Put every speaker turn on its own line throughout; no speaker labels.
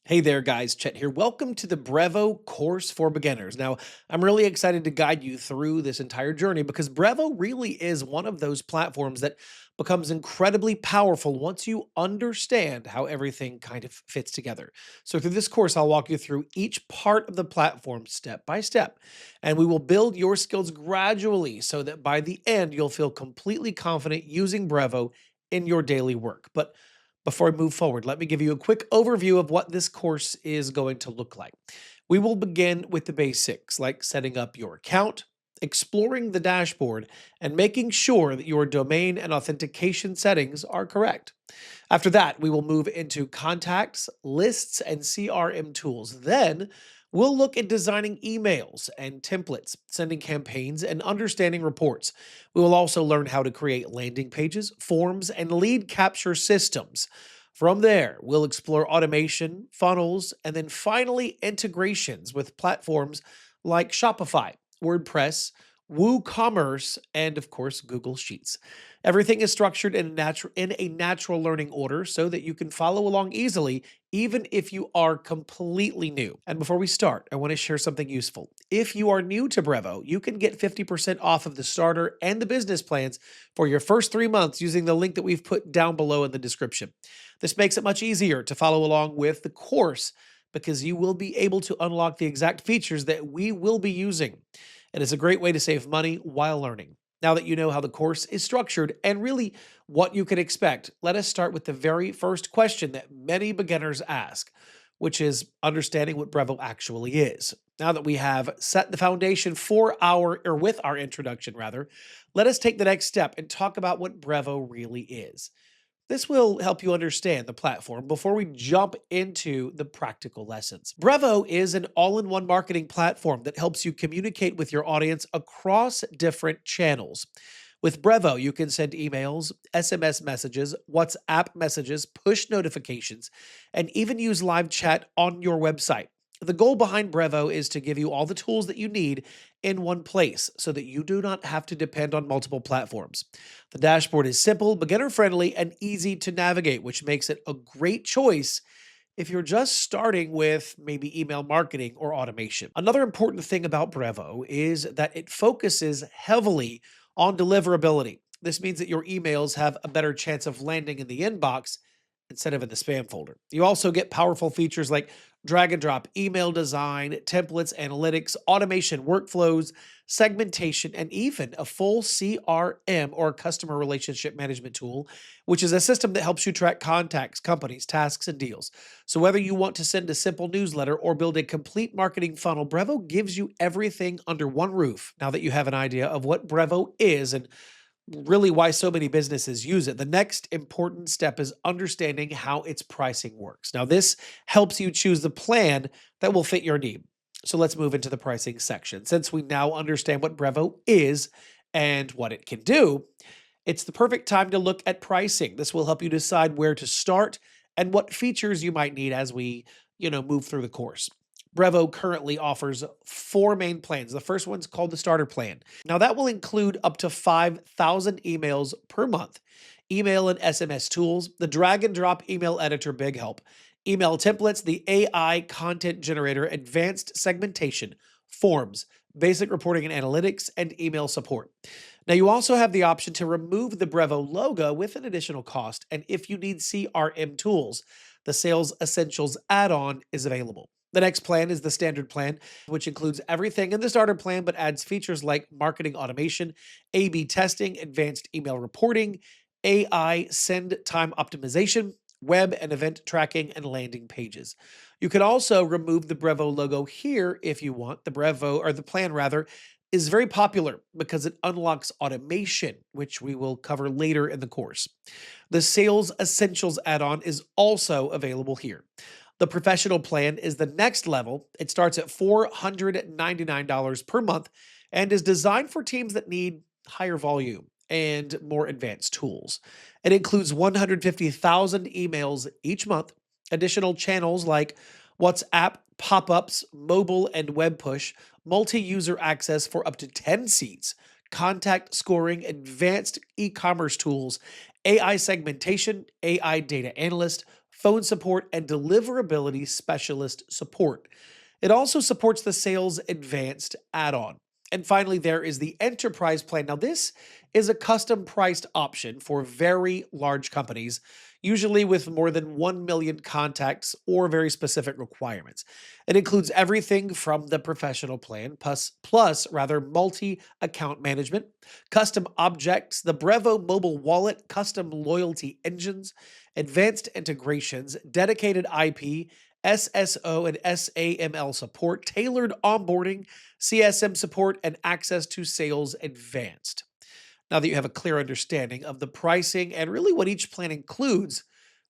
Hey there, guys. Chet here. Welcome to the Brevo course for beginners. Now, I'm really excited to guide you through this entire journey because Brevo really is one of those platforms that becomes incredibly powerful once you understand how everything kind of fits together. So, through this course, I'll walk you through each part of the platform step by step, and we will build your skills gradually so that by the end, you'll feel completely confident using Brevo in your daily work. But before I move forward, let me give you a quick overview of what this course is going to look like. We will begin with the basics, like setting up your account, exploring the dashboard, and making sure that your domain and authentication settings are correct. After that, we will move into contacts, lists, and CRM tools. Then we'll look at designing emails and templates, sending campaigns, and understanding reports. We will also learn how to create landing pages, forms, and lead capture systems. From there, we'll explore automation, funnels, and then finally integrations with platforms like Shopify, WordPress, WooCommerce, and of course, Google Sheets. Everything is structured in a natural learning order so that you can follow along easily, even if you are completely new. And before we start, I want to share something useful. If you are new to Brevo, you can get 50% off of the starter and the business plans for your first 3 months using the link that we've put down below in the description. This makes it much easier to follow along with the course because you will be able to unlock the exact features that we will be using. It is a great way to save money while learning. Now that you know how the course is structured and really what you can expect, let us start with the very first question that many beginners ask, which is understanding what Brevo actually is. Now that we have set the foundation for with our introduction rather, let us take the next step and talk about what Brevo really is. This will help you understand the platform before we jump into the practical lessons. Brevo is an all in one marketing platform that helps you communicate with your audience across different channels. With Brevo, you can send emails, SMS messages, WhatsApp messages, push notifications, and even use live chat on your website. The goal behind Brevo is to give you all the tools that you need in one place so that you do not have to depend on multiple platforms. The dashboard is simple, beginner friendly, and easy to navigate, which makes it a great choice if you're just starting with maybe email marketing or automation. Another important thing about Brevo is that it focuses heavily on deliverability. This means that your emails have a better chance of landing in the inbox instead of in the spam folder. You also get powerful features like drag and drop email design, templates, analytics, automation workflows, segmentation, and even a full CRM or customer relationship management tool, which is a system that helps you track contacts, companies, tasks, and deals. So, whether you want to send a simple newsletter or build a complete marketing funnel, Brevo gives you everything under one roof. Now that you have an idea of what Brevo is and really why so many businesses use it, the next important step is understanding how its pricing works. Now, this helps you choose the plan that will fit your need. So let's move into the pricing section. Since we now understand what Brevo is and what it can do, it's the perfect time to look at pricing. This will help you decide where to start and what features you might need as we move through the course. Brevo currently offers four main plans. The first one's called the starter plan. Now, that will include up to 5,000 emails per month, email and SMS tools, the drag and drop email editor, big help, email templates, the AI content generator, advanced segmentation, forms, basic reporting and analytics, and email support. Now, you also have the option to remove the Brevo logo with an additional cost. And if you need CRM tools, the Sales Essentials add on is available. The next plan is the standard plan, which includes everything in the starter plan but adds features like marketing automation, A B testing, advanced email reporting, AI send time optimization, web and event tracking, and landing pages. You can also remove the Brevo logo here if you want. The Brevo, or the plan rather, is very popular because it unlocks automation, which we will cover later in the course. The Sales Essentials add on is also available here. The professional plan is the next level. It starts at $499 per month and is designed for teams that need higher volume and more advanced tools. It includes 150,000 emails each month, additional channels like WhatsApp, pop ups, mobile and web push, multi user access for up to 10 seats, contact scoring, advanced e commerce tools, AI segmentation, AI data analyst, phone support, and deliverability specialist support. It also supports the Sales Advanced add on. And finally, there is the Enterprise plan. Now, this is a custom priced option for very large companies, usually with more than 1 million contacts or very specific requirements. It includes everything from the professional plan, plus rather multi account management, custom objects, the Brevo mobile wallet, custom loyalty engines, advanced integrations, dedicated IP, SSO and SAML support, tailored onboarding, CSM support, and access to Sales Advanced. Now that you have a clear understanding of the pricing and really what each plan includes,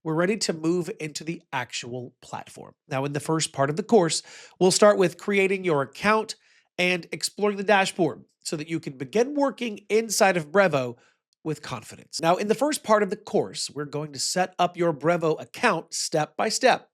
we're ready to move into the actual platform. Now, in the first part of the course, we'll start with creating your account and exploring the dashboard so that you can begin working inside of Brevo with confidence. Now, in the first part of the course, we're going to set up your Brevo account step by step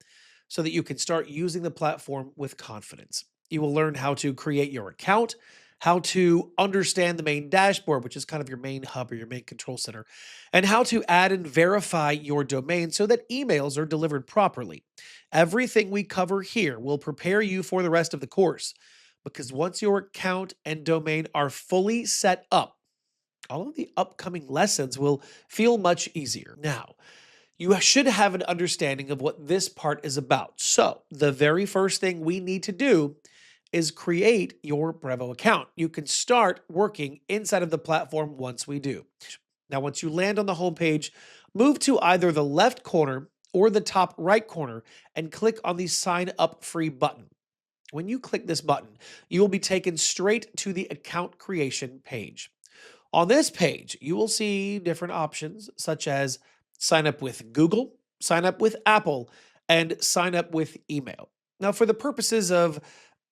so that you can start using the platform with confidence. You will learn how to create your account, how to understand the main dashboard, which is kind of your main hub or your main control center, and how to add and verify your domain so that emails are delivered properly. Everything we cover here will prepare you for the rest of the course because once your account and domain are fully set up, all of the upcoming lessons will feel much easier. Now, you should have an understanding of what this part is about. So, the very first thing we need to do is create your Brevo account. You can start working inside of the platform once we do. Now, once you land on the homepage, move to either the left corner or the top right corner and click on the Sign Up Free button. When you click this button, you will be taken straight to the account creation page. On this page, you will see different options such as sign up with Google, sign up with Apple, and sign up with email. Now, for the purposes of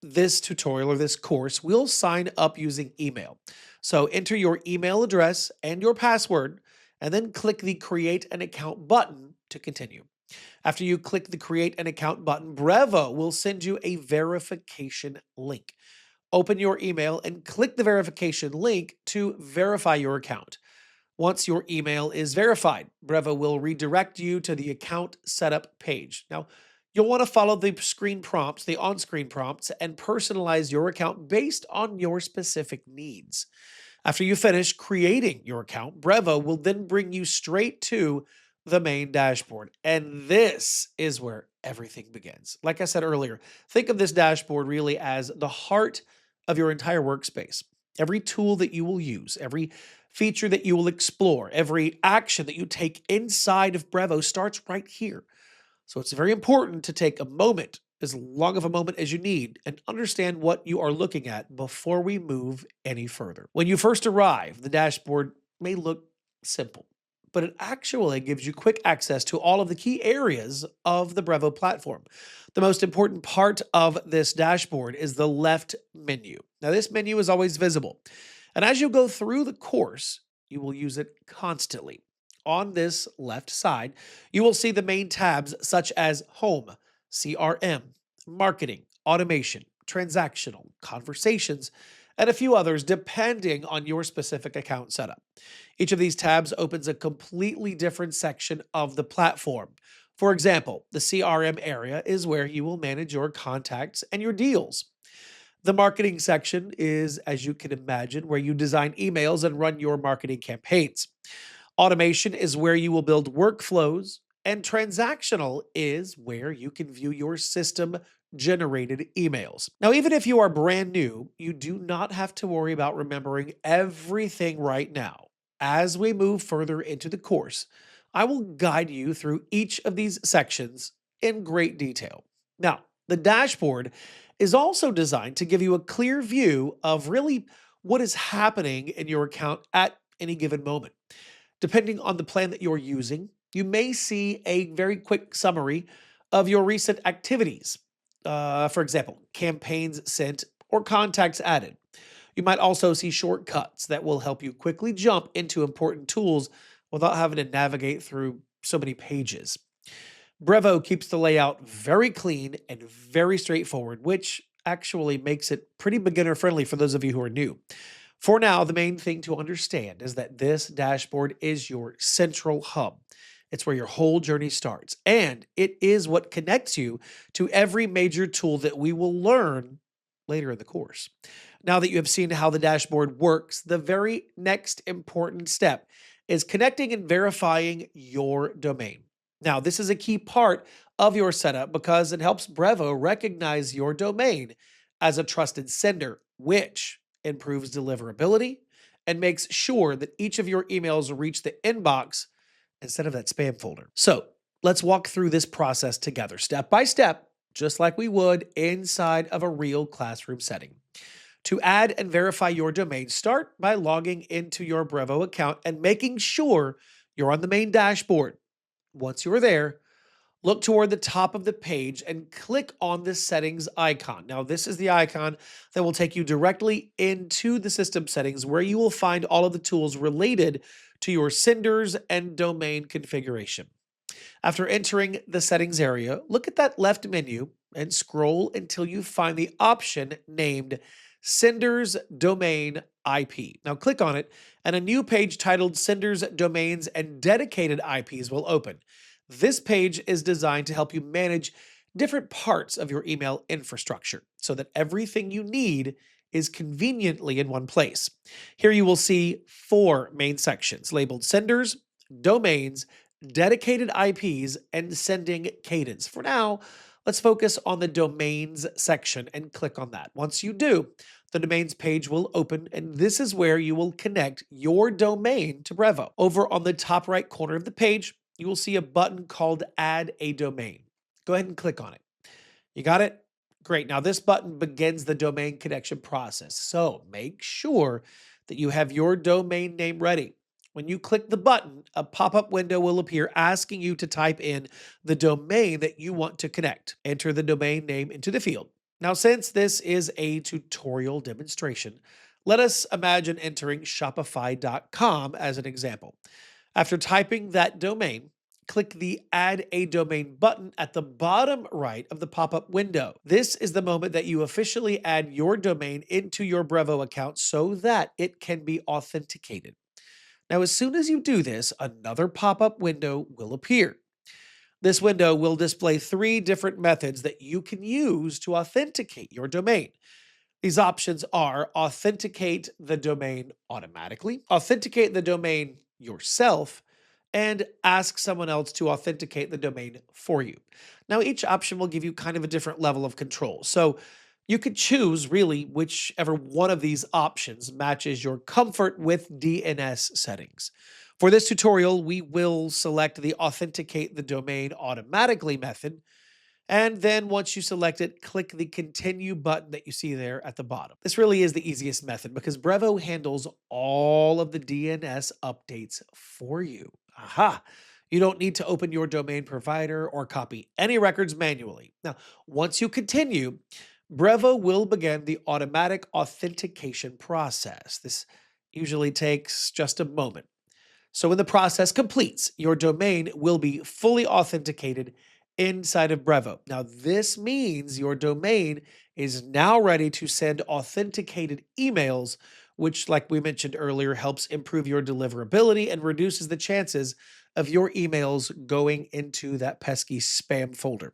this tutorial or this course, we'll sign up using email. So enter your email address and your password, and then click the Create an Account button to continue. After you click the Create an Account button, Brevo will send you a verification link. Open your email and click the verification link to verify your account. Once your email is verified, Brevo will redirect you to the account setup page. Now, you'll want to follow the screen prompts, the on-screen prompts, and personalize your account based on your specific needs. After you finish creating your account, Brevo will then bring you straight to the main dashboard. And this is where everything begins. Like I said earlier, think of this dashboard really as the heart of your entire workspace. Every tool that you will use, every feature that you will explore, every action that you take inside of Brevo starts right here. So it's very important to take a moment, as long of a moment as you need, and understand what you are looking at before we move any further. When you first arrive, the dashboard may look simple, but it actually gives you quick access to all of the key areas of the Brevo platform. The most important part of this dashboard is the left menu. Now, this menu is always visible, and as you go through the course, you will use it constantly. On this left side, you will see the main tabs such as Home, CRM, Marketing, Automation, Transactional, Conversations, and a few others depending on your specific account setup. Each of these tabs opens a completely different section of the platform. For example, the CRM area is where you will manage your contacts and your deals. The marketing section is, as you can imagine, where you design emails and run your marketing campaigns. Automation is where you will build workflows, and transactional is where you can view your system generated emails. Now, even if you are brand new, you do not have to worry about remembering everything right now. As we move further into the course, I will guide you through each of these sections in great detail. Now, the dashboard is also designed to give you a clear view of really what is happening in your account at any given moment. Depending on the plan that you're using, you may see a very quick summary of your recent activities. For example, campaigns sent or contacts added. You might also see shortcuts that will help you quickly jump into important tools without having to navigate through so many pages. Brevo keeps the layout very clean and very straightforward, which actually makes it pretty beginner friendly for those of you who are new. For now, the main thing to understand is that this dashboard is your central hub. It's where your whole journey starts. And it is what connects you to every major tool that we will learn later in the course. Now that you have seen how the dashboard works, the very next important step is connecting and verifying your domain. Now, this is a key part of your setup because it helps Brevo recognize your domain as a trusted sender, which improves deliverability and makes sure that each of your emails reach the inbox instead of that spam folder. So let's walk through this process together, step by step, just like we would inside of a real classroom setting. To add and verify your domain, start by logging into your Brevo account and making sure you're on the main dashboard. Once you're there, look toward the top of the page and click on the settings icon. Now, this is the icon that will take you directly into the system settings where you will find all of the tools related to your senders and domain configuration. After entering the settings area, look at that left menu and scroll until you find the option named Senders Domain IP. Now click on it, and a new page titled Senders, Domains, and Dedicated IPs will open. This page is designed to help you manage different parts of your email infrastructure so that everything you need is conveniently in one place. Here you will see four main sections labeled Senders, Domains, Dedicated IPs, and Sending Cadence. For now, let's focus on the Domains section and click on that. Once you do, the domains page will open, and this is where you will connect your domain to Brevo. Over on the top right corner of the page, you will see a button called Add a Domain. Go ahead and click on it. You got it? Great. Now, this button begins the domain connection process. So make sure that you have your domain name ready. When you click the button, a pop-up window will appear asking you to type in the domain that you want to connect. Enter the domain name into the field. Now, since this is a tutorial demonstration, let us imagine entering Shopify.com as an example. After typing that domain, click the Add a Domain button at the bottom right of the pop-up window. This is the moment that you officially add your domain into your Brevo account so that it can be authenticated. Now, as soon as you do this, another pop-up window will appear. This window will display three different methods that you can use to authenticate your domain. These options are authenticate the domain automatically, authenticate the domain yourself, and ask someone else to authenticate the domain for you. Now, each option will give you kind of a different level of control. So you could choose really whichever one of these options matches your comfort with DNS settings. For this tutorial, we will select the authenticate the domain automatically method. And then once you select it, click the continue button that you see there at the bottom. This really is the easiest method because Brevo handles all of the DNS updates for you. Aha! You don't need to open your domain provider or copy any records manually. Now, once you continue, Brevo will begin the automatic authentication process. This usually takes just a moment. So when the process completes, your domain will be fully authenticated inside of Brevo. Now, this means your domain is now ready to send authenticated emails, which, like we mentioned earlier, helps improve your deliverability and reduces the chances of your emails going into that pesky spam folder.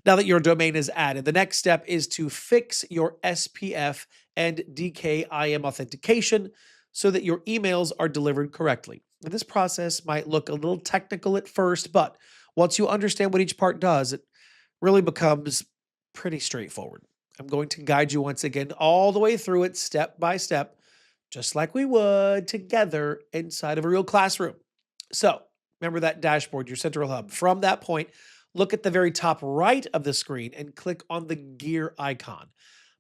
Now that your domain is added, the next step is to fix your SPF and DKIM authentication so that your emails are delivered correctly. And this process might look a little technical at first, but once you understand what each part does, it really becomes pretty straightforward. I'm going to guide you once again all the way through it step by step, just like we would together inside of a real classroom. So remember that dashboard, your central hub. From that point, look at the very top right of the screen and click on the gear icon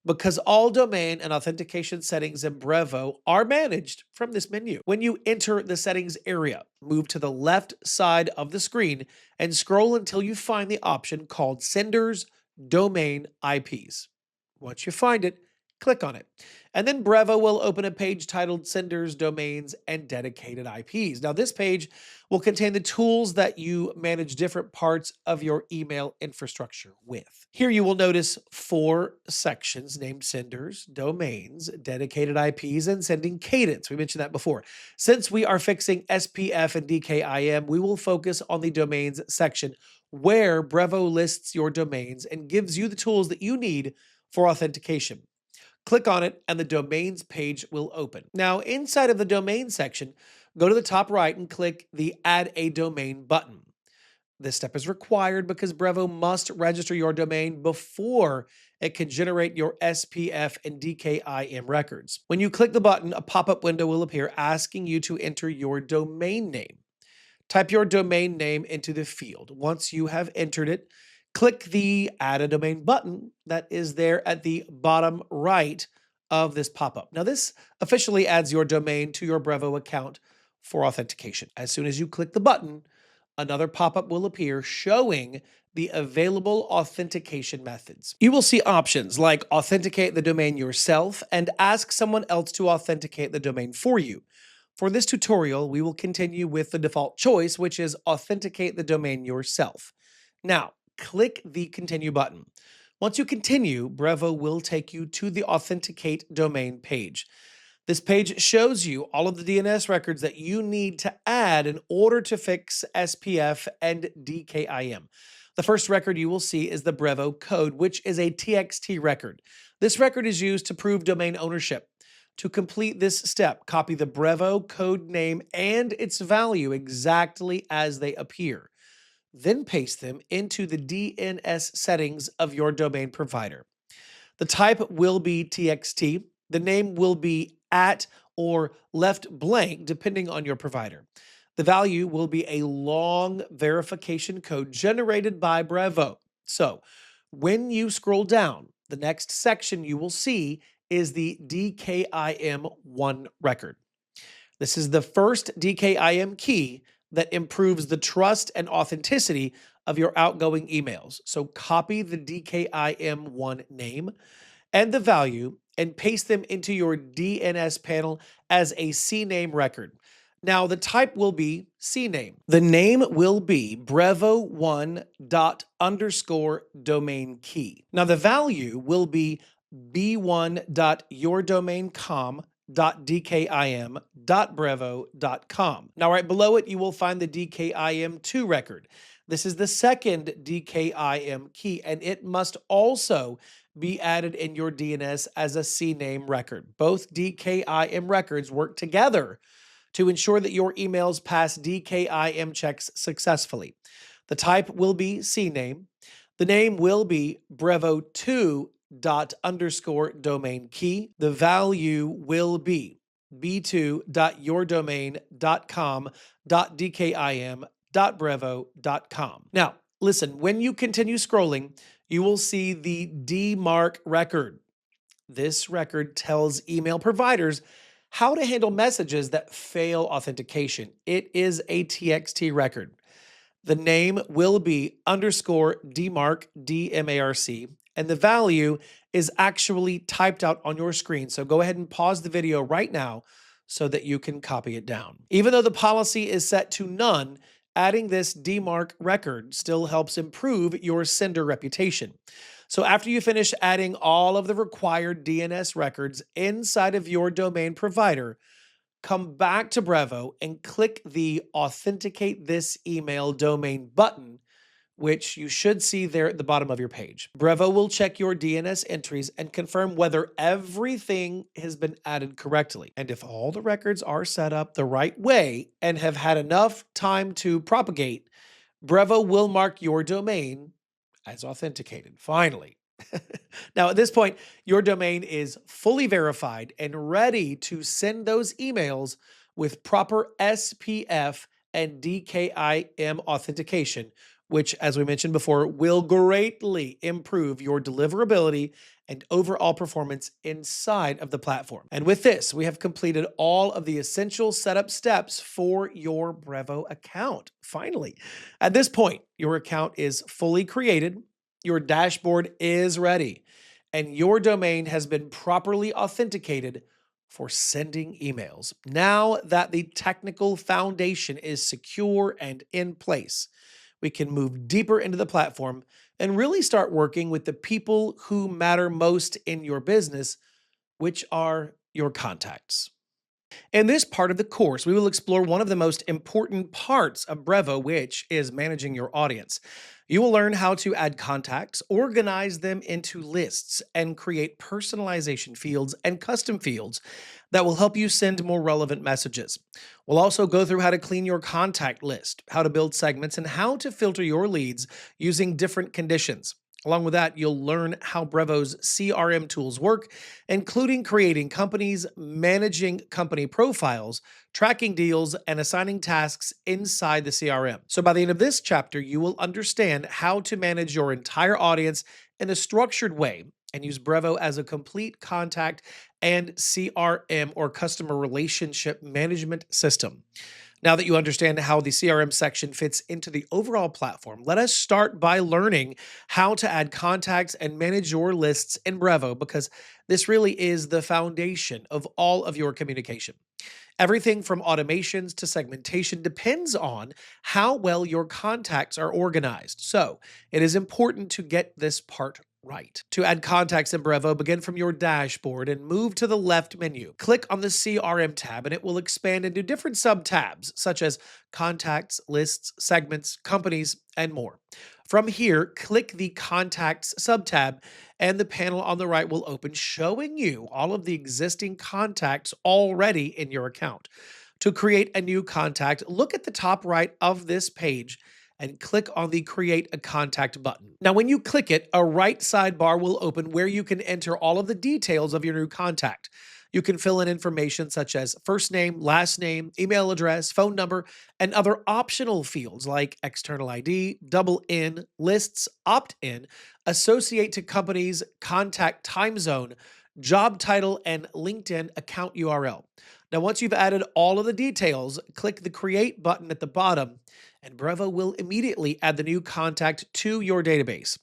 because all domain and authentication settings in Brevo are managed from this menu. When you enter the settings area, move to the left side of the screen and scroll until you find the option called Senders Domain IPs. Once you find it, Click on it. And then Brevo will open a page titled Senders, Domains, and Dedicated IPs. Now, this page will contain the tools that you manage different parts of your email infrastructure with. Here you will notice 4 sections named Senders, Domains, Dedicated IPs, and Sending Cadence. We mentioned that before. Since we are fixing SPF and DKIM, we will focus on the Domains section where Brevo lists your domains and gives you the tools that you need for authentication. Click on it and the domains page will open. Now, inside of the domain section, go to the top right and click the Add a Domain button. This step is required because Brevo must register your domain before it can generate your SPF and DKIM records. When you click the button, a pop-up window will appear asking you to enter your domain name. Type your domain name into the field. Once you have entered it, click the Add a Domain button that is there at the bottom right of this pop-up. Now, this officially adds your domain to your Brevo account for authentication. As soon as you click the button, another pop-up will appear showing the available authentication methods. You will see options like authenticate the domain yourself and ask someone else to authenticate the domain for you. For this tutorial, we will continue with the default choice, which is authenticate the domain yourself. Now, click the continue button. Once you continue, Brevo will take you to the authenticate domain page. This page shows you all of the DNS records that you need to add in order to fix SPF and DKIM. The first record you will see is the Brevo code, which is a TXT record. This record is used to prove domain ownership. To complete this step, copy the Brevo code name and its value exactly as they appear. Then paste them into the DNS settings of your domain provider. The type will be TXT. The name will be at or left blank depending on your provider. The value will be a long verification code generated by Brevo. So when you scroll down, the next section you will see is the DKIM1 record. This is the first DKIM key that improves the trust and authenticity of your outgoing emails. So copy the DKIM1 name and the value and paste them into your DNS panel as a CNAME record. Now, the type will be CNAME. The name will be brevo1._domain key. Now, the value will be b1.yourdomaincom.dkim.brevo.com. Now, right below it, you will find the DKIM2 record. This is the second DKIM key, and it must also be added in your DNS as a CNAME record. Both DKIM records work together to ensure that your emails pass DKIM checks successfully. The type will be CNAME. The name will be brevo2._domain key. The value will be b2.yourdomain.com.dkim.brevo.com. Now, listen, when you continue scrolling, you will see the DMARC record. This record tells email providers how to handle messages that fail authentication. It is a TXT record. The name will be _DMARC, DMARC, and the value is actually typed out on your screen. So go ahead and pause the video right now so that you can copy it down. Even though the policy is set to none, adding this DMARC record still helps improve your sender reputation. So after you finish adding all of the required DNS records inside of your domain provider, come back to Brevo and click the Authenticate This Email Domain button, which you should see there at the bottom of your page. Brevo will check your DNS entries and confirm whether everything has been added correctly. And if all the records are set up the right way and have had enough time to propagate, Brevo will mark your domain as authenticated. Finally. Now, at this point, your domain is fully verified and ready to send those emails with proper SPF and DKIM authentication, which, as we mentioned before, will greatly improve your deliverability and overall performance inside of the platform. And with this, we have completed all of the essential setup steps for your Brevo account. Finally, at this point, your account is fully created, your dashboard is ready, and your domain has been properly authenticated for sending emails. Now that the technical foundation is secure and in place, we can move deeper into the platform and really start working with the people who matter most in your business, which are your contacts. In this part of the course, we will explore one of the most important parts of Brevo, which is managing your audience. You will learn how to add contacts, organize them into lists, and create personalization fields and custom fields that will help you send more relevant messages. We'll also go through how to clean your contact list, how to build segments, and how to filter your leads using different conditions. Along with that, you'll learn how Brevo's CRM tools work, including creating companies, managing company profiles, tracking deals, and assigning tasks inside the CRM. So by the end of this chapter, you will understand how to manage your entire audience in a structured way and use Brevo as a complete contact and CRM or customer relationship management system. Now that you understand how the CRM section fits into the overall platform, let us start by learning how to add contacts and manage your lists in Brevo because this really is the foundation of all of your communication. Everything from automations to segmentation depends on how well your contacts are organized. So it is important to get this part right. To add contacts in Brevo, begin from your dashboard and move to the left menu. Click on the CRM tab and it will expand into different sub-tabs such as contacts, lists, segments, companies, and more. From here, click the contacts sub-tab and the panel on the right will open, showing you all of the existing contacts already in your account. To create a new contact, look at the top right of this page and click on the Create a Contact button. Now, when you click it, a right sidebar will open where you can enter all of the details of your new contact. You can fill in information such as first name, last name, email address, phone number, and other optional fields like external ID, double in, lists, opt in, associate to companies, contact time zone, job title, and LinkedIn account URL. Now, once you've added all of the details, click the Create button at the bottom, and Brevo will immediately add the new contact to your database.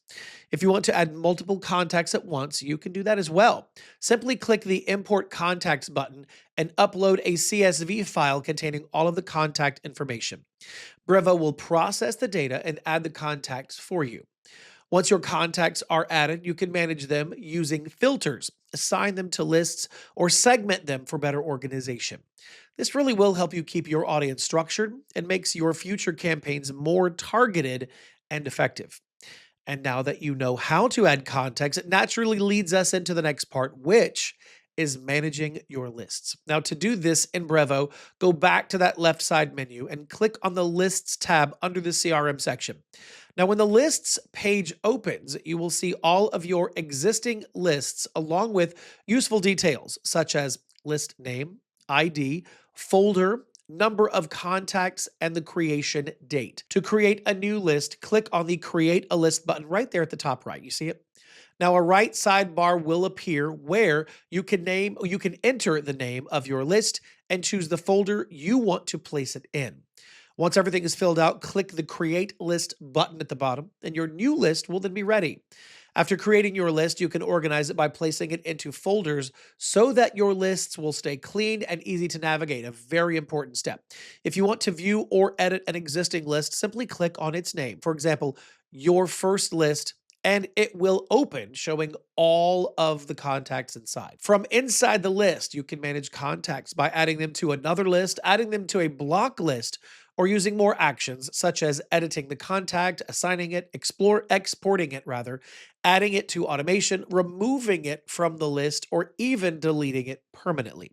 If you want to add multiple contacts at once, you can do that as well. Simply click the Import Contacts button and upload a CSV file containing all of the contact information. Brevo will process the data and add the contacts for you. Once your contacts are added, you can manage them using filters, assign them to lists, or segment them for better organization. This really will help you keep your audience structured and makes your future campaigns more targeted and effective. And now that you know how to add context, it naturally leads us into the next part, which is managing your lists. Now, to do this in Brevo, go back to that left side menu and click on the Lists tab under the CRM section. Now, when the Lists page opens, you will see all of your existing lists along with useful details such as list name, ID, folder, number of contacts, and the creation date. To create a new list, click on the Create a List button right there at the top right. You see it? Now, a right sidebar will appear where you can enter the name of your list and choose the folder you want to place it in. Once everything is filled out, click the Create List button at the bottom, and your new list will then be ready. After creating your list, you can organize it by placing it into folders so that your lists will stay clean and easy to navigate, a very important step. If you want to view or edit an existing list, simply click on its name. For example, your first list, and it will open showing all of the contacts inside. From inside the list, you can manage contacts by adding them to another list, adding them to a block list, or using more actions such as editing the contact, assigning it, exporting it rather, adding it to automation, removing it from the list, or even deleting it permanently.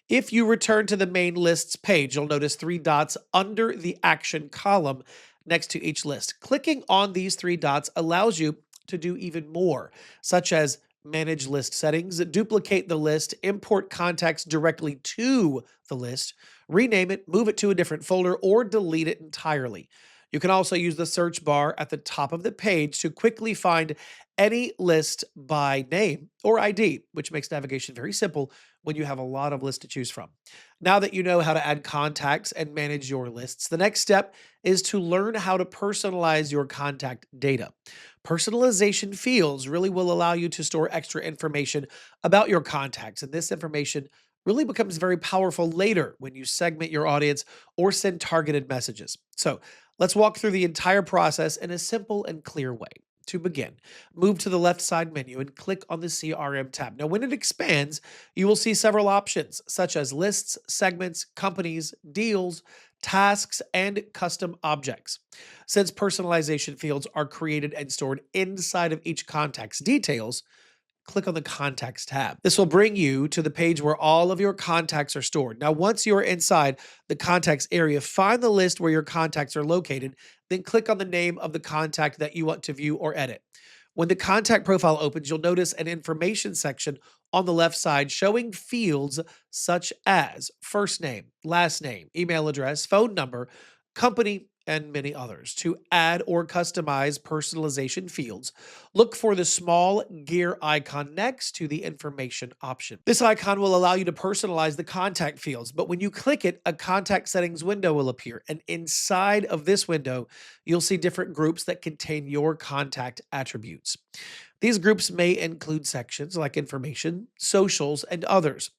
If you return to the main lists page, you'll notice three dots under the action column next to each list. Clicking on these three dots allows you to do even more, such as manage list settings, duplicate the list, import contacts directly to the list, rename it, move it to a different folder, or delete it entirely. You can also use the search bar at the top of the page to quickly find any list by name or ID, which makes navigation very simple when you have a lot of lists to choose from. Now that you know how to add contacts and manage your lists, the next step is to learn how to personalize your contact data. Personalization fields really will allow you to store extra information about your contacts, and this information really becomes very powerful later when you segment your audience or send targeted messages. So, let's walk through the entire process in a simple and clear way. To begin, move to the left side menu and click on the CRM tab. Now, when it expands, you will see several options such as lists, segments, companies, deals, tasks, and custom objects. Since personalization fields are created and stored inside of each contact's details, click on the Contacts tab. This will bring you to the page where all of your contacts are stored. Now, once you're inside the contacts area, find the list where your contacts are located, then click on the name of the contact that you want to view or edit. When the contact profile opens, you'll notice an information section on the left side showing fields such as first name, last name, email address, phone number, company, and many others. To add or customize personalization fields, look for the small gear icon next to the information option. This icon will allow you to personalize the contact fields, but when you click it, a contact settings window will appear. And inside of this window, you'll see different groups that contain your contact attributes. These groups may include sections like information, socials, and others.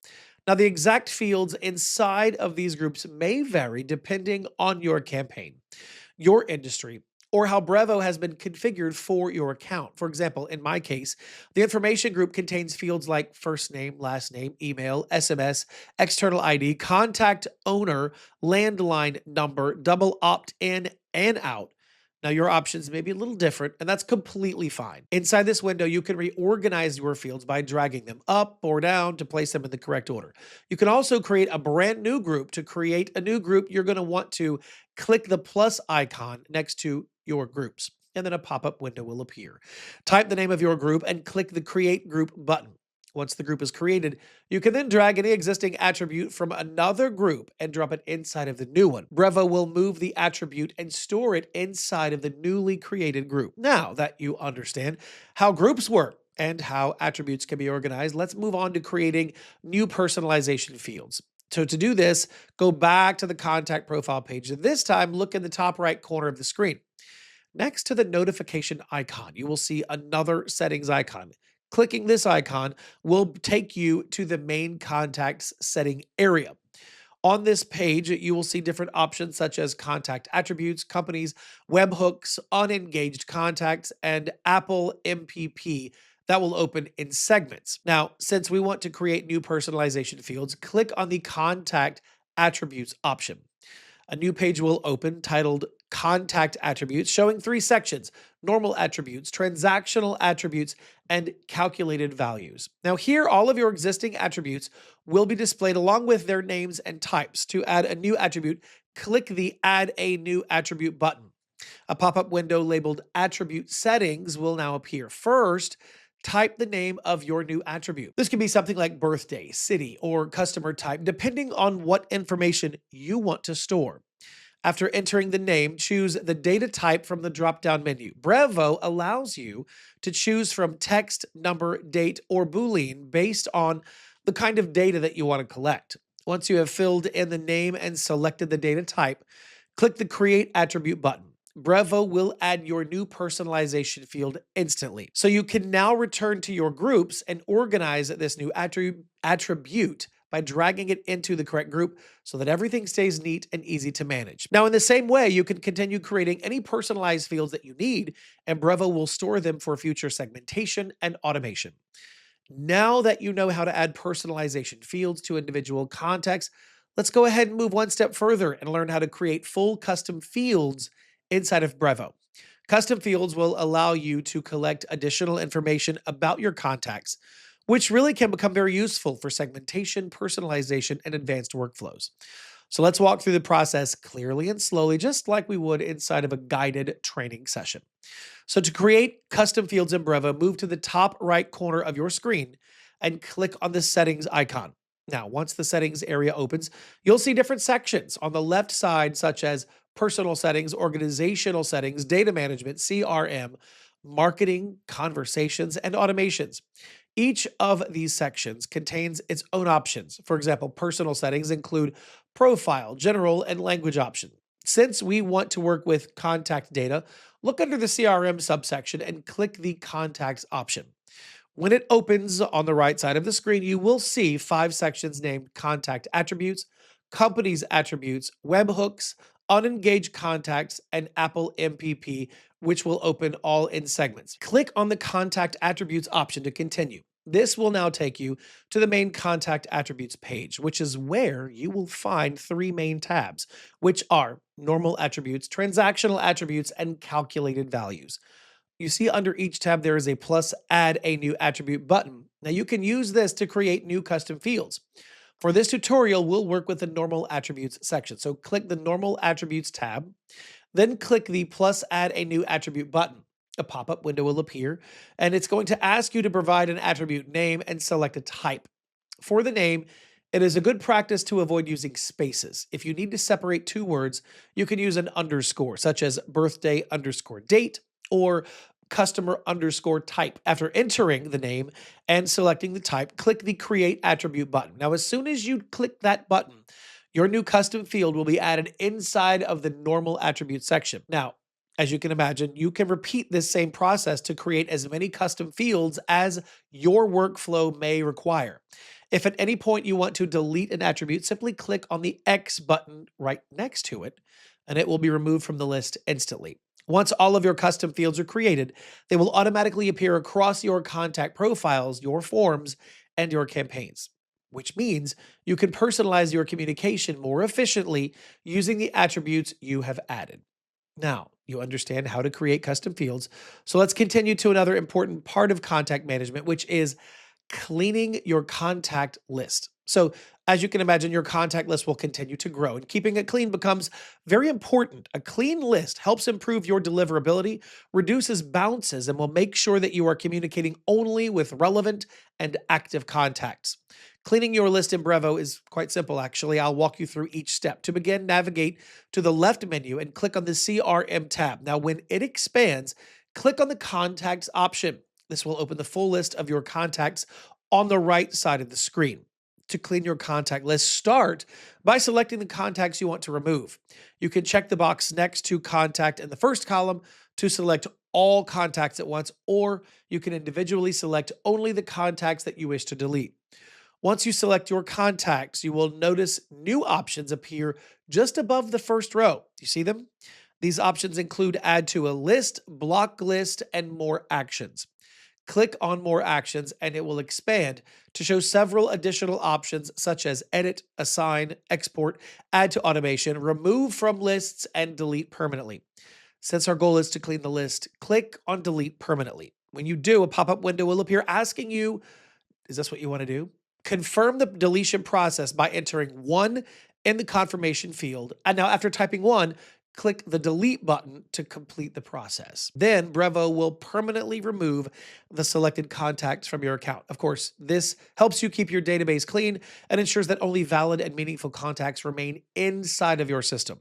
Now, the exact fields inside of these groups may vary depending on your campaign, your industry, or how Brevo has been configured for your account. For example, in my case, the information group contains fields like first name, last name, email, SMS, external ID, contact owner, landline number, double opt in and out. Now, your options may be a little different, and that's completely fine. Inside this window, you can reorganize your fields by dragging them up or down to place them in the correct order. You can also create a brand new group. To create a new group, you're going to want to click the plus icon next to your groups, and then a pop-up window will appear. Type the name of your group and click the Create Group button. Once the group is created, you can then drag any existing attribute from another group and drop it inside of the new one. Brevo will move the attribute and store it inside of the newly created group. Now that you understand how groups work and how attributes can be organized, let's move on to creating new personalization fields. So to do this, go back to the contact profile page. And this time, look in the top right corner of the screen. Next to the notification icon, you will see another settings icon. Clicking this icon will take you to the main contacts setting area. On this page, you will see different options such as contact attributes, companies, webhooks, unengaged contacts, and Apple MPP that will open in segments. Now, since we want to create new personalization fields, click on the contact attributes option. A new page will open titled Contact Attributes, showing three sections: normal attributes, transactional attributes, and calculated values. Now, here, all of your existing attributes will be displayed along with their names and types. To add a new attribute, click the Add a New Attribute button. A pop-up window labeled Attribute Settings will now appear. First, type the name of your new attribute. This can be something like birthday, city, or customer type, depending on what information you want to store. After entering the name, choose the data type from the drop-down menu. Brevo allows you to choose from text, number, date, or Boolean based on the kind of data that you want to collect. Once you have filled in the name and selected the data type, click the Create Attribute button. Brevo will add your new personalization field instantly. So you can now return to your groups and organize this new attribute by dragging it into the correct group so that everything stays neat and easy to manage. Now, in the same way, you can continue creating any personalized fields that you need, and Brevo will store them for future segmentation and automation. Now that you know how to add personalization fields to individual contacts, let's go ahead and move one step further and learn how to create full custom fields inside of Brevo. Custom fields will allow you to collect additional information about your contacts, which really can become very useful for segmentation, personalization, and advanced workflows. So let's walk through the process clearly and slowly, just like we would inside of a guided training session. So to create custom fields in Brevo, move to the top right corner of your screen and click on the settings icon. Now, once the settings area opens, you'll see different sections on the left side, such as personal settings, organizational settings, data management, CRM, marketing, conversations, and automations. Each of these sections contains its own options. For example, personal settings include profile, general, and language options. Since we want to work with contact data, look under the CRM subsection and click the contacts option. When it opens on the right side of the screen, you will see 5 sections named Contact Attributes, Companies Attributes, Webhooks, Unengaged Contacts, and Apple MPP, which will open all in segments. Click on the Contact Attributes option to continue. This will now take you to the main Contact Attributes page, which is where you will find 3 main tabs, which are Normal Attributes, Transactional Attributes, and Calculated Values. You see under each tab there is a plus add a new attribute button. Now you can use this to create new custom fields. For this tutorial, we'll work with the normal attributes section. So click the normal attributes tab, then click the plus add a new attribute button. A pop-up window will appear, and it's going to ask you to provide an attribute name and select a type. For the name, it is a good practice to avoid using spaces. If you need to separate 2 words, you can use an underscore, such as birthday underscore date or customer underscore type. After entering the name and selecting the type, click the create attribute button. Now, as soon as you click that button, your new custom field will be added inside of the normal attribute section. Now, as you can imagine, you can repeat this same process to create as many custom fields as your workflow may require. If at any point you want to delete an attribute, simply click on the X button right next to it, and it will be removed from the list instantly. Once all of your custom fields are created, they will automatically appear across your contact profiles, your forms, and your campaigns, which means you can personalize your communication more efficiently using the attributes you have added. Now, you understand how to create custom fields, so let's continue to another important part of contact management, which is cleaning your contact list. So, as you can imagine, your contact list will continue to grow, and keeping it clean becomes very important. A clean list helps improve your deliverability, reduces bounces, and will make sure that you are communicating only with relevant and active contacts. Cleaning your list in Brevo is quite simple, actually. I'll walk you through each step. To begin, navigate to the left menu and click on the CRM tab. Now, when it expands, click on the Contacts option. This will open the full list of your contacts on the right side of the screen. To clean your contact list, start by selecting the contacts you want to remove. You can check the box next to contact in the first column to select all contacts at once, or you can individually select only the contacts that you wish to delete. Once you select your contacts, you will notice new options appear just above the first row. You see them? These options include add to a list, block list, and more actions. Click on more actions and it will expand to show several additional options such as edit, assign, export, add to automation, remove from lists, and delete permanently. Since our goal is to clean the list, click on delete permanently. When you do, a pop-up window will appear asking you, is this what you want to do? Confirm the deletion process by entering 1 in the confirmation field. And now after typing 1, click the delete button to complete the process. Then Brevo will permanently remove the selected contacts from your account. Of course, this helps you keep your database clean and ensures that only valid and meaningful contacts remain inside of your system.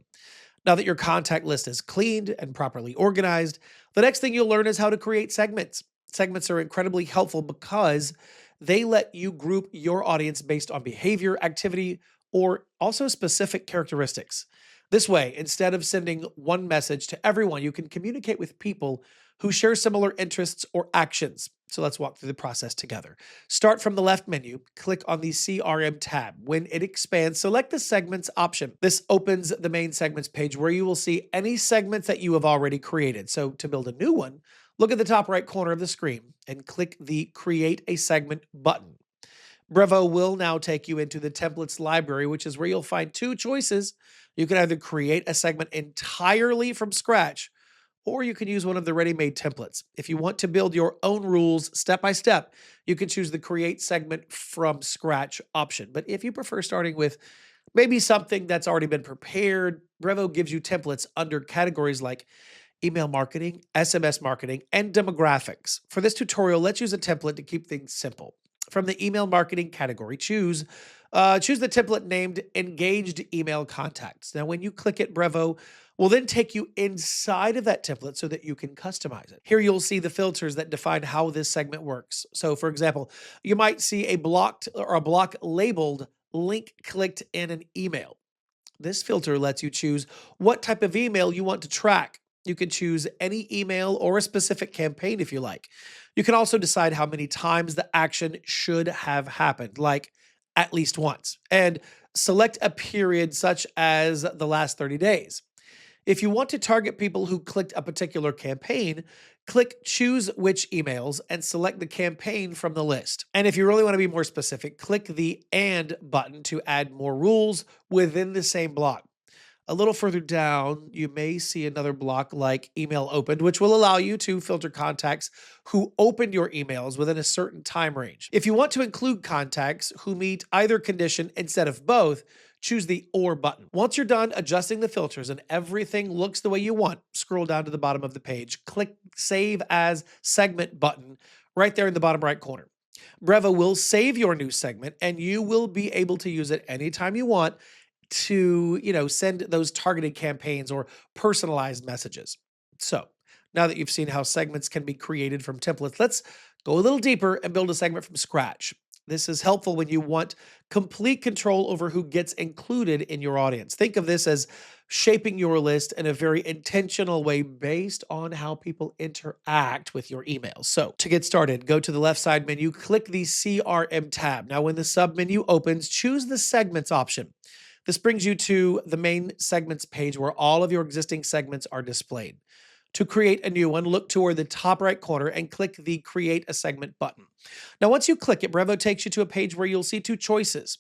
Now that your contact list is cleaned and properly organized, the next thing you'll learn is how to create segments. Segments are incredibly helpful because they let you group your audience based on behavior, activity, or also specific characteristics. This way, instead of sending one message to everyone, you can communicate with people who share similar interests or actions. So let's walk through the process together. Start from the left menu, click on the CRM tab. When it expands, select the segments option. This opens the main segments page where you will see any segments that you have already created. So to build a new one, look at the top right corner of the screen and click the Create a Segment button. Brevo will now take you into the templates library, which is where you'll find 2 choices. You can either create a segment entirely from scratch, or you can use one of the ready-made templates. If you want to build your own rules step by step, you can choose the create segment from scratch option. But if you prefer starting with maybe something that's already been prepared, Brevo gives you templates under categories like email marketing, SMS marketing, and demographics. For this tutorial, let's use a template to keep things simple. From the email marketing category, choose the template named Engaged Email Contacts. Now, when you click it, Brevo will then take you inside of that template so that you can customize it. Here you'll see the filters that define how this segment works. So for example, you might see a block labeled link clicked in an email. This filter lets you choose what type of email you want to track. You can choose any email or a specific campaign if you like. You can also decide how many times the action should have happened, like at least once, and select a period such as the last 30 days. If you want to target people who clicked a particular campaign, click choose which emails and select the campaign from the list. And if you really want to be more specific, click the and button to add more rules within the same block. A little further down, you may see another block like email opened, which will allow you to filter contacts who opened your emails within a certain time range. If you want to include contacts who meet either condition instead of both, choose the or button. Once you're done adjusting the filters and everything looks the way you want, scroll down to the bottom of the page, click save as segment button right there in the bottom right corner. Brevo will save your new segment and you will be able to use it anytime you want to, send those targeted campaigns or personalized messages. So, now that you've seen how segments can be created from templates, let's go a little deeper and build a segment from scratch. This is helpful when you want complete control over who gets included in your audience. Think of this as shaping your list in a very intentional way based on how people interact with your emails. So, to get started, go to the left side menu, click the CRM tab. Now, when the sub menu opens, choose the segments option. This brings you to the main segments page where all of your existing segments are displayed. To create a new one, look toward the top right corner and click the Create a Segment button. Now, once you click it, Brevo takes you to a page where you'll see two choices.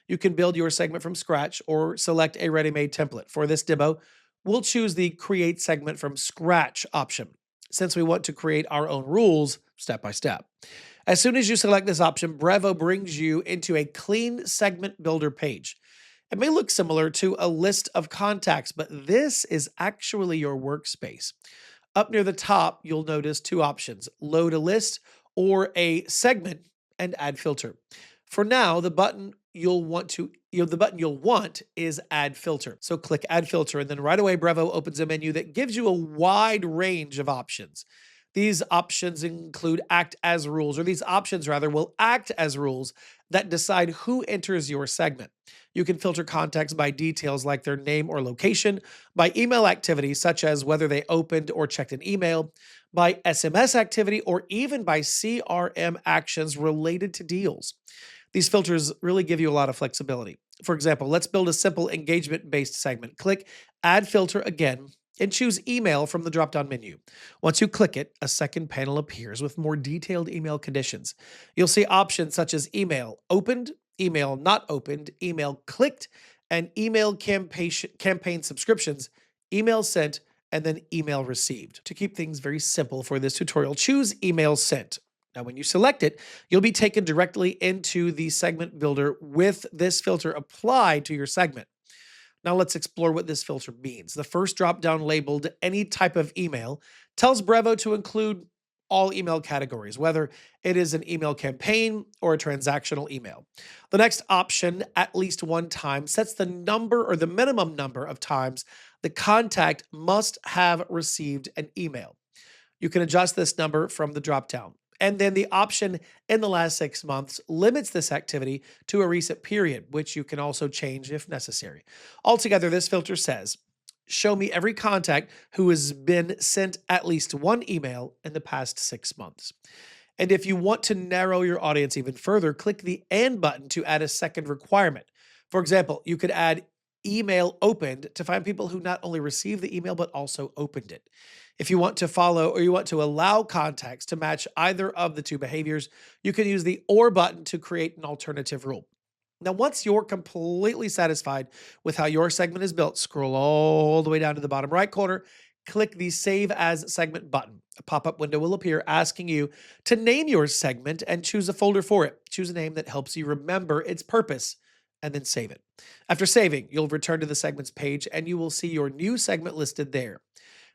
You can build your segment from scratch or select a ready-made template. For this demo, we'll choose the Create Segment from Scratch option, since we want to create our own rules step by step. As soon as you select this option, Brevo brings you into a clean segment builder page. It may look similar to a list of contacts, but this is actually your workspace. Up near the top, you'll notice two options: load a list or a segment and add filter. For now, the button you'll want is add filter. So click add filter and then right away Brevo opens a menu that gives you a wide range of options. These options include act as rules, or these options rather will act as rules that decide who enters your segment. You can filter contacts by details like their name or location, by email activity such as whether they opened or checked an email, by SMS activity, or even by CRM actions related to deals. These filters really give you a lot of flexibility. For example, let's build a simple engagement-based segment. Click Add Filter again and choose Email from the drop-down menu. Once you click it, a second panel appears with more detailed email conditions. You'll see options such as email opened, email not opened, email clicked, and email campaign subscriptions, email sent, and then email received. To keep things very simple for this tutorial, choose Email Sent. Now, when you select it, you'll be taken directly into the segment builder with this filter applied to your segment. Now let's explore what this filter means. The first drop-down labeled any type of email tells Brevo to include all email categories, whether it is an email campaign or a transactional email. The next option, at least one time, sets the number or the minimum number of times the contact must have received an email. You can adjust this number from the drop-down. And then the option in the last 6 months limits this activity to a recent period, which you can also change if necessary. Altogether, this filter says, show me every contact who has been sent at least one email in the past 6 months. And if you want to narrow your audience even further, click the and button to add a second requirement. For example, you could add email opened to find people who not only received the email, but also opened it. If you want to follow or you want to allow contacts to match either of the two behaviors, you can use the or button to create an alternative rule. Now, once you're completely satisfied with how your segment is built, scroll all the way down to the bottom right corner, click the Save as Segment button. A pop-up window will appear asking you to name your segment and choose a folder for it. Choose a name that helps you remember its purpose and then save it. After saving, you'll return to the segments page and you will see your new segment listed there.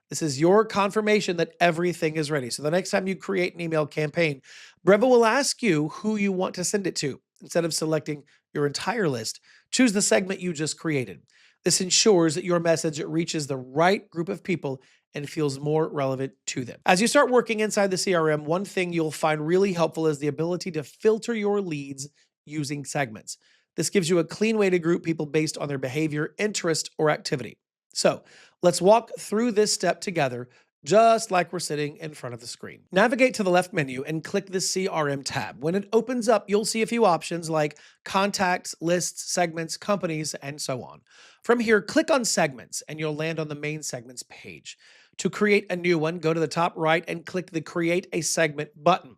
This is your confirmation that everything is ready. So the next time you create an email campaign, Brevo will ask you who you want to send it to. Instead of selecting your entire list, choose the segment you just created. This ensures that your message reaches the right group of people and feels more relevant to them. As you start working inside the CRM, one thing you'll find really helpful is the ability to filter your leads using segments. This gives you a clean way to group people based on their behavior, interest, or activity. So let's walk through this step together, just like we're sitting in front of the screen. Navigate to the left menu and click the CRM tab. When it opens up, you'll see a few options like contacts, lists, segments, companies, and so on. From here, click on segments and you'll land on the main segments page. To create a new one, go to the top right and click the Create a Segment button.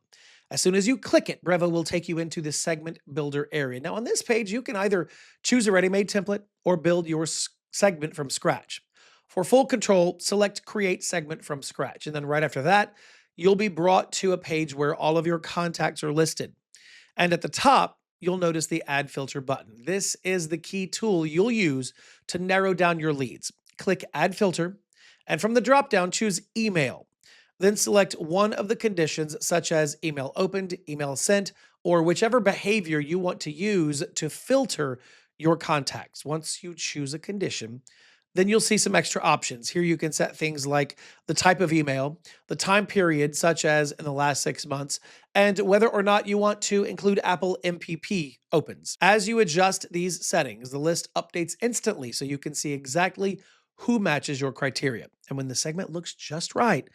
As soon as you click it, Brevo will take you into the segment builder area. Now, on this page, you can either choose a ready-made template or build your segment from scratch. For full control, select Create Segment from Scratch. And then right after that, you'll be brought to a page where all of your contacts are listed. And at the top, you'll notice the Add Filter button. This is the key tool you'll use to narrow down your leads. Click Add Filter, and from the dropdown, choose Email. Then select one of the conditions, such as email opened, email sent, or whichever behavior you want to use to filter your contacts. Once you choose a condition, then you'll see some extra options. Here you can set things like the type of email, the time period, such as in the last 6 months, and whether or not you want to include Apple MPP opens. As you adjust these settings, the list updates instantly so you can see exactly who matches your criteria. And when the segment looks just right,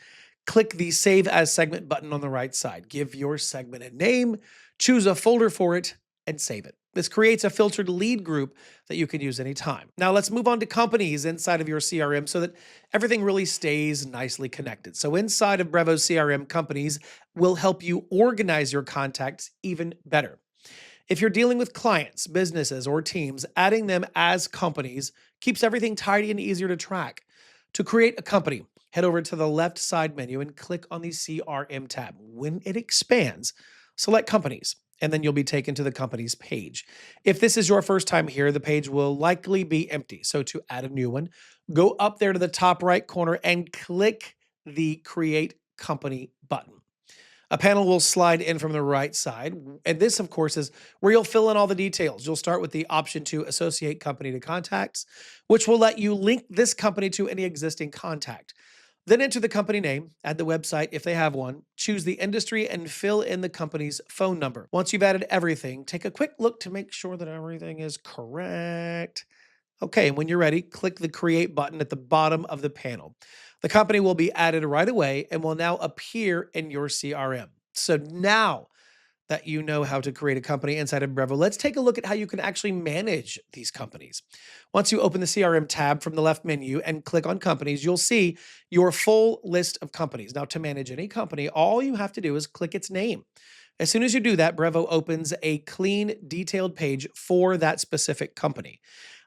click the Save as Segment button on the right side. Give your segment a name, choose a folder for it, and save it. This creates a filtered lead group that you can use anytime. Now let's move on to companies inside of your CRM so that everything really stays nicely connected. So inside of Brevo's CRM, companies will help you organize your contacts even better. If you're dealing with clients, businesses, or teams, adding them as companies keeps everything tidy and easier to track. To create a company, head over to the left side menu and click on the CRM tab. When it expands, select companies, and then you'll be taken to the company's page. If this is your first time here, the page will likely be empty. So to add a new one, go up there to the top right corner and click the Create Company button. A panel will slide in from the right side. And this, of course, is where you'll fill in all the details. You'll start with the option to associate company to contacts, which will let you link this company to any existing contact. Then enter the company name, add the website if they have one, choose the industry, and fill in the company's phone number. Once you've added everything, take a quick look to make sure that everything is correct. Okay, and when you're ready, click the Create button at the bottom of the panel. The company will be added right away and will now appear in your CRM. So now that you know how to create a company inside of Brevo, let's take a look at how you can actually manage these companies. Once you open the CRM tab from the left menu and click on companies, you'll see your full list of companies. Now, to manage any company, all you have to do is click its name. As soon as you do that, Brevo opens a clean, detailed page for that specific company.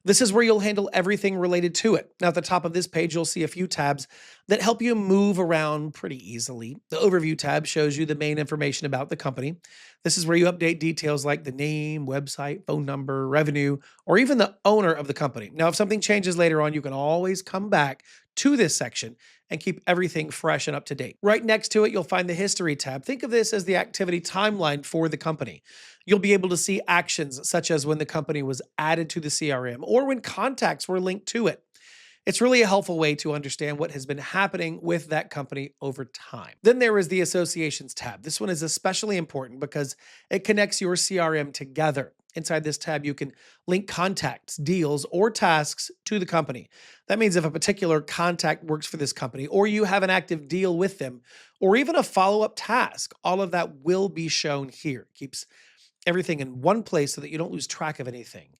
This is where you'll handle everything related to it. Now, at the top of this page, you'll see a few tabs that help you move around pretty easily. The Overview tab shows you the main information about the company. This is where you update details like the name, website, phone number, revenue, or even the owner of the company. Now, if something changes later on, you can always come back to this section and keep everything fresh and up to date. Right next to it, you'll find the History tab. Think of this as the activity timeline for the company. You'll be able to see actions such as when the company was added to the CRM or when contacts were linked to it. It's really a helpful way to understand what has been happening with that company over time. Then there is the Associations tab. This one is especially important because it connects your CRM together. Inside this tab, you can link contacts, deals, or tasks to the company. That means if a particular contact works for this company, or you have an active deal with them, or even a follow-up task, all of that will be shown here. Keeps everything in one place so that you don't lose track of anything.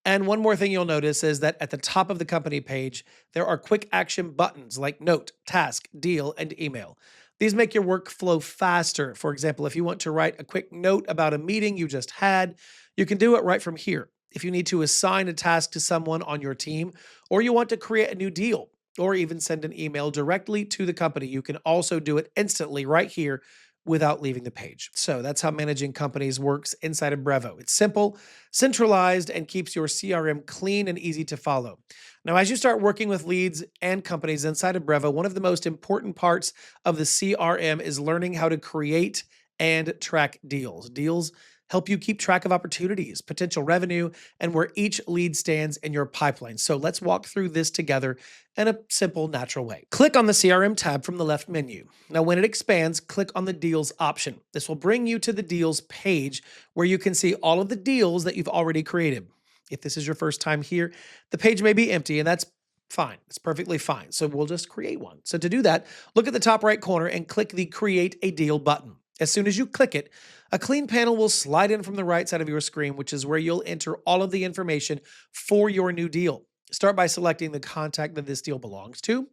And one more thing you'll notice is that at the top of the company page, there are quick action buttons like Note, Task, Deal, and Email. These make your work flow faster. For example, if you want to write a quick note about a meeting you just had, you can do it right from here. If you need to assign a task to someone on your team, or you want to create a new deal, or even send an email directly to the company, you can also do it instantly right here without leaving the page. So that's how managing companies works inside of Brevo. It's simple, centralized, and keeps your CRM clean and easy to follow. Now, as you start working with leads and companies inside of Brevo, one of the most important parts of the CRM is learning how to create and track deals. Deals help you keep track of opportunities, potential revenue, and where each lead stands in your pipeline. So let's walk through this together in a simple, natural way. Click on the CRM tab from the left menu. Now, when it expands, click on the deals option. This will bring you to the deals page where you can see all of the deals that you've already created. If this is your first time here, the page may be empty, and that's fine. It's perfectly fine. So we'll just create one. So to do that, look at the top right corner and click the Create a Deal button. As soon as you click it, a clean panel will slide in from the right side of your screen, which is where you'll enter all of the information for your new deal. Start by selecting the contact that this deal belongs to.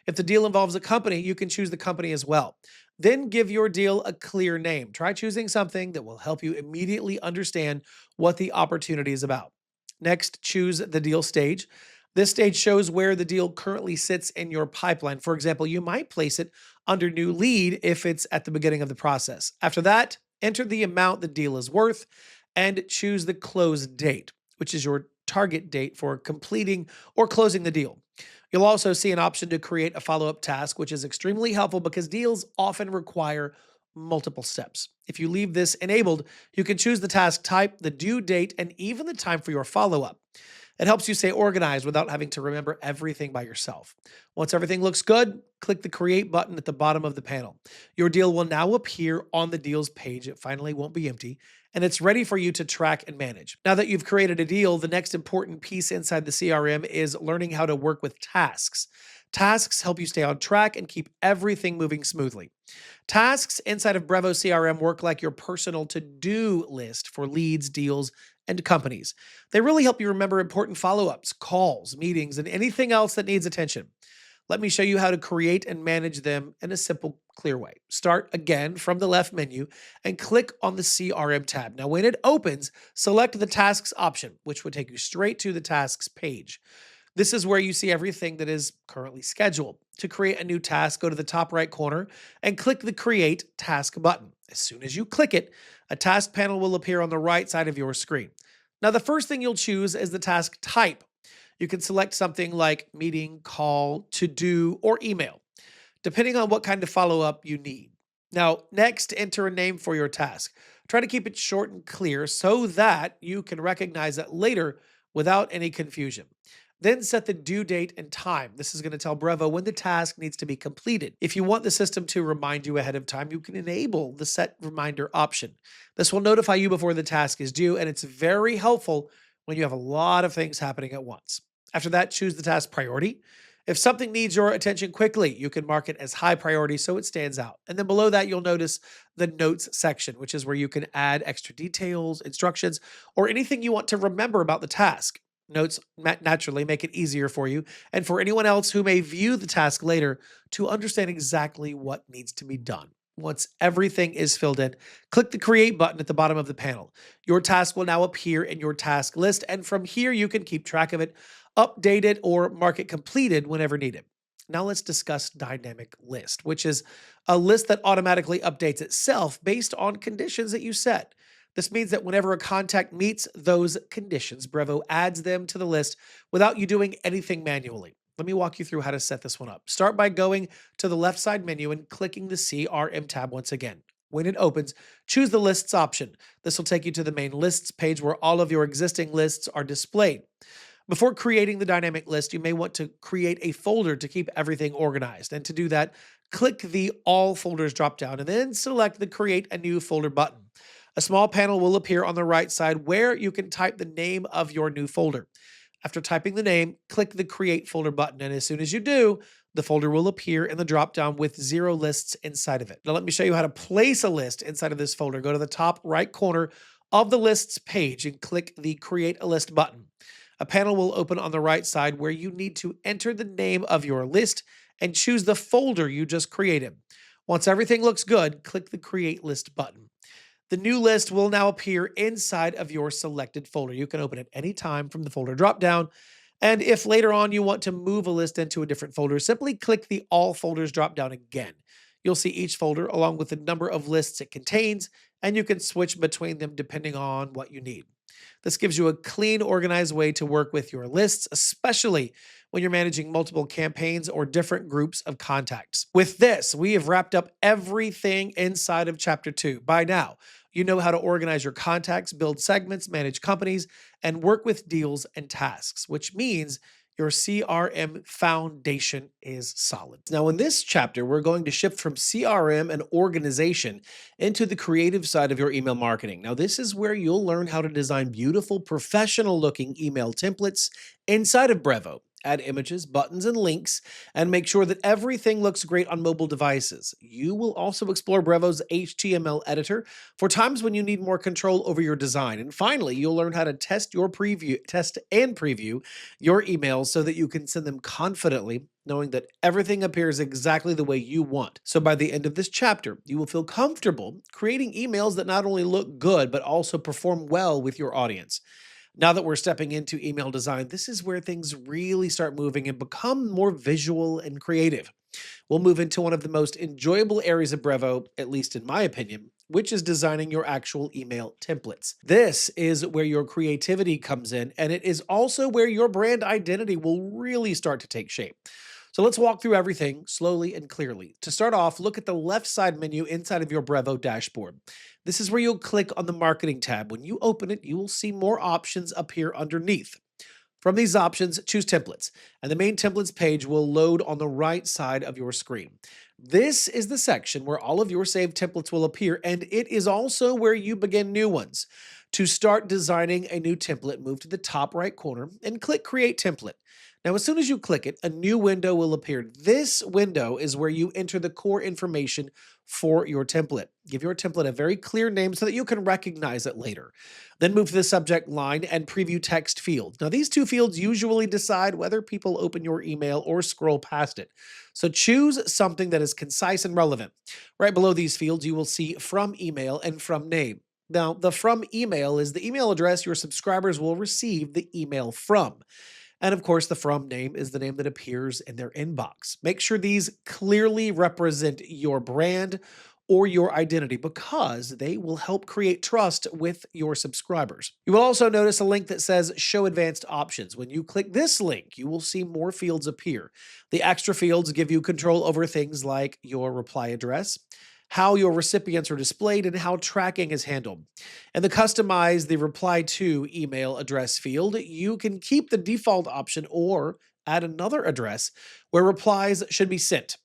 If the deal involves a company, you can choose the company as well. Then give your deal a clear name. Try choosing something that will help you immediately understand what the opportunity is about. Next, choose the deal stage. This stage shows where the deal currently sits in your pipeline. For example, you might place it under new lead if it's at the beginning of the process. After that, enter the amount the deal is worth and choose the close date, which is your target date for completing or closing the deal. You'll also see an option to create a follow-up task, which is extremely helpful because deals often require multiple steps. If you leave this enabled, you can choose the task type, the due date, and even the time for your follow-up. It helps you stay organized without having to remember everything by yourself. Once everything looks good, click the Create button at the bottom of the panel. Your deal will now appear on the deals page. It finally won't be empty, and it's ready for you to track and manage. Now that you've created a deal, the next important piece inside the CRM is learning how to work with tasks. Tasks help you stay on track and keep everything moving smoothly. Tasks inside of Brevo CRM work like your personal to-do list for leads, deals, and companies. They really help you remember important follow-ups, calls, meetings, and anything else that needs attention. Let me show you how to create and manage them in a simple, clear way. Start again from the left menu and click on the CRM tab. Now, when it opens, select the Tasks option, which would take you straight to the Tasks page. This is where you see everything that is currently scheduled. To create a new task, go to the top right corner and click the Create Task button. As soon as you click it, a task panel will appear on the right side of your screen. Now, the first thing you'll choose is the task type. You can select something like meeting, call, to do, or email, depending on what kind of follow-up you need. Now, next, enter a name for your task. Try to keep it short and clear so that you can recognize it later without any confusion. Then set the due date and time. This is going to tell Brevo when the task needs to be completed. If you want the system to remind you ahead of time, you can enable the set reminder option. This will notify you before the task is due, and it's very helpful when you have a lot of things happening at once. After that, choose the task priority. If something needs your attention quickly, you can mark it as high priority so it stands out. And then below that, you'll notice the notes section, which is where you can add extra details, instructions, or anything you want to remember about the task. Notes naturally make it easier for you and for anyone else who may view the task later to understand exactly what needs to be done. Once everything is filled in, click the Create button at the bottom of the panel. Your task will now appear in your task list, and from here you can keep track of it, update it, or mark it completed whenever needed. Now let's discuss Dynamic List, which is a list that automatically updates itself based on conditions that you set. This means that whenever a contact meets those conditions, Brevo adds them to the list without you doing anything manually. Let me walk you through how to set this one up. Start by going to the left side menu and clicking the CRM tab once again. When it opens, choose the Lists option. This will take you to the main Lists page where all of your existing lists are displayed. Before creating the dynamic list, you may want to create a folder to keep everything organized. And to do that, click the All Folders dropdown and then select the Create a New Folder button. A small panel will appear on the right side where you can type the name of your new folder. After typing the name, click the Create Folder button, and as soon as you do, the folder will appear in the dropdown with 0 lists inside of it. Now let me show you how to place a list inside of this folder. Go to the top right corner of the Lists page and click the Create a List button. A panel will open on the right side where you need to enter the name of your list and choose the folder you just created. Once everything looks good, click the Create List button. The new list will now appear inside of your selected folder. You can open it any time from the folder dropdown. And if later on you want to move a list into a different folder, simply click the All Folders dropdown again. You'll see each folder along with the number of lists it contains, and you can switch between them depending on what you need. This gives you a clean, organized way to work with your lists, especially when you're managing multiple campaigns or different groups of contacts. With this, we have wrapped up everything inside of Chapter 2. By now, you know how to organize your contacts, build segments, manage companies, and work with deals and tasks, which means your CRM foundation is solid. Now, in this chapter, we're going to shift from CRM and organization into the creative side of your email marketing. Now, this is where you'll learn how to design beautiful, professional looking email templates inside of Brevo. Add images, buttons, and links, and make sure that everything looks great on mobile devices. You will also explore Brevo's HTML editor for times when you need more control over your design. And finally, you'll learn how to test and preview your emails so that you can send them confidently, knowing that everything appears exactly the way you want. So by the end of this chapter, you will feel comfortable creating emails that not only look good, but also perform well with your audience. Now that we're stepping into email design, this is where things really start moving and become more visual and creative. We'll move into one of the most enjoyable areas of Brevo, at least in my opinion, which is designing your actual email templates. This is where your creativity comes in, and it is also where your brand identity will really start to take shape. So let's walk through everything slowly and clearly. To start off, look at the left side menu inside of your Brevo dashboard. This is where you'll click on the marketing tab. When you open it, you will see more options appear underneath. From these options, choose templates, and the main templates page will load on the right side of your screen. This is the section where all of your saved templates will appear, and it is also where you begin new ones. To start designing a new template, move to the top right corner and click Create Template. Now, as soon as you click it, a new window will appear. This window is where you enter the core information for your template. Give your template a very clear name so that you can recognize it later. Then move to the subject line and preview text field. Now, these two fields usually decide whether people open your email or scroll past it. So choose something that is concise and relevant. Right below these fields, you will see from email and from name. Now, the from email is the email address your subscribers will receive the email from. And of course, the from name is the name that appears in their inbox. Make sure these clearly represent your brand or your identity because they will help create trust with your subscribers. You will also notice a link that says Show Advanced Options. When you click this link, you will see more fields appear. The extra fields give you control over things like your reply address, how your recipients are displayed, and how tracking is handled. And to customize the reply to email address field, you can keep the default option or add another address where replies should be sent.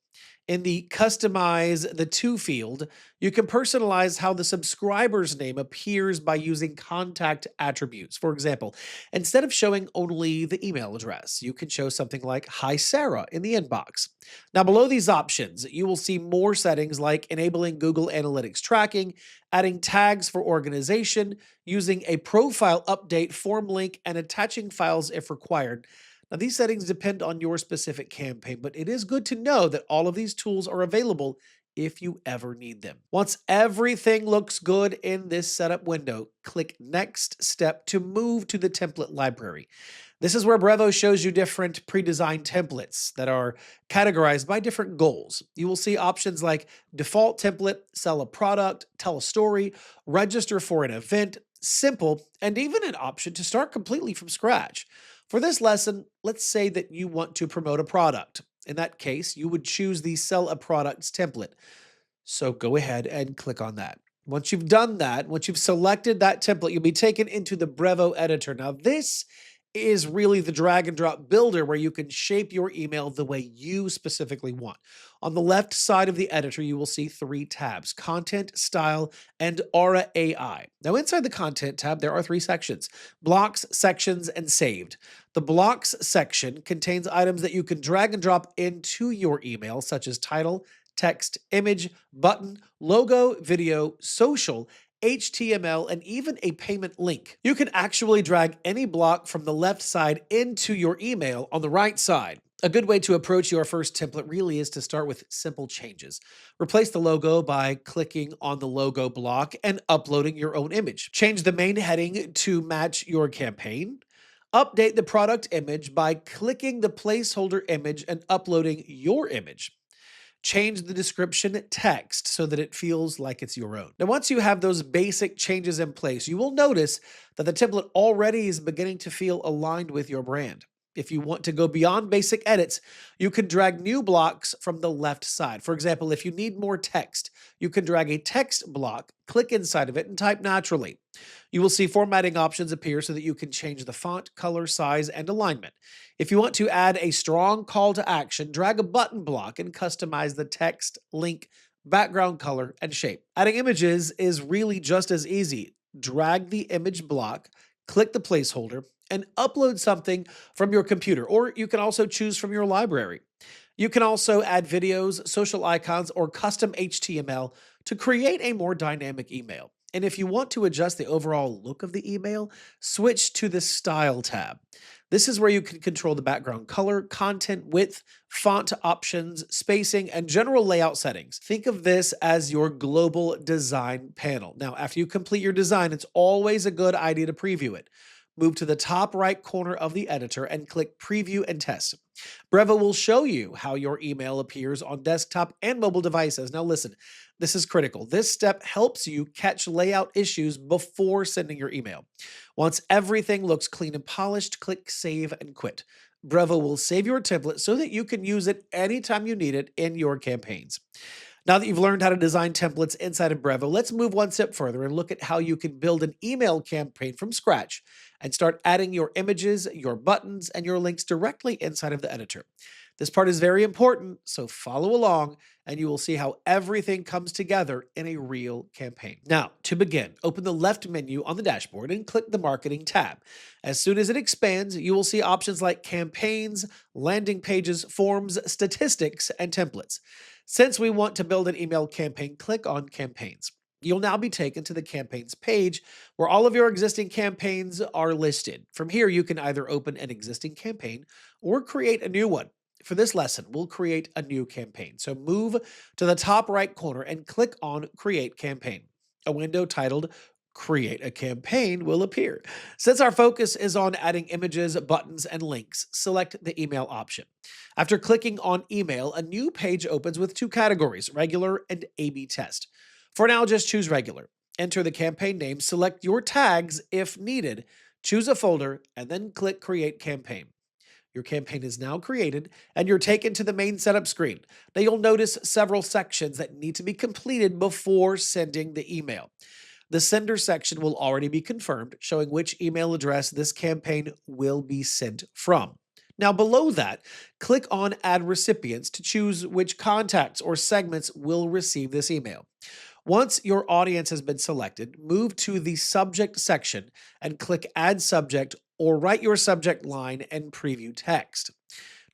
In the Customize the To field, you can personalize how the subscriber's name appears by using contact attributes. For example, instead of showing only the email address, you can show something like Hi Sarah in the inbox. Now, below these options, you will see more settings like enabling Google Analytics tracking, adding tags for organization, using a profile update form link, and attaching files if required. Now, these settings depend on your specific campaign, but it is good to know that all of these tools are available if you ever need them. Once everything looks good in this setup window, click Next Step to move to the template library. This is where Brevo shows you different pre-designed templates that are categorized by different goals. You will see options like default template, sell a product, tell a story, register for an event, simple, and even an option to start completely from scratch. For this lesson, let's say that you want to promote a product. In that case, you would choose the Sell a Products template. So go ahead and click on that. Once you've done that, once you've selected that template, you'll be taken into the Brevo editor. Now, this is really the drag and drop builder where you can shape your email the way you specifically want. On the left side of the editor, you will see three tabs: Content, Style, and Aura AI. Now, inside the Content tab, there are three sections: Blocks, Sections, and Saved. The Blocks section contains items that you can drag and drop into your email, such as title, text, image, button, logo, video, social, HTML, and even a payment link. You can actually drag any block from the left side into your email on the right side. A good way to approach your first template really is to start with simple changes. Replace the logo by clicking on the logo block and uploading your own image. Change the main heading to match your campaign. Update the product image by clicking the placeholder image and uploading your image. change the description text so that it feels like it's your own. Now, once you have those basic changes in place, you will notice that the template already is beginning to feel aligned with your brand. If you want to go beyond basic edits, you can drag new blocks from the left side. For example, if you need more text, you can drag a text block, click inside of it, and type naturally. You will see formatting options appear so that you can change the font, color, size, and alignment. If you want to add a strong call to action, drag a button block and customize the text, link, background color, and shape. Adding images is really just as easy. Drag the image block, click the placeholder, and upload something from your computer, or you can also choose from your library. You can also add videos, social icons, or custom HTML to create a more dynamic email. And if you want to adjust the overall look of the email, switch to the Style tab. This is where you can control the background color, content width, font options, spacing, and general layout settings. Think of this as your global design panel. Now, after you complete your design, it's always a good idea to preview it. Move to the top right corner of the editor and click Preview and Test. Brevo will show you how your email appears on desktop and mobile devices. Now listen, this is critical. This step helps you catch layout issues before sending your email. Once everything looks clean and polished, click Save and Quit. Brevo will save your template so that you can use it anytime you need it in your campaigns. Now that you've learned how to design templates inside of Brevo, let's move one step further and look at how you can build an email campaign from scratch and start adding your images, your buttons, and your links directly inside of the editor. This part is very important, so follow along and you will see how everything comes together in a real campaign. Now, to begin, open the left menu on the dashboard and click the Marketing tab. As soon as it expands, you will see options like campaigns, landing pages, forms, statistics, and templates. Since we want to build an email campaign, click on Campaigns. You'll now be taken to the Campaigns page where all of your existing campaigns are listed. From here, you can either open an existing campaign or create a new one. For this lesson, we'll create a new campaign. So move to the top right corner and click on Create Campaign. A window titled Create a Campaign will appear. Since our focus is on adding images, buttons, and links, select the email option. After clicking on email, a new page opens with two categories, regular and A/B test. For now, just choose regular. Enter the campaign name, select your tags if needed, choose a folder, and then click Create Campaign. Your campaign is now created, and you're taken to the main setup screen. Now you'll notice several sections that need to be completed before sending the email. The sender section will already be confirmed, showing which email address this campaign will be sent from. Now below that, click on Add Recipients to choose which contacts or segments will receive this email. Once your audience has been selected, move to the Subject section and click Add Subject or write your subject line and preview text.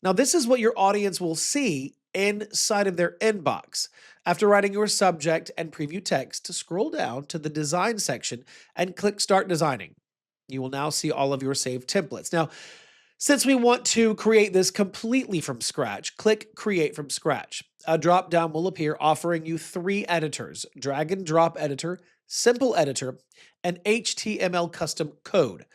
Now, this is what your audience will see inside of their inbox. After writing your subject and preview text, scroll down to the Design section and click Start Designing. You will now see all of your saved templates. Now, since we want to create this completely from scratch, click Create from Scratch. A drop-down will appear offering you three editors: Drag and Drop Editor, Simple Editor, and HTML Custom Code.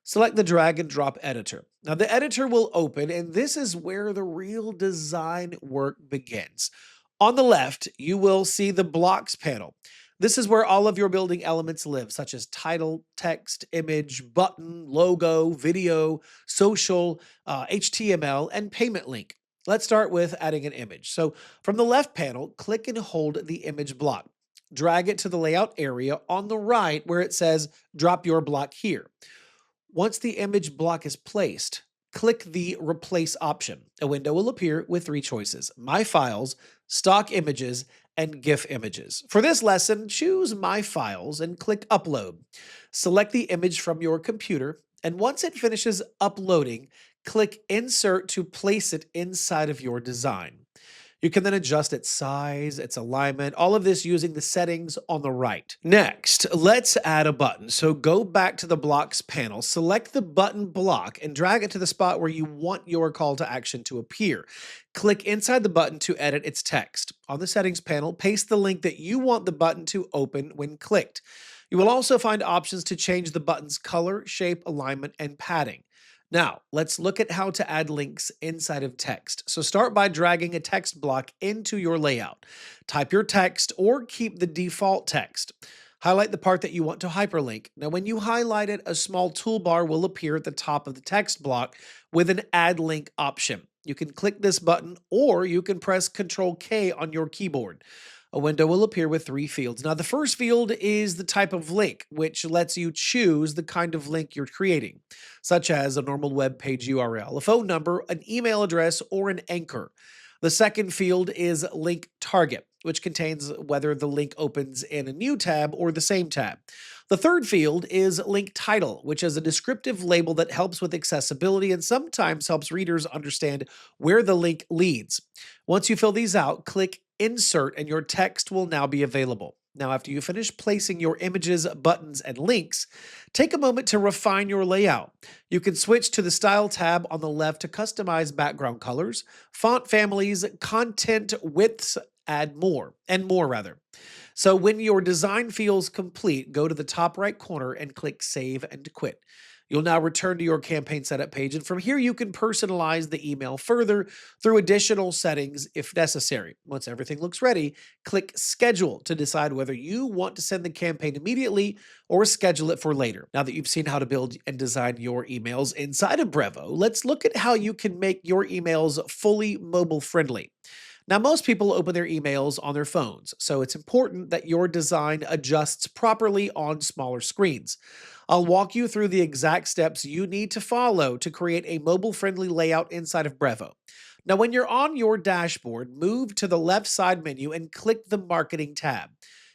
Select the Drag and Drop Editor. Now the editor will open, and this is where the real design work begins. On the left, you will see the Blocks panel. This is where all of your building elements live, such as title, text, image, button, logo, video, social, HTML, and payment link. Let's start with adding an image. So from the left panel, click and hold the image block. Drag it to the layout area on the right where it says Drop Your Block Here. Once the image block is placed, click the Replace option. A window will appear with three choices: My Files, Stock Images, and GIF images. For this lesson, choose My Files and click Upload. Select the image from your computer, and once it finishes uploading, click Insert to place it inside of your design. You can then adjust its size, its alignment, all of this using the settings on the right. Next, let's add a button. So go back to the Blocks panel, select the button block, and drag it to the spot where you want your call to action to appear. Click inside the button to edit its text. On the Settings panel, paste the link that you want the button to open when clicked. You will also find options to change the button's color, shape, alignment, and padding. Now, let's look at how to add links inside of text. So start by dragging a text block into your layout. Type your text or keep the default text. Highlight the part that you want to hyperlink. Now, when you highlight it, a small toolbar will appear at the top of the text block with an add link option. You can click this button or you can press Ctrl K on your keyboard. A window will appear with three fields. Now, the first field is the type of link, which lets you choose the kind of link you're creating, such as a normal web page URL, a phone number, an email address, or an anchor. The second field is link target, which contains whether the link opens in a new tab or the same tab. The third field is link title, which is a descriptive label that helps with accessibility and sometimes helps readers understand where the link leads. Once you fill these out, click Insert and your text will now be available. Now, after you finish placing your images, buttons, and links, take a moment to refine your layout. You can switch to the Style tab on the left to customize background colors, font families, content widths, add more, and more rather. So when your design feels complete, go to the top right corner and click Save and Quit. You'll now return to your campaign setup page, and from here you can personalize the email further through additional settings if necessary. Once everything looks ready, click Schedule to decide whether you want to send the campaign immediately or schedule it for later. Now that you've seen how to build and design your emails inside of Brevo, let's look at how you can make your emails fully mobile friendly. Now, most people open their emails on their phones, so it's important that your design adjusts properly on smaller screens. I'll walk you through the exact steps you need to follow to create a mobile-friendly layout inside of Brevo. Now, when you're on your dashboard, move to the left side menu and click the Marketing tab.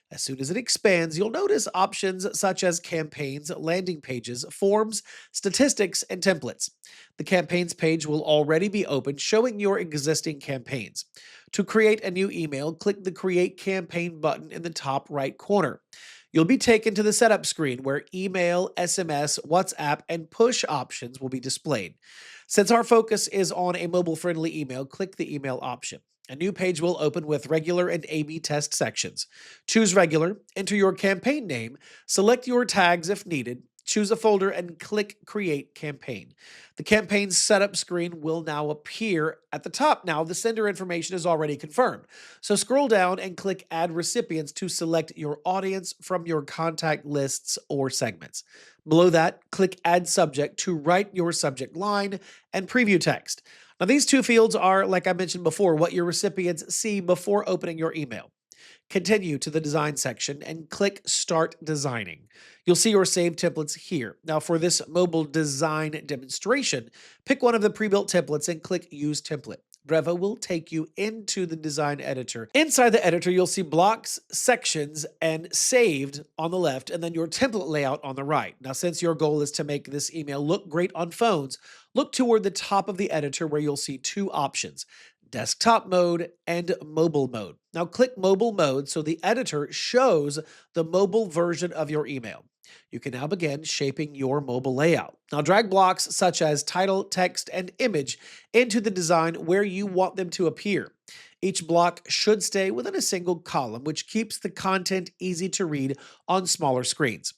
As soon as it expands, you'll notice options such as campaigns, landing pages, forms, statistics, and templates. The campaigns page will already be open, showing your existing campaigns. To create a new email, click the Create Campaign button in the top right corner. You'll be taken to the setup screen where email, SMS, WhatsApp, and push options will be displayed. Since our focus is on a mobile friendly email, click the email option. A new page will open with regular and A/B test sections. Choose regular, enter your campaign name, select your tags if needed, choose a folder, and click Create Campaign. The campaign's setup screen will now appear at the top. Now, the sender information is already confirmed. So scroll down and click Add Recipients to select your audience from your contact lists or segments. Below that, click Add Subject to write your subject line and preview text. Now, these two fields are, like I mentioned before, what your recipients see before opening your email. Continue to the design section and click Start Designing. You'll see your saved templates here. Now for this mobile design demonstration, pick one of the pre-built templates and click Use Template. Brevo will take you into the design editor. Inside the editor, you'll see blocks, sections, and saved on the left, and then your template layout on the right. Now, since your goal is to make this email look great on phones, look toward the top of the editor where you'll see two options: desktop mode and mobile mode. Now click mobile mode so the editor shows the mobile version of your email. You can now begin shaping your mobile layout. Now drag blocks such as title, text, and image into the design where you want them to appear. Each block should stay within a single column, which keeps the content easy to read on smaller screens.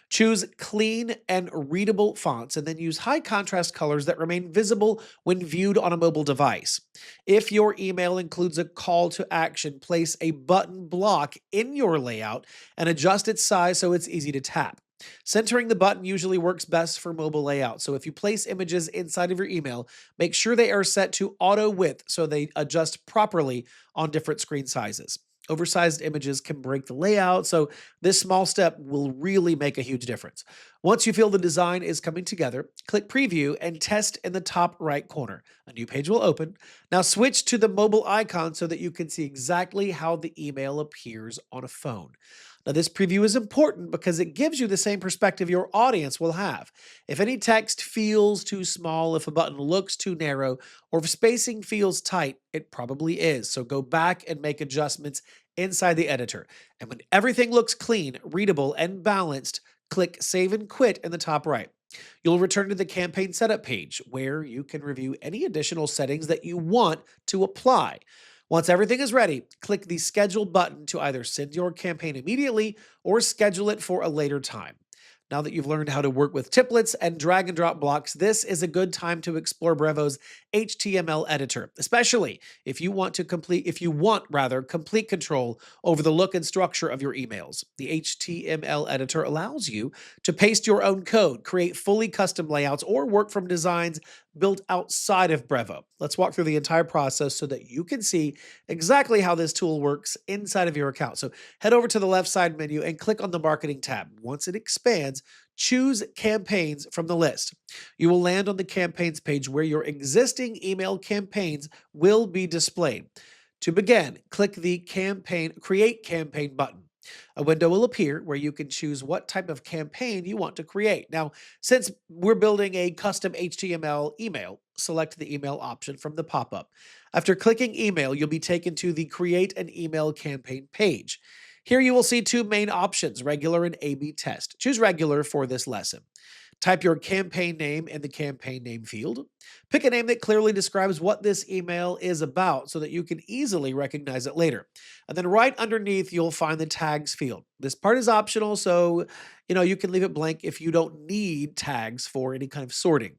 Choose clean and readable fonts and then use high contrast colors that remain visible when viewed on a mobile device. If your email includes a call to action, place a button block in your layout and adjust its size so it's easy to tap. Centering the button usually works best for mobile layout, so if you place images inside of your email, make sure they are set to auto width so they adjust properly on different screen sizes. Oversized images can break the layout, so this small step will really make a huge difference. Once you feel the design is coming together, click Preview and test in the top right corner. A new page will open. Now switch to the mobile icon so that you can see exactly how the email appears on a phone. Now, this preview is important because it gives you the same perspective your audience will have. If any text feels too small, if a button looks too narrow, or if spacing feels tight, it probably is. So go back and make adjustments inside the editor. And when everything looks clean, readable, and balanced, click Save and Quit in the top right. You'll return to the campaign setup page where you can review any additional settings that you want to apply. Once everything is ready, click the Schedule button to either send your campaign immediately or schedule it for a later time. Now that you've learned how to work with templates and drag and drop blocks, this is a good time to explore Brevo's HTML editor, especially if you want rather complete control over the look and structure of your emails. The HTML editor allows you to paste your own code, create fully custom layouts, or work from designs built outside of Brevo. Let's walk through the entire process so that you can see exactly how this tool works inside of your account. So head over to the left side menu and click on the marketing tab. Once it expands, choose campaigns from the list. You will land on the campaigns page where your existing email campaigns will be displayed. To begin, click the Create Campaign button. A window will appear where you can choose what type of campaign you want to create. Now, since we're building a custom HTML email, select the email option from the pop-up. After clicking email, you'll be taken to the Create an Email Campaign page. Here you will see two main options, regular and A/B test. Choose regular for this lesson. Type your campaign name in the campaign name field. Pick a name that clearly describes what this email is about so that you can easily recognize it later. And then right underneath, you'll find the tags field. This part is optional, so you can leave it blank if you don't need tags for any kind of sorting.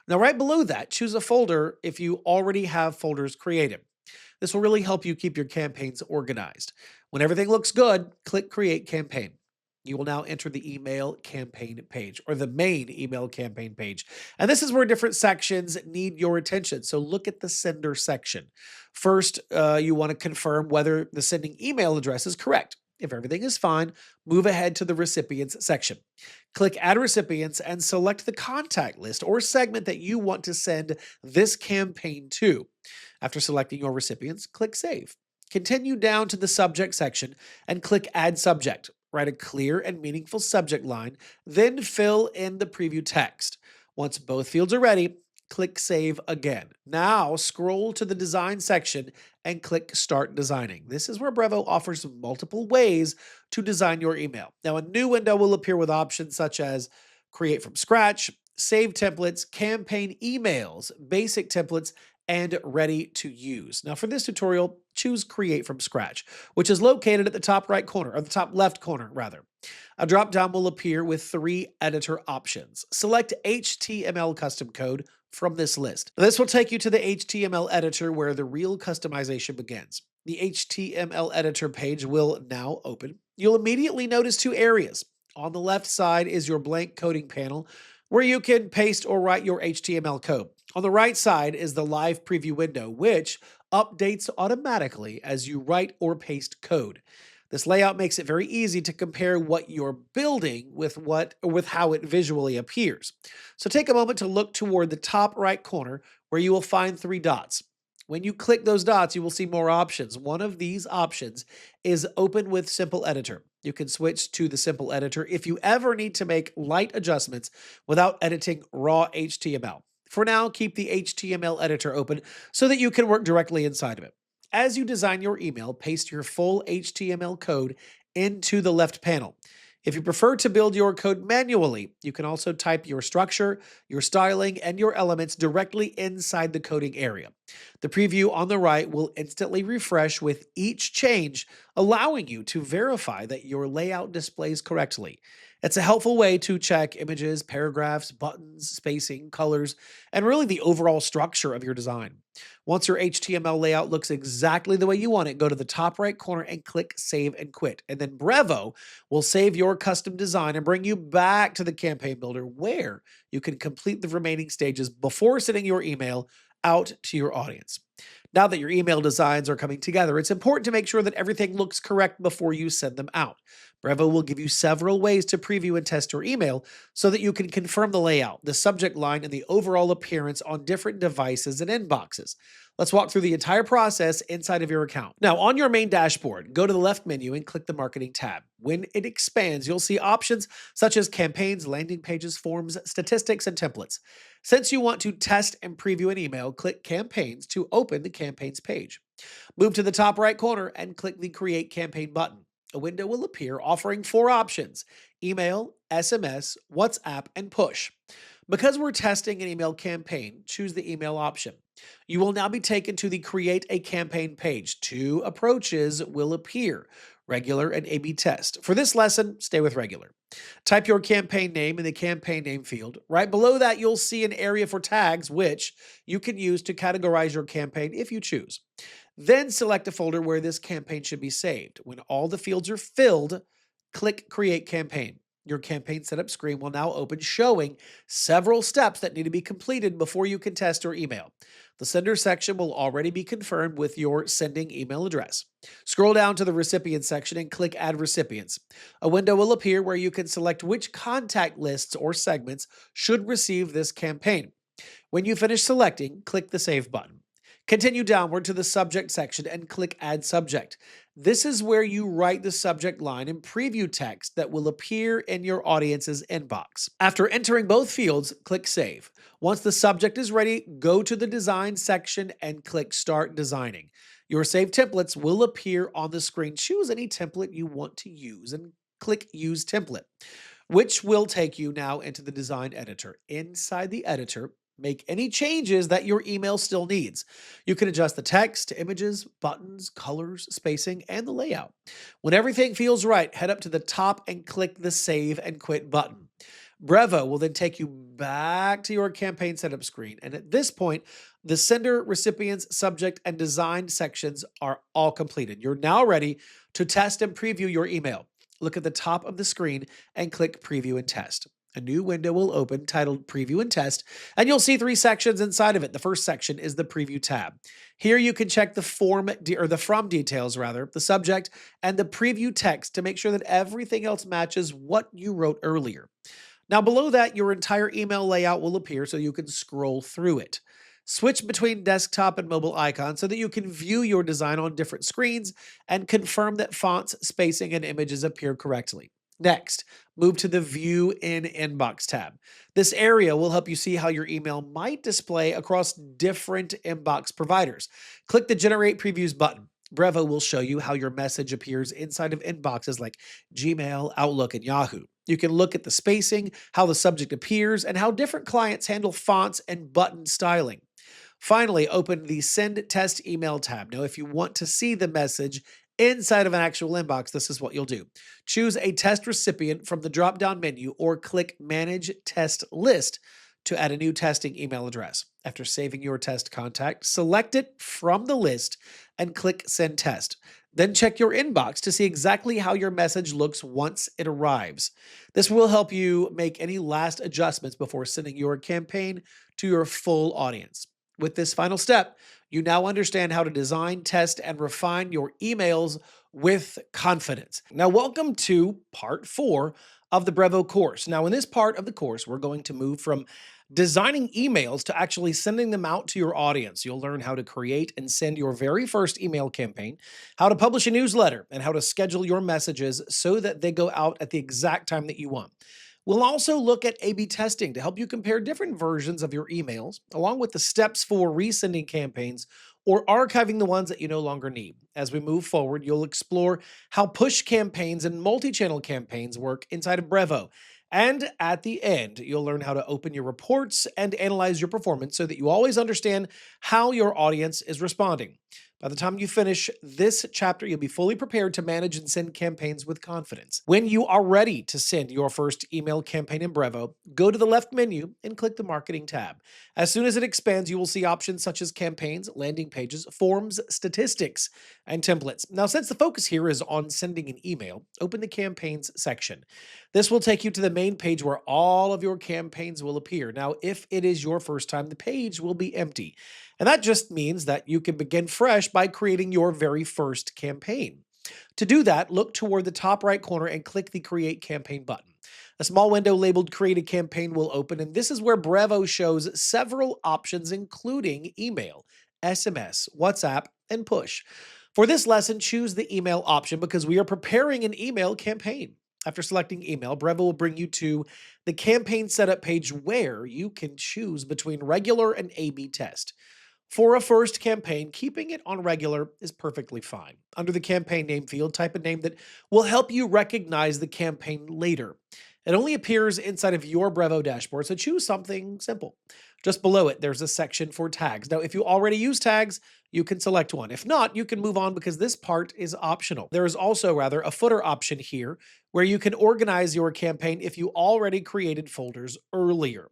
Now, right below that, choose a folder if you already have folders created. This will really help you keep your campaigns organized. When everything looks good, click Create Campaign. You will now enter the email campaign page or the main email campaign page. And this is where different sections need your attention. So look at the sender section. First, you want to confirm whether the sending email address is correct. If everything is fine, move ahead to the recipients section. Click Add Recipients and select the contact list or segment that you want to send this campaign to. After selecting your recipients, click Save. Continue down to the subject section and click Add Subject. Write a clear and meaningful subject line, then fill in the preview text. Once both fields are ready, click Save again. Now scroll to the Design section and click Start Designing. This is where Brevo offers multiple ways to design your email. Now, a new window will appear with options such as Create from Scratch, Save Templates, Campaign Emails, Basic Templates, and Ready to Use. Now, for this tutorial, choose Create from Scratch, which is located at the top right corner, or the top left corner, rather. A drop-down will appear with 3 editor options. Select HTML custom code from this list. This will take you to the HTML editor where the real customization begins. The HTML editor page will now open. You'll immediately notice 2 areas. On the left side is your blank coding panel, where you can paste or write your HTML code. On the right side is the live preview window, which updates automatically as you write or paste code. This layout makes it very easy to compare what you're building with how it visually appears. So take a moment to look toward the top right corner where you will find 3 dots. When you click those dots, you will see more options. One of these options is Open with Simple Editor. You can switch to the Simple Editor if you ever need to make light adjustments without editing raw HTML. For now, keep the HTML editor open so that you can work directly inside of it. As you design your email, paste your full HTML code into the left panel. If you prefer to build your code manually, you can also type your structure, your styling, and your elements directly inside the coding area. The preview on the right will instantly refresh with each change, allowing you to verify that your layout displays correctly. It's a helpful way to check images, paragraphs, buttons, spacing, colors, and really the overall structure of your design. Once your HTML layout looks exactly the way you want it, go to the top right corner and click Save and Quit. And then Brevo will save your custom design and bring you back to the campaign builder where you can complete the remaining stages before sending your email out to your audience. Now that your email designs are coming together, it's important to make sure that everything looks correct before you send them out. Brevo will give you several ways to preview and test your email so that you can confirm the layout, the subject line, and the overall appearance on different devices and inboxes. Let's walk through the entire process inside of your account. Now, on your main dashboard, go to the left menu and click the Marketing tab. When it expands, you'll see options such as campaigns, landing pages, forms, statistics, and templates. Since you want to test and preview an email, click Campaigns to open the Campaigns page. Move to the top right corner and click the Create Campaign button. A window will appear offering 4 options: email, SMS, WhatsApp, and push. Because we're testing an email campaign, choose the email option. You will now be taken to the Create a Campaign page. 2 approaches will appear: regular, and A/B test. For this lesson, stay with regular. Type your campaign name in the campaign name field. Right below that, you'll see an area for tags, which you can use to categorize your campaign if you choose. Then select a folder where this campaign should be saved. When all the fields are filled, click Create Campaign. Your campaign setup screen will now open, showing several steps that need to be completed before you can test your email. The sender section will already be confirmed with your sending email address. Scroll down to the recipient section and click Add Recipients. A window will appear where you can select which contact lists or segments should receive this campaign. When you finish selecting, click the Save button. Continue downward to the subject section and click Add Subject. This is where you write the subject line in preview text that will appear in your audience's inbox. After entering both fields, click Save. Once the subject is ready, go to the Design section and click Start Designing. Your saved templates will appear on the screen. Choose any template you want to use and click Use Template, which will take you now into the design editor. Inside the editor, make any changes that your email still needs. You can adjust the text, images, buttons, colors, spacing, and the layout. When everything feels right, head up to the top and click the Save and Quit button. Brevo will then take you back to your campaign setup screen. And at this point, the sender, recipients, subject, and design sections are all completed. You're now ready to test and preview your email. Look at the top of the screen and click Preview and Test. A new window will open titled Preview and Test, and you'll see 3 sections inside of it. The first section is the Preview tab. Here you can check the from details, the subject, and the preview text to make sure that everything else matches what you wrote earlier. Now below that, your entire email layout will appear so you can scroll through it. Switch between desktop and mobile icons so that you can view your design on different screens and confirm that fonts, spacing, and images appear correctly. Next, move to the View in Inbox tab. This area will help you see how your email might display across different inbox providers. Click the Generate Previews button. Brevo will show you how your message appears inside of inboxes like Gmail, Outlook, and Yahoo. You can look at the spacing, how the subject appears, and how different clients handle fonts and button styling. Finally, open the Send Test Email tab. Now, if you want to see the message inside of an actual inbox, this is what you'll do. Choose a test recipient from the drop-down menu or click Manage Test List to add a new testing email address. After saving your test contact, select it from the list and click Send Test. Then check your inbox to see exactly how your message looks once it arrives. This will help you make any last adjustments before sending your campaign to your full audience. With this final step, you now understand how to design, test, and refine your emails with confidence. Now, welcome to part 4 of the Brevo course. Now, in this part of the course, we're going to move from designing emails to actually sending them out to your audience. You'll learn how to create and send your very first email campaign, how to publish a newsletter, and how to schedule your messages so that they go out at the exact time that you want. We'll also look at A/B testing to help you compare different versions of your emails, along with the steps for resending campaigns or archiving the ones that you no longer need. As we move forward, you'll explore how push campaigns and multi-channel campaigns work inside of Brevo. And at the end, you'll learn how to open your reports and analyze your performance so that you always understand how your audience is responding. By the time you finish this chapter, you'll be fully prepared to manage and send campaigns with confidence. When you are ready to send your first email campaign in Brevo, go to the left menu and click the Marketing tab. As soon as it expands, you will see options such as campaigns, landing pages, forms, statistics, and templates. Now, since the focus here is on sending an email, open the Campaigns section. This will take you to the main page where all of your campaigns will appear. Now, if it is your first time, the page will be empty. And that just means that you can begin fresh by creating your very first campaign. To do that, look toward the top right corner and click the Create Campaign button. A small window labeled Create a Campaign will open, and this is where Brevo shows several options, including email, SMS, WhatsApp, and push. For this lesson, choose the email option because we are preparing an email campaign. After selecting email, Brevo will bring you to the campaign setup page where you can choose between regular and A/B test. For a first campaign, keeping it on regular is perfectly fine. Under the campaign name field, type a name that will help you recognize the campaign later. It only appears inside of your Brevo dashboard, so choose something simple. Just below it, there's a section for tags. Now, if you already use tags, you can select one. If not, you can move on because this part is optional. There is also, rather, a footer option here where you can organize your campaign if you already created folders earlier.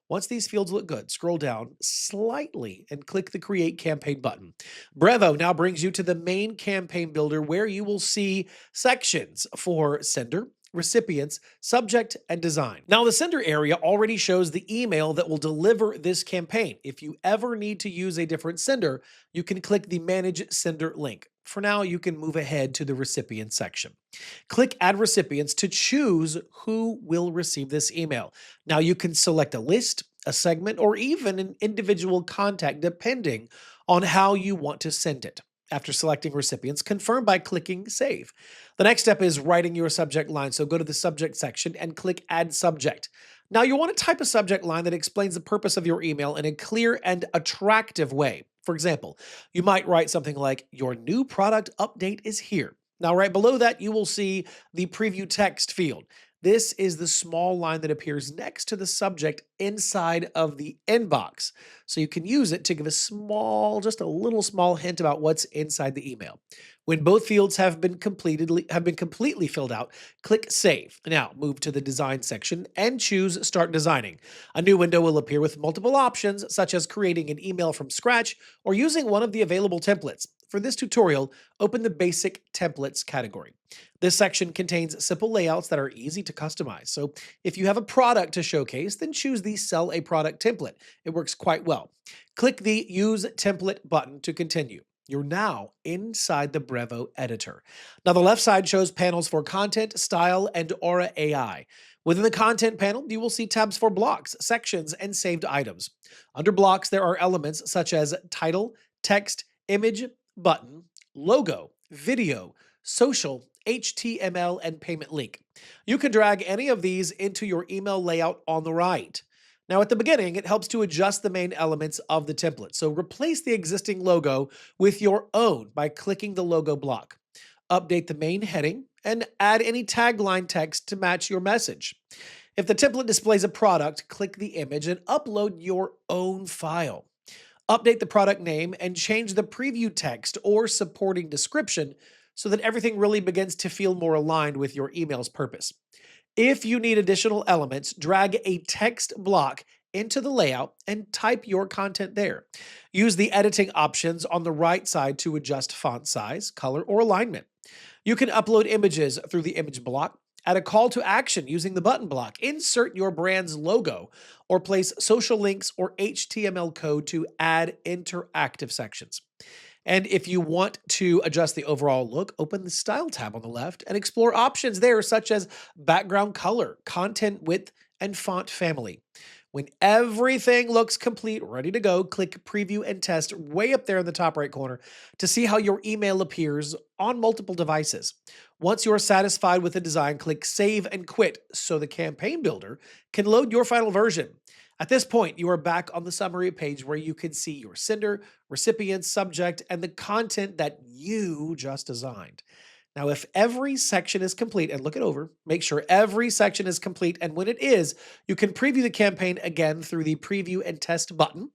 Once these fields look good, scroll down slightly and click the Create Campaign button. Brevo now brings you to the main campaign builder where you will see sections for sender, recipients, subject, and design. Now, the sender area already shows the email that will deliver this campaign. If you ever need to use a different sender, you can click the Manage Sender link. For now, you can move ahead to the recipient section. Click Add Recipients to choose who will receive this email. Now, you can select a list, a segment, or even an individual contact depending on how you want to send it. After selecting recipients, confirm by clicking Save. The next step is writing your subject line. So go to the subject section and click Add Subject. Now you want to type a subject line that explains the purpose of your email in a clear and attractive way. For example, you might write something like, "Your new product update is here." Now, right below that, you will see the preview text field. This is the small line that appears next to the subject inside of the inbox. So you can use it to give just a little small hint about what's inside the email. When both fields have been completely filled out, click Save. Now move to the Design section and choose Start Designing. A new window will appear with multiple options, such as creating an email from scratch or using one of the available templates. For this tutorial, open the Basic Templates category. This section contains simple layouts that are easy to customize. So if you have a product to showcase, then choose the Sell a Product template. It works quite well. Click the Use Template button to continue. You're now inside the Brevo editor. Now, the left side shows panels for content, style, and Aura AI. Within the content panel, you will see tabs for blocks, sections, and saved items. Under blocks, there are elements such as title, text, image, button, logo, video, social, HTML, and payment link. You can drag any of these into your email layout on the right. Now, at the beginning, it helps to adjust the main elements of the template. So replace the existing logo with your own by clicking the logo block. Update the main heading and add any tagline text to match your message. If the template displays a product, click the image and upload your own file. Update the product name and change the preview text or supporting description so that everything really begins to feel more aligned with your email's purpose. If you need additional elements, drag a text block into the layout and type your content there. Use the editing options on the right side to adjust font size, color, or alignment. You can upload images through the image block, add a call to action using the button block, insert your brand's logo, or place social links or HTML code to add interactive sections. And if you want to adjust the overall look, open the Style tab on the left and explore options there such as background color, content width, and font family. When everything looks complete, ready to go, click Preview and Test way up there in the top right corner to see how your email appears on multiple devices. Once you're satisfied with the design, click Save and Quit so the campaign builder can load your final version. At this point, you are back on the summary page where you can see your sender, recipient, subject, and the content that you just designed. Now, if every section is complete, and look it over, make sure every section is complete, and when it is, you can preview the campaign again through the Preview and Test button,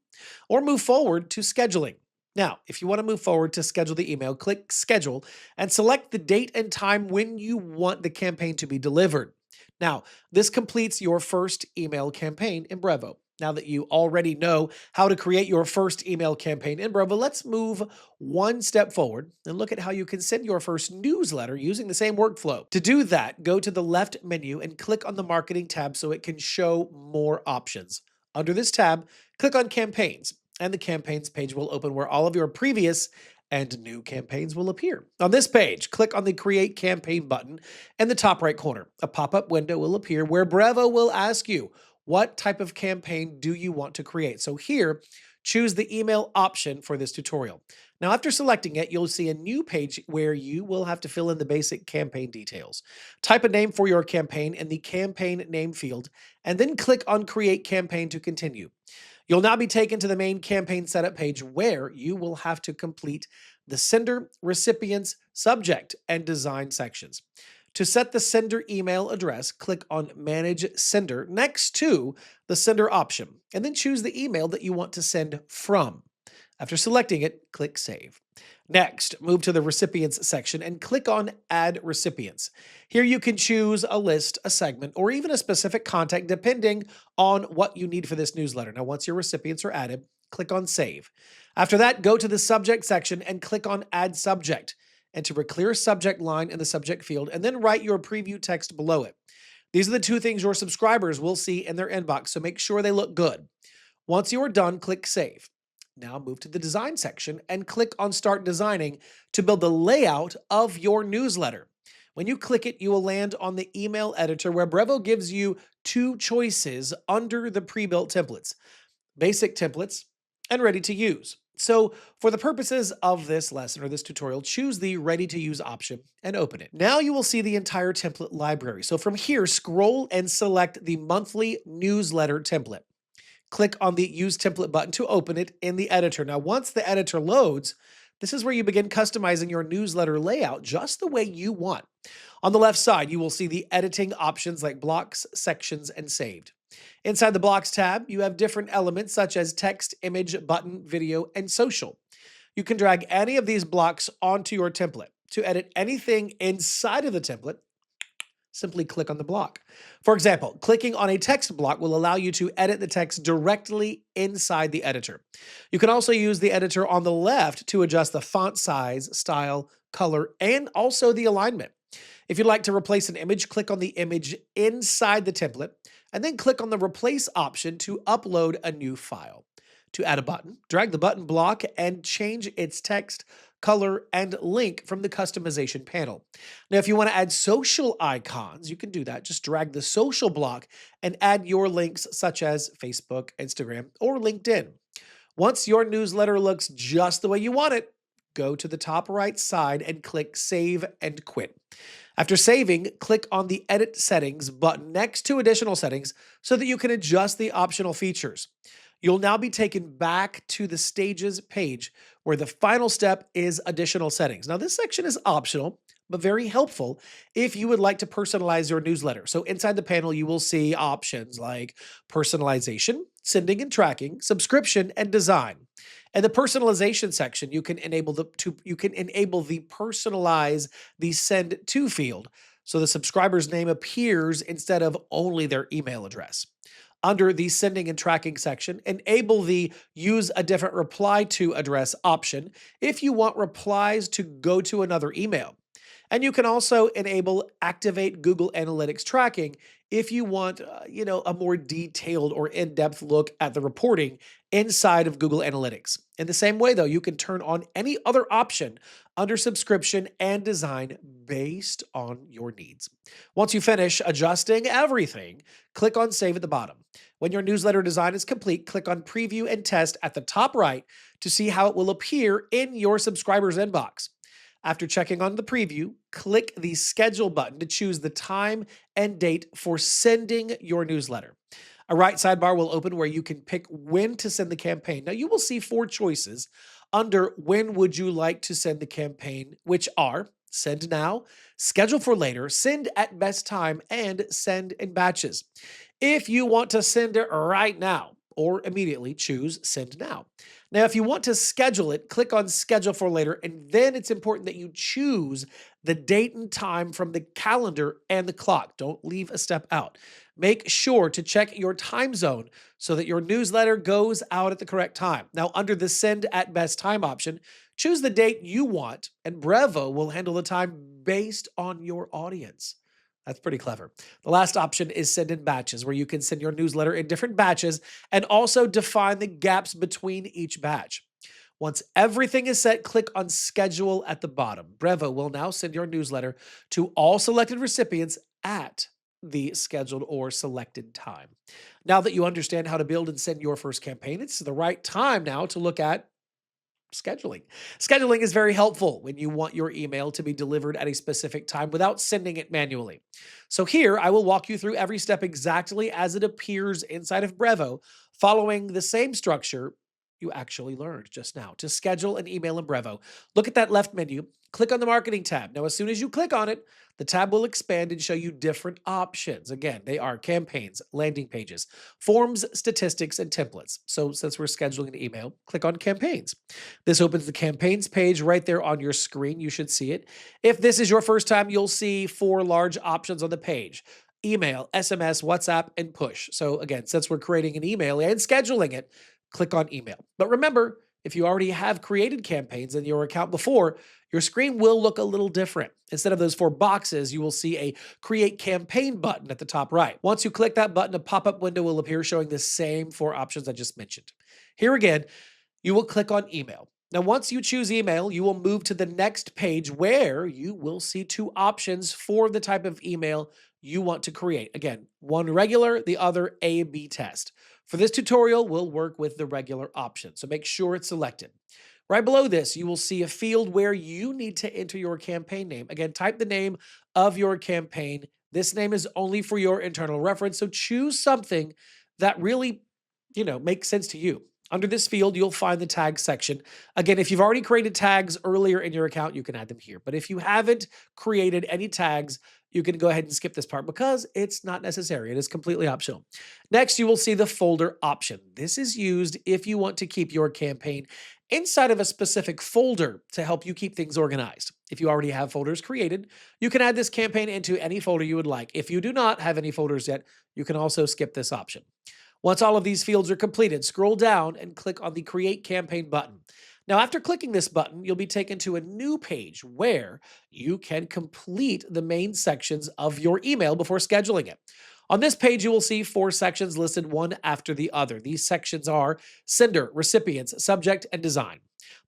or move forward to Scheduling. Now, if you want to move forward to schedule the email, click Schedule and select the date and time when you want the campaign to be delivered. Now, this completes your first email campaign in Brevo. Now that you already know how to create your first email campaign in Brevo, let's move one step forward and look at how you can send your first newsletter using the same workflow. To do that, go to the left menu and click on the Marketing tab so it can show more options. Under this tab, click on Campaigns, and the Campaigns page will open where all of your previous and new campaigns will appear. On this page, click on the Create Campaign button in the top right corner. A pop-up window will appear where Brevo will ask you, what type of campaign do you want to create? So here, choose the email option for this tutorial. Now, after selecting it, you'll see a new page where you will have to fill in the basic campaign details. Type a name for your campaign in the campaign name field, and then click on Create Campaign to continue. You'll now be taken to the main campaign setup page where you will have to complete the sender, recipients, subject, and design sections. To set the sender email address, click on Manage Sender next to the sender option, and then choose the email that you want to send from. After selecting it, click Save. Next, move to the Recipients section and click on Add Recipients. Here you can choose a list, a segment, or even a specific contact depending on what you need for this newsletter. Now, once your recipients are added, click on Save. After that, go to the Subject section and click on Add Subject. Enter a clear subject line in the subject field and then write your preview text below it. These are the two things your subscribers will see in their inbox, so make sure they look good. Once you are done, click Save. Now move to the Design section and click on Start Designing to build the layout of your newsletter. When you click it, you will land on the email editor where Brevo gives you two choices under the pre-built templates: basic templates and ready to use. So for the purposes of this lesson or this tutorial, choose the ready to use option and open it. Now you will see the entire template library. So from here, scroll and select the monthly newsletter template. Click on the Use Template button to open it in the editor. Now, once the editor loads, this is where you begin customizing your newsletter layout just the way you want. On the left side, you will see the editing options like blocks, sections, and saved. Inside the Blocks tab, you have different elements such as text, image, button, video, and social. You can drag any of these blocks onto your template. To edit anything inside of the template, simply click on the block. For example, clicking on a text block will allow you to edit the text directly inside the editor. You can also use the editor on the left to adjust the font size, style, color, and also the alignment. If you'd like to replace an image, click on the image inside the template, and then click on the Replace option to upload a new file. To add a button, drag the button block and change its text, color, and link from the customization panel. Now, if you want to add social icons, you can do that. Just drag the social block and add your links such as Facebook, Instagram, or LinkedIn. Once your newsletter looks just the way you want it, go to the top right side and click Save and Quit. After saving, click on the Edit Settings button next to Additional Settings so that you can adjust the optional features. You'll now be taken back to the Stages page where the final step is Additional Settings. Now, this section is optional, but very helpful if you would like to personalize your newsletter. So inside the panel, you will see options like personalization, sending and tracking, subscription, and design. In the personalization section, you can enable the personalize the send to field so the subscriber's name appears instead of only their email address. Under the sending and tracking section, enable the use a different reply to address option if you want replies to go to another email. And you can also enable activate Google Analytics tracking if you want, a more detailed or in-depth look at the reporting inside of Google Analytics. In the same way, though, you can turn on any other option under subscription and design based on your needs. Once you finish adjusting everything, click on Save at the bottom. When your newsletter design is complete, click on Preview and Test at the top right to see how it will appear in your subscriber's inbox. After checking on the preview, click the Schedule button to choose the time and date for sending your newsletter. A right sidebar will open where you can pick when to send the campaign. Now, you will see 4 choices under when would you like to send the campaign, which are Send Now, Schedule for Later, Send at Best Time, and Send in Batches. If you want to send it right now or immediately, choose Send Now. Now, if you want to schedule it, click on Schedule for Later, and then it's important that you choose the date and time from the calendar and the clock. Don't leave a step out. Make sure to check your time zone so that your newsletter goes out at the correct time. Now, under the Send at Best Time option, choose the date you want, and Brevo will handle the time based on your audience. That's pretty clever. The last option is Send in Batches, where you can send your newsletter in different batches and also define the gaps between each batch. Once everything is set, click on Schedule at the bottom. Brevo will now send your newsletter to all selected recipients at the scheduled or selected time. Now that you understand how to build and send your first campaign, it's the right time now to look at scheduling. Scheduling is very helpful when you want your email to be delivered at a specific time without sending it manually. So here, I will walk you through every step exactly as it appears inside of Brevo, following the same structure you actually learned just now. To schedule an email in Brevo, look at that left menu, click on the marketing tab. Now, as soon as you click on it, the tab will expand and show you different options. Again, they are campaigns, landing pages, forms, statistics, and templates. So since we're scheduling an email, click on campaigns. This opens the campaigns page right there on your screen. You should see it. If this is your first time, you'll see 4 large options on the page: email, SMS, WhatsApp, and push. So again, since we're creating an email and scheduling it, click on email. But remember, if you already have created campaigns in your account before, your screen will look a little different. Instead of those 4 boxes, you will see a Create Campaign button at the top right. Once you click that button, a pop-up window will appear showing the same 4 options I just mentioned. Here again, you will click on email. Now, once you choose email, you will move to the next page where you will see 2 options for the type of email you want to create. Again, one regular, the other A/B test. For this tutorial, we'll work with the regular option, so make sure it's selected. Right below this, you will see a field where you need to enter your campaign name. Again, type the name of your campaign. This name is only for your internal reference, so choose something that really, makes sense to you. Under this field, you'll find the tag section. Again, if you've already created tags earlier in your account, you can add them here. But if you haven't created any tags, you can go ahead and skip this part because it's not necessary. It is completely optional. Next, you will see the folder option. This is used if you want to keep your campaign inside of a specific folder to help you keep things organized. If you already have folders created, you can add this campaign into any folder you would like. If you do not have any folders yet, you can also skip this option. Once all of these fields are completed, scroll down and click on the Create Campaign button. Now, after clicking this button, you'll be taken to a new page where you can complete the main sections of your email before scheduling it. On this page, you will see 4 sections listed one after the other. These sections are sender, recipients, subject, and design.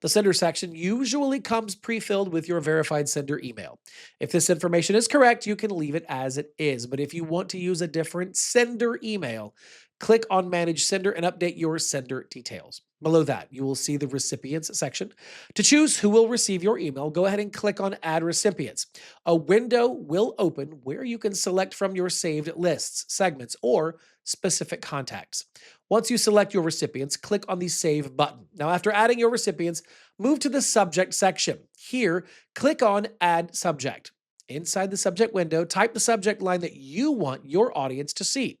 The sender section usually comes pre-filled with your verified sender email. If this information is correct, you can leave it as it is. But if you want to use a different sender email, click on Manage Sender and update your sender details. Below that, you will see the Recipients section. To choose who will receive your email, go ahead and click on Add Recipients. A window will open where you can select from your saved lists, segments, or specific contacts. Once you select your recipients, click on the Save button. Now, after adding your recipients, move to the Subject section. Here, click on Add Subject. Inside the subject window, type the subject line that you want your audience to see.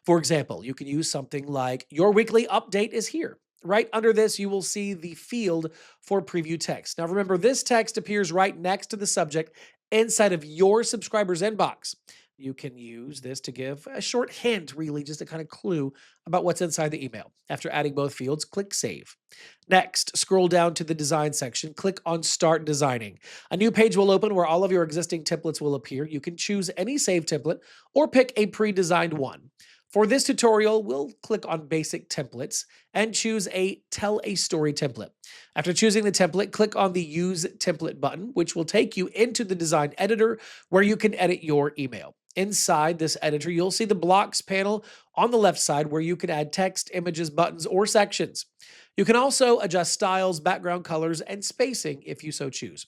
For example, you can use something like, "Your weekly update is here." Right under this, you will see the field for preview text. Now remember, this text appears right next to the subject inside of your subscriber's inbox. You can use this to give a short hint, really, just a kind of clue about what's inside the email. After adding both fields, click Save. Next, scroll down to the Design section, click on Start Designing. A new page will open where all of your existing templates will appear. You can choose any save template or pick a pre-designed one. For this tutorial, we'll click on Basic Templates and choose a Tell a Story template. After choosing the template, click on the Use Template button, which will take you into the design editor where you can edit your email. Inside this editor, you'll see the Blocks panel on the left side where you can add text, images, buttons, or sections. You can also adjust styles, background colors, and spacing if you so choose.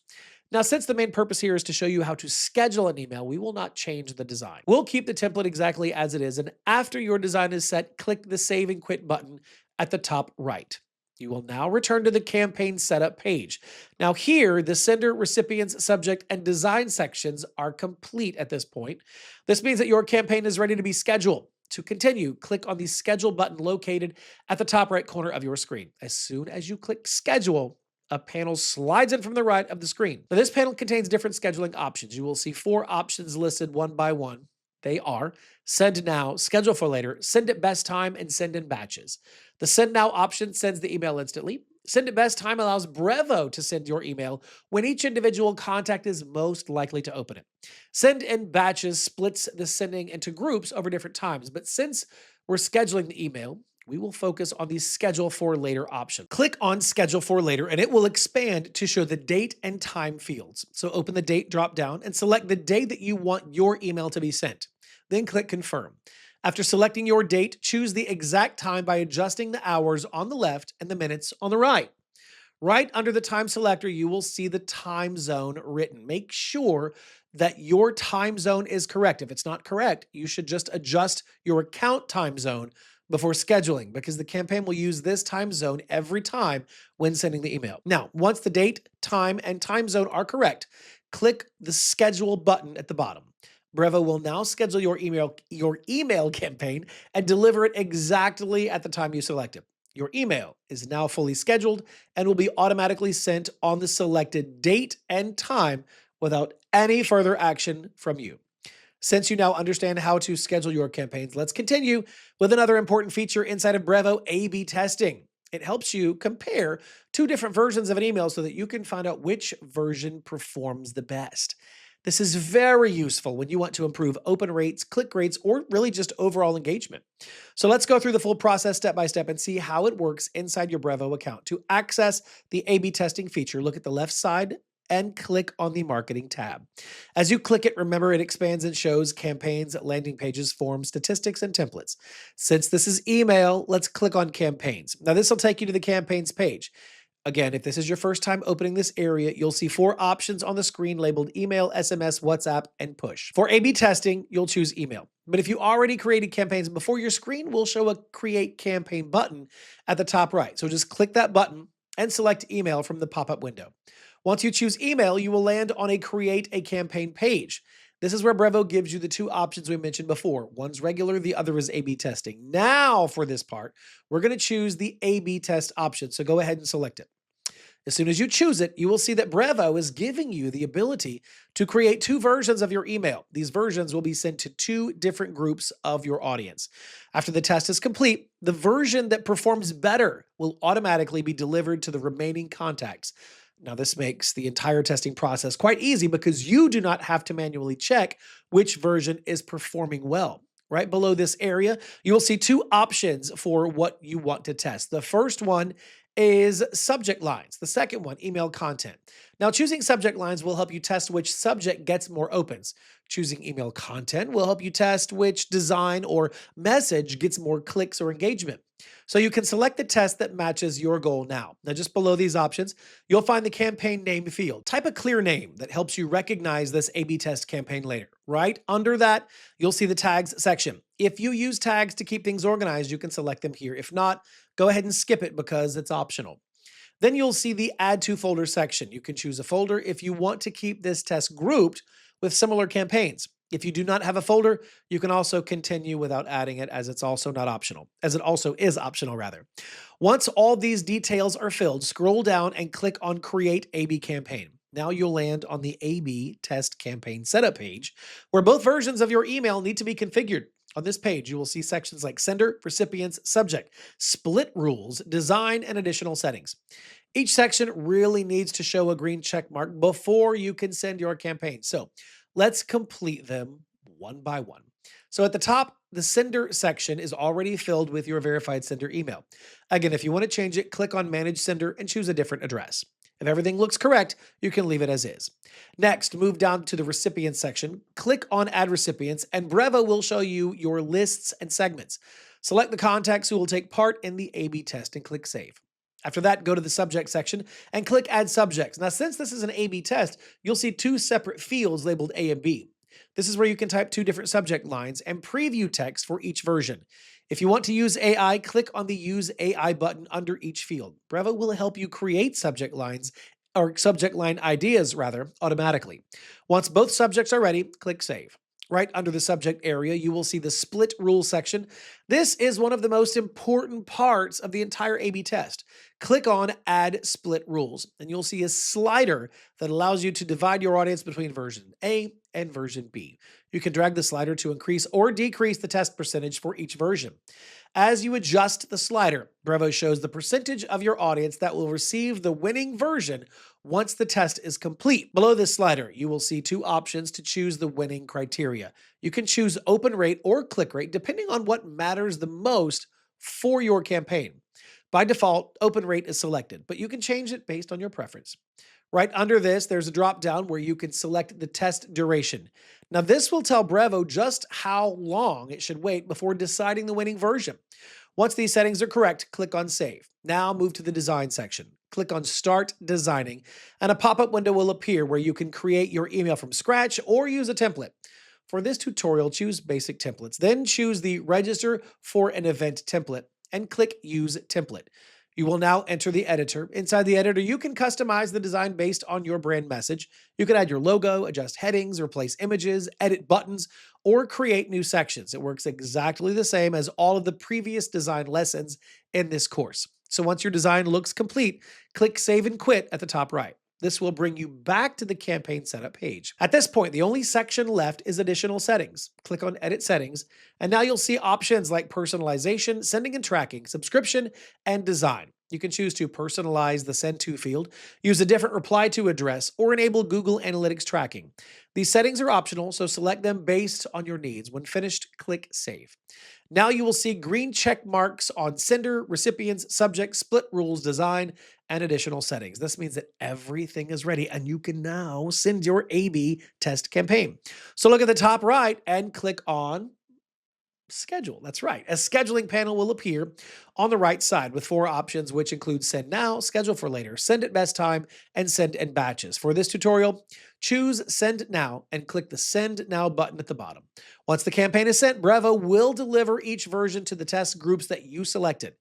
Now, since the main purpose here is to show you how to schedule an email, we will not change the design. We'll keep the template exactly as it is, and after your design is set, click the Save and Quit button at the top right. You will now return to the campaign setup page. Now here, the sender, recipients, subject, and design sections are complete at this point. This means that your campaign is ready to be scheduled. To continue, click on the Schedule button located at the top right corner of your screen. As soon as you click Schedule, a panel slides in from the right of the screen. Now, this panel contains different scheduling options. You will see 4 options listed one by one. They are Send Now, Schedule for Later, Send at Best Time, and Send in Batches. The Send Now option sends the email instantly. Send at Best Time allows Brevo to send your email when each individual contact is most likely to open it. Send in Batches splits the sending into groups over different times, but since we're scheduling the email, we will focus on the Schedule for Later option. Click on Schedule for Later and it will expand to show the date and time fields. So open the date drop down and select the day that you want your email to be sent. Then click Confirm. After selecting your date, choose the exact time by adjusting the hours on the left and the minutes on the right. Right under the time selector, you will see the time zone written. Make sure that your time zone is correct. If it's not correct, you should just adjust your account time zone before scheduling because the campaign will use this time zone every time when sending the email. Now, once the date, time, and time zone are correct, click the schedule button at the bottom. Brevo will now schedule your email campaign and deliver it exactly at the time you selected. Your email is now fully scheduled and will be automatically sent on the selected date and time without any further action from you. Since you now understand how to schedule your campaigns, let's continue with another important feature inside of Brevo: A/B testing. It helps you compare two different versions of an email so that you can find out which version performs the best. This is very useful when you want to improve open rates, click rates, or really just overall engagement. So let's go through the full process step by step and see how it works inside your Brevo account. To access the A/B testing feature, look at the left side and click on the marketing tab. As you click it, remember it expands and shows campaigns, landing pages, forms, statistics, and templates. Since this is email, let's click on campaigns. Now, this will take you to the campaigns page. Again, if this is your first time opening this area, you'll see 4 options on the screen labeled email, SMS, WhatsApp, and push. For A/B testing, you'll choose email. But if you already created campaigns before, your screen will show a create campaign button at the top right. So just click that button and select email from the pop-up window. Once you choose email, you will land on a create a campaign page. This is where Brevo gives you the 2 options we mentioned before. One's regular, the other is A/B testing. Now for this part, we're going to choose the A/B test option. So go ahead and select it. As soon as you choose it, you will see that Brevo is giving you the ability to create 2 versions of your email. These versions will be sent to 2 different groups of your audience. After the test is complete, the version that performs better will automatically be delivered to the remaining contacts. Now, this makes the entire testing process quite easy because you do not have to manually check which version is performing well. Right below this area, you will see 2 options for what you want to test. The first one is subject lines. The second one, email content. Now, choosing subject lines will help you test which subject gets more opens. Choosing email content will help you test which design or message gets more clicks or engagement. So you can select the test that matches your goal now. Now, just below these options, you'll find the campaign name field. Type a clear name that helps you recognize this A/B test campaign later. Right under that, you'll see the tags section. If you use tags to keep things organized, you can select them here. If not, go ahead and skip it because it's optional. Then you'll see the Add to Folder section. You can choose a folder if you want to keep this test grouped with similar campaigns. If you do not have a folder, you can also continue without adding it as it's also not optional, as it also is optional rather. Once all these details are filled, scroll down and click on Create A/B Campaign. Now you'll land on the A/B Test Campaign Setup page, where both versions of your email need to be configured. On this page, you will see sections like Sender, Recipients, Subject, Split Rules, Design, and Additional Settings. Each section really needs to show a green check mark before you can send your campaign. So let's complete them one by one. So at the top, the Sender section is already filled with your verified sender email. Again, if you want to change it, click on Manage Sender and choose a different address. If everything looks correct, you can leave it as is. Next, move down to the Recipients section, click on Add Recipients, and Brevo will show you your lists and segments. Select the contacts who will take part in the A/B test and click Save. After that, go to the Subject section and click Add Subjects. Now, since this is an A/B test, you'll see 2 separate fields labeled A and B. This is where you can type 2 different subject lines and preview text for each version. If you want to use AI, click on the Use AI button under each field. Brevo will help you create subject lines, or subject line ideas rather, automatically. Once both subjects are ready, click Save. Right under the subject area, you will see the Split Rule section. This is one of the most important parts of the entire A/B test. Click on Add Split Rules, and you'll see a slider that allows you to divide your audience between version A and version B. You can drag the slider to increase or decrease the test percentage for each version. As you adjust the slider, Brevo shows the percentage of your audience that will receive the winning version once the test is complete. Below this slider, you will see 2 options to choose the winning criteria. You can choose open rate or click rate depending on what matters the most for your campaign. By default, open rate is selected, but you can change it based on your preference. Right under this, there's a drop down where you can select the test duration. Now, this will tell Brevo just how long it should wait before deciding the winning version. Once these settings are correct, click on Save. Now move to the Design section. Click on Start Designing, and a pop-up window will appear where you can create your email from scratch or use a template. For this tutorial, choose Basic Templates, then choose the Register for an Event template and click Use Template. You will now enter the editor. Inside the editor, you can customize the design based on your brand message. You can add your logo, adjust headings, replace images, edit buttons, or create new sections. It works exactly the same as all of the previous design lessons in this course. So once your design looks complete, click Save and Quit at the top right. This will bring you back to the campaign setup page. At this point, the only section left is additional settings. Click on Edit Settings, and now you'll see options like personalization, sending and tracking, subscription, and design. You can choose to personalize the Send To field, use a different reply to address, or enable Google Analytics tracking. These settings are optional, so select them based on your needs. When finished, click Save. Now you will see green check marks on sender, recipients, subject, split rules, design, and additional settings. This means that everything is ready and you can now send your A/B test campaign. So look at the top right and click on Schedule. That's right. A scheduling panel will appear on the right side with 4 options, which include Send Now, Schedule for Later, Send at Best Time, and Send in Batches. For this tutorial, choose Send Now and click the Send Now button at the bottom. Once the campaign is sent, Brevo will deliver each version to the test groups that you selected.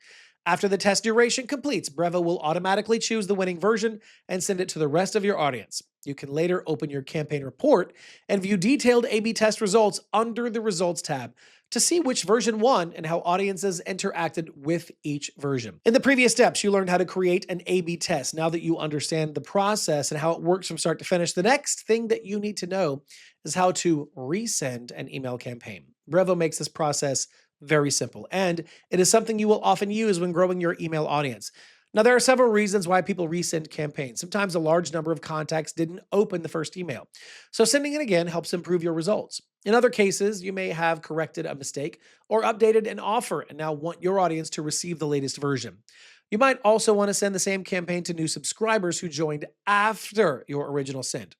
After the test duration completes, Brevo will automatically choose the winning version and send it to the rest of your audience. You can later open your campaign report and view detailed A/B test results under the Results tab to see which version won and how audiences interacted with each version. In the previous steps, you learned how to create an A/B test. Now that you understand the process and how it works from start to finish, the next thing that you need to know is how to resend an email campaign. Brevo makes this process very simple, and it is something you will often use when growing your email audience. Now, there are several reasons why people resend campaigns. Sometimes a large number of contacts didn't open the first email, so sending it again helps improve your results. In other cases, you may have corrected a mistake or updated an offer and now want your audience to receive the latest version. You might also want to send the same campaign to new subscribers who joined after your original send.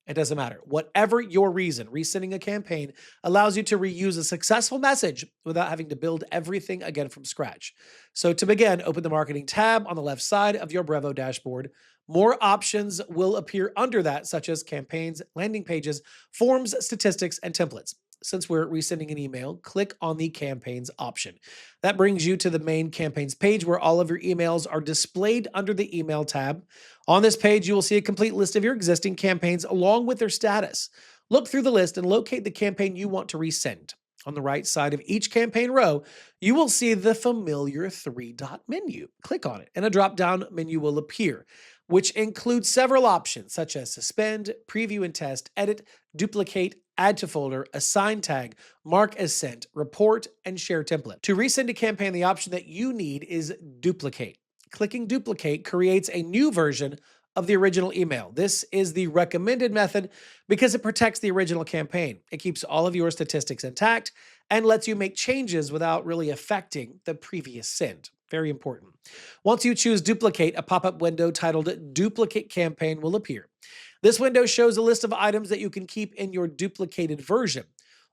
It doesn't matter. Whatever your reason, resending a campaign allows you to reuse a successful message without having to build everything again from scratch. So to begin, open the Marketing tab on the left side of your Brevo dashboard. More options will appear under that, such as campaigns, landing pages, forms, statistics, and templates. Since we're resending an email, click on the Campaigns option. That brings you to the main Campaigns page where all of your emails are displayed under the Email tab. On this page, you will see a complete list of your existing campaigns along with their status. Look through the list and locate the campaign you want to resend. On the right side of each campaign row, you will see the familiar 3-dot menu. Click on it, and a drop-down menu will appear, which includes several options such as Suspend, Preview and Test, Edit, Duplicate, Add to Folder, Assign Tag, Mark as Sent, Report, and Share Template. To resend a campaign, the option that you need is Duplicate. Clicking Duplicate creates a new version of the original email. This is the recommended method because it protects the original campaign. It keeps all of your statistics intact and lets you make changes without really affecting the previous send. Very important. Once you choose Duplicate, a pop-up window titled Duplicate Campaign will appear. This window shows a list of items that you can keep in your duplicated version.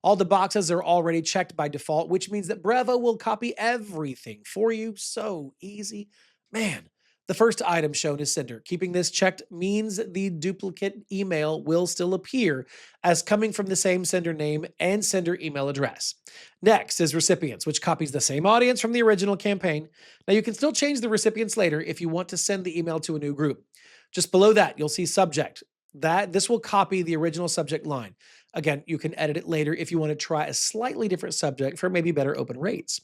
All the boxes are already checked by default, which means that Brevo will copy everything for you. So easy. Man, the first item shown is sender. Keeping this checked means the duplicate email will still appear as coming from the same sender name and sender email address. Next is recipients, which copies the same audience from the original campaign. Now you can still change the recipients later if you want to send the email to a new group. Just below that, you'll see subject. This will copy the original subject line. Again, you can edit it later if you want to try a slightly different subject for maybe better open rates.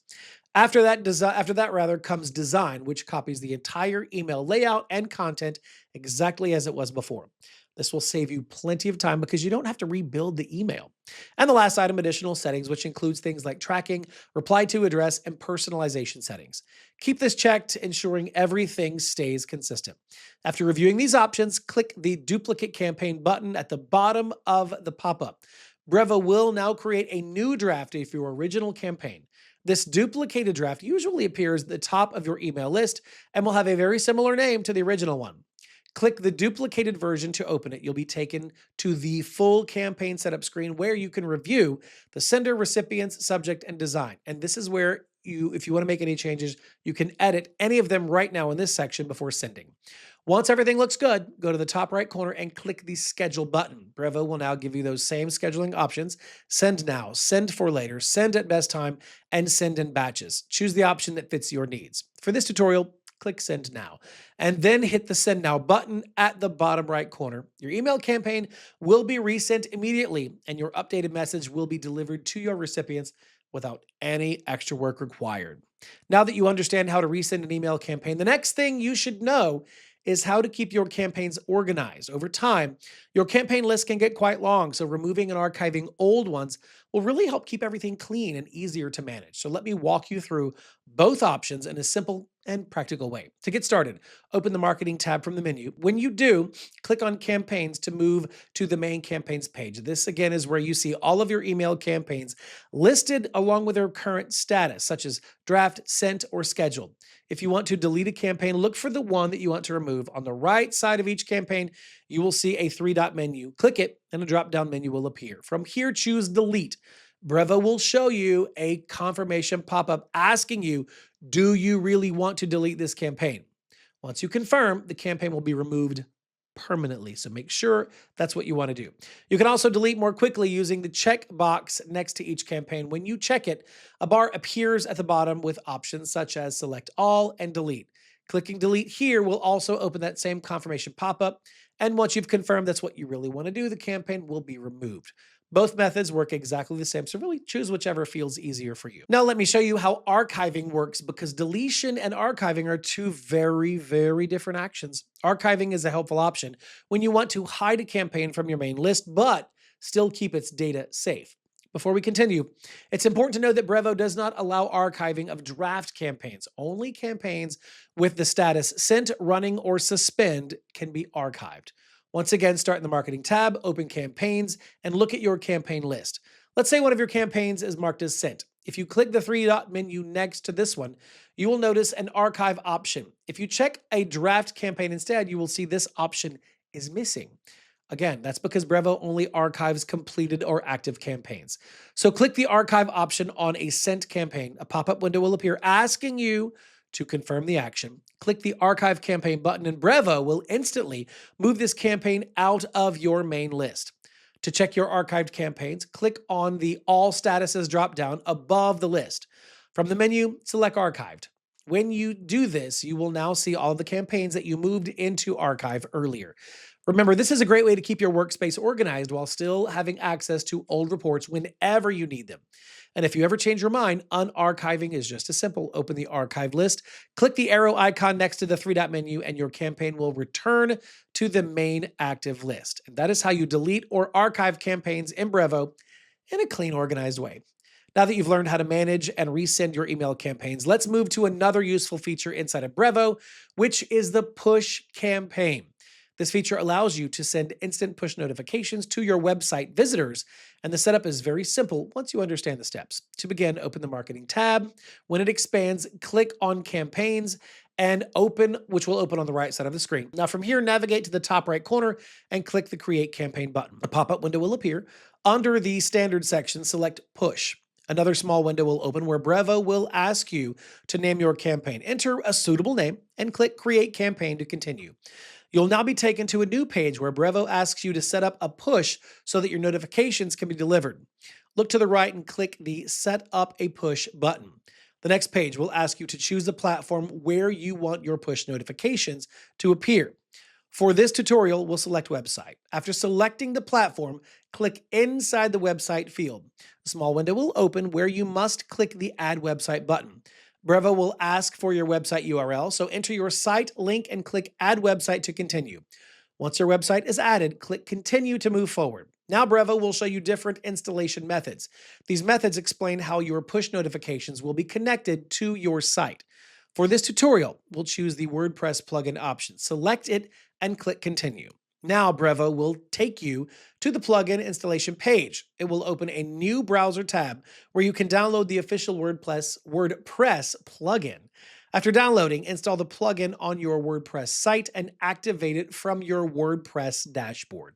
After that comes design, which copies the entire email layout and content exactly as it was before. This will save you plenty of time because you don't have to rebuild the email. And the last item, additional settings, which includes things like tracking, reply to address, and personalization settings. Keep this checked, ensuring everything stays consistent. After reviewing these options, click the Duplicate Campaign button at the bottom of the pop-up. Brevo will now create a new draft of your original campaign. This duplicated draft usually appears at the top of your email list and will have a very similar name to the original one. Click the duplicated version to open it. You'll be taken to the full campaign setup screen where you can review the sender, recipients, subject, and design. And this is where if you want to make any changes, you can edit any of them right now in this section before sending. Once everything looks good, go to the top right corner and click the schedule button. Brevo will now give you those same scheduling options: send now, send for later, send at best time, and send in batches. Choose the option that fits your needs. For this tutorial, click send now, and then hit the send now button at the bottom right corner. Your email campaign will be resent immediately, and your updated message will be delivered to your recipients without any extra work required. Now that you understand how to resend an email campaign, the next thing you should know is how to keep your campaigns organized. Over time, your campaign list can get quite long, so removing and archiving old ones will really help keep everything clean and easier to manage. So let me walk you through both options in a simple and practical way. To get started, open the marketing tab from the menu. When you do, click on campaigns to move to the main campaigns page. This again is where you see all of your email campaigns listed along with their current status, such as draft, sent, or scheduled. If you want to delete a campaign, look for the one that you want to remove. On the right side of each campaign, you will see a three-dot menu. Click it, and a drop-down menu will appear. From here, choose Delete. Brevo will show you a confirmation pop-up asking you, do you really want to delete this campaign? Once you confirm, the campaign will be removed permanently. So make sure that's what you want to do. You can also delete more quickly using the check box next to each campaign. When you check it, a bar appears at the bottom with options such as select all and delete. Clicking delete here will also open that same confirmation pop-up. And once you've confirmed that's what you really want to do, the campaign will be removed. Both methods work exactly the same, so really choose whichever feels easier for you. Now let me show you how archiving works, because deletion and archiving are two very, very different actions. Archiving is a helpful option when you want to hide a campaign from your main list, but still keep its data safe. Before we continue, it's important to know that Brevo does not allow archiving of draft campaigns. Only campaigns with the status sent, running, or suspend can be archived. Once again, start in the marketing tab, open campaigns, and look at your campaign list. Let's say one of your campaigns is marked as sent. If you click the three-dot menu next to this one, you will notice an archive option. If you check a draft campaign instead, you will see this option is missing. Again, that's because Brevo only archives completed or active campaigns. So click the archive option on a sent campaign. A pop-up window will appear asking you to confirm the action. Click the archive campaign button and Brevo will instantly move this campaign out of your main list. To check your archived campaigns, click on the All Statuses dropdown above the list. From the menu, select Archived. When you do this, you will now see all the campaigns that you moved into archive earlier. Remember, this is a great way to keep your workspace organized while still having access to old reports whenever you need them. And if you ever change your mind, unarchiving is just as simple. Open the archive list, click the arrow icon next to the three-dot menu, and your campaign will return to the main active list. And that is how you delete or archive campaigns in Brevo in a clean, organized way. Now that you've learned how to manage and resend your email campaigns, let's move to another useful feature inside of Brevo, which is the push campaign. This feature allows you to send instant push notifications to your website visitors, and the setup is very simple once you understand the steps. To begin, open the marketing tab. When it expands, click on campaigns and open, which will open on the right side of the screen. Now from here, navigate to the top right corner and click the create campaign button. A pop-up window will appear. Under the standard section, select push. Another small window will open where Brevo will ask you to name your campaign. Enter a suitable name and click create campaign to continue. You'll now be taken to a new page where Brevo asks you to set up a push so that your notifications can be delivered. Look to the right and click the Set Up a Push button. The next page will ask you to choose the platform where you want your push notifications to appear. For this tutorial, we'll select website. After selecting the platform, click inside the website field. A small window will open where you must click the Add Website button. Brevo will ask for your website URL, so enter your site link and click Add Website to continue. Once your website is added, click Continue to move forward. Now Brevo will show you different installation methods. These methods explain how your push notifications will be connected to your site. For this tutorial, we'll choose the WordPress plugin option. Select it and click Continue. Now Brevo will take you to the plugin installation page. It will open a new browser tab where you can download the official WordPress plugin. After downloading, install the plugin on your WordPress site and activate it from your WordPress dashboard.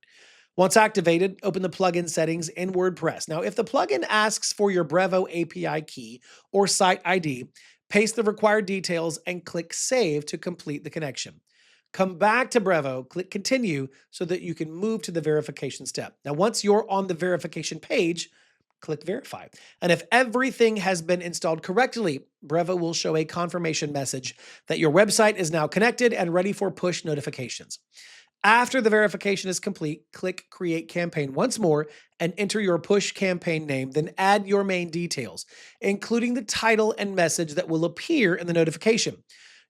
Once activated, open the plugin settings in WordPress. Now, if the plugin asks for your Brevo API key or site ID, paste the required details and click Save to complete the connection. Come back to Brevo, click continue so that you can move to the verification step. Now, once you're on the verification page, click verify. And if everything has been installed correctly, Brevo will show a confirmation message that your website is now connected and ready for push notifications. After the verification is complete, click Create Campaign once more and enter your push campaign name, then add your main details, including the title and message that will appear in the notification.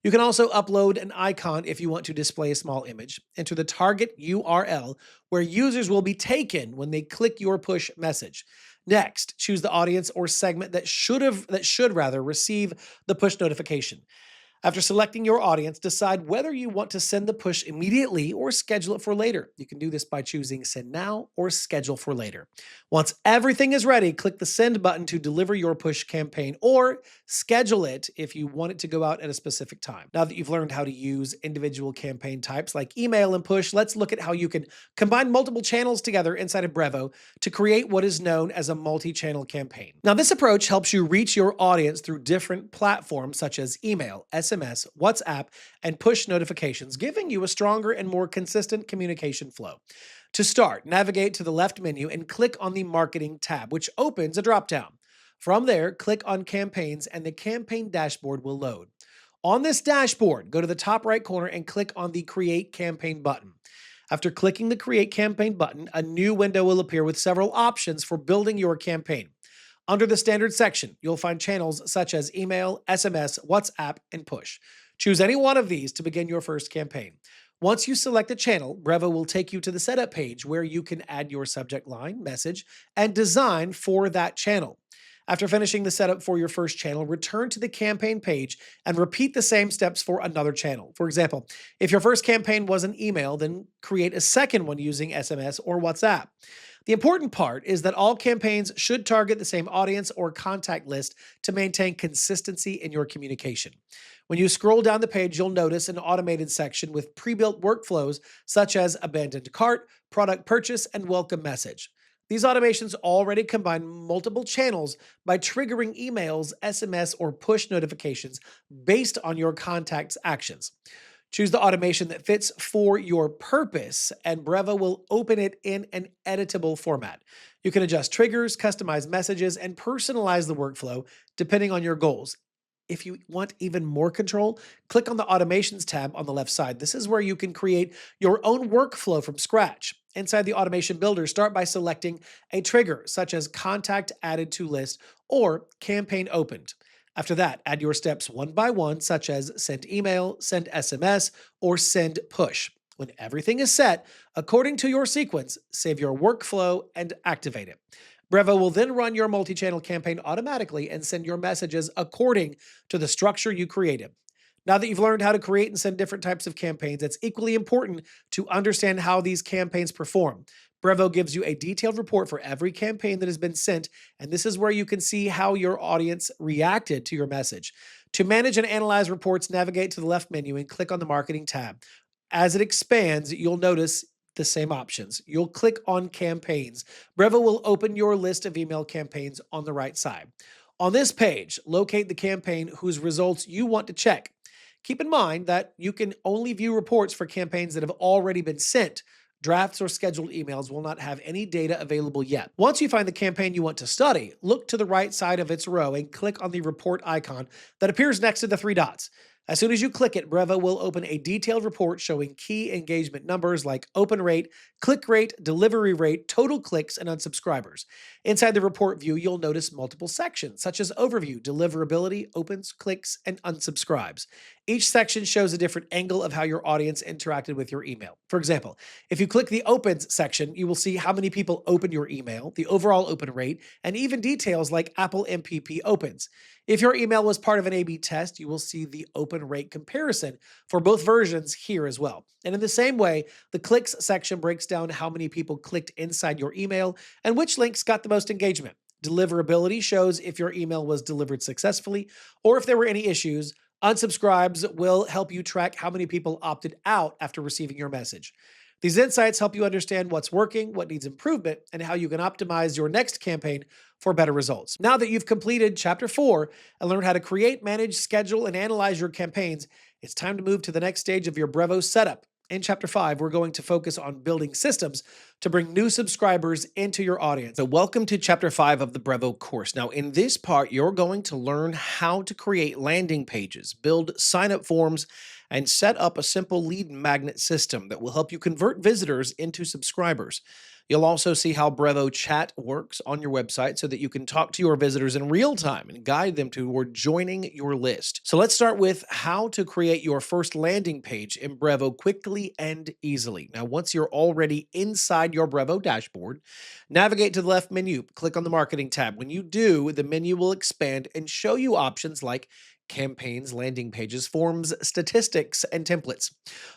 You can also upload an icon if you want to display a small image. Enter the target URL where users will be taken when they click your push message. Next, choose the audience or segment that should receive the push notification. After selecting your audience, decide whether you want to send the push immediately or schedule it for later. You can do this by choosing Send Now or Schedule for Later. Once everything is ready, click the Send button to deliver your push campaign or schedule it if you want it to go out at a specific time. Now that you've learned how to use individual campaign types like email and push, let's look at how you can combine multiple channels together inside of Brevo to create what is known as a multi-channel campaign. Now, this approach helps you reach your audience through different platforms such as email, SMS, WhatsApp, and push notifications, giving you a stronger and more consistent communication flow. To start, navigate to the left menu and click on the Marketing tab, which opens a dropdown. From there, click on Campaigns and the campaign dashboard will load. On this dashboard, go to the top right corner and click on the Create Campaign button. After clicking the Create Campaign button, a new window will appear with several options for building your campaign. Under the Standard section, you'll find channels such as email, SMS, WhatsApp, and push. Choose any one of these to begin your first campaign. Once you select a channel, Brevo will take you to the setup page where you can add your subject line, message, and design for that channel. After finishing the setup for your first channel, return to the campaign page and repeat the same steps for another channel. For example, if your first campaign was an email, then create a second one using SMS or WhatsApp. The important part is that all campaigns should target the same audience or contact list to maintain consistency in your communication. When you scroll down the page, you'll notice an automated section with pre-built workflows such as abandoned cart, product purchase, and welcome message. These automations already combine multiple channels by triggering emails, SMS, or push notifications based on your contact's actions. Choose the automation that fits for your purpose, and Brevo will open it in an editable format. You can adjust triggers, customize messages, and personalize the workflow depending on your goals. If you want even more control, click on the Automations tab on the left side. This is where you can create your own workflow from scratch. Inside the Automation Builder, start by selecting a trigger, such as Contact Added to List or Campaign Opened. After that, add your steps one by one, such as send email, send SMS, or send push. When everything is set, according to your sequence, save your workflow and activate it. Brevo will then run your multi-channel campaign automatically and send your messages according to the structure you created. Now that you've learned how to create and send different types of campaigns, it's equally important to understand how these campaigns perform. Brevo gives you a detailed report for every campaign that has been sent, and this is where you can see how your audience reacted to your message. To manage and analyze reports, navigate to the left menu and click on the Marketing tab. As it expands, you'll notice the same options. You'll click on Campaigns. Brevo will open your list of email campaigns on the right side. On this page, locate the campaign whose results you want to check. Keep in mind that you can only view reports for campaigns that have already been sent. Drafts or scheduled emails will not have any data available yet. Once you find the campaign you want to study, look to the right side of its row and click on the report icon that appears next to the three dots. As soon as you click it, Brevo will open a detailed report showing key engagement numbers like open rate, click rate, delivery rate, total clicks, and unsubscribers. Inside the report view, you'll notice multiple sections such as overview, deliverability, opens, clicks, and unsubscribes. Each section shows a different angle of how your audience interacted with your email. For example, if you click the opens section, you will see how many people open your email, the overall open rate, and even details like Apple MPP opens. If your email was part of an A/B test, you will see the open rate comparison for both versions here as well. And in the same way, the clicks section breaks down how many people clicked inside your email and which links got the most engagement. Deliverability shows if your email was delivered successfully or if there were any issues. Unsubscribes will help you track how many people opted out after receiving your message. These insights help you understand what's working, what needs improvement, and how you can optimize your next campaign for better results. Now that you've completed Chapter 4 and learned how to create, manage, schedule, and analyze your campaigns, it's time to move to the next stage of your Brevo setup. In Chapter 5, we're going to focus on building systems to bring new subscribers into your audience. So, welcome to Chapter 5 of the Brevo course. Now, in this part, you're going to learn how to create landing pages, build sign up forms, and set up a simple lead magnet system that will help you convert visitors into subscribers. You'll also see how Brevo Chat works on your website so that you can talk to your visitors in real time and guide them toward joining your list. So let's start with how to create your first landing page in Brevo quickly and easily. Now, once you're already inside your Brevo dashboard, navigate to the left menu, click on the Marketing tab. When you do, the menu will expand and show you options like campaigns, landing pages, forms, statistics, and templates.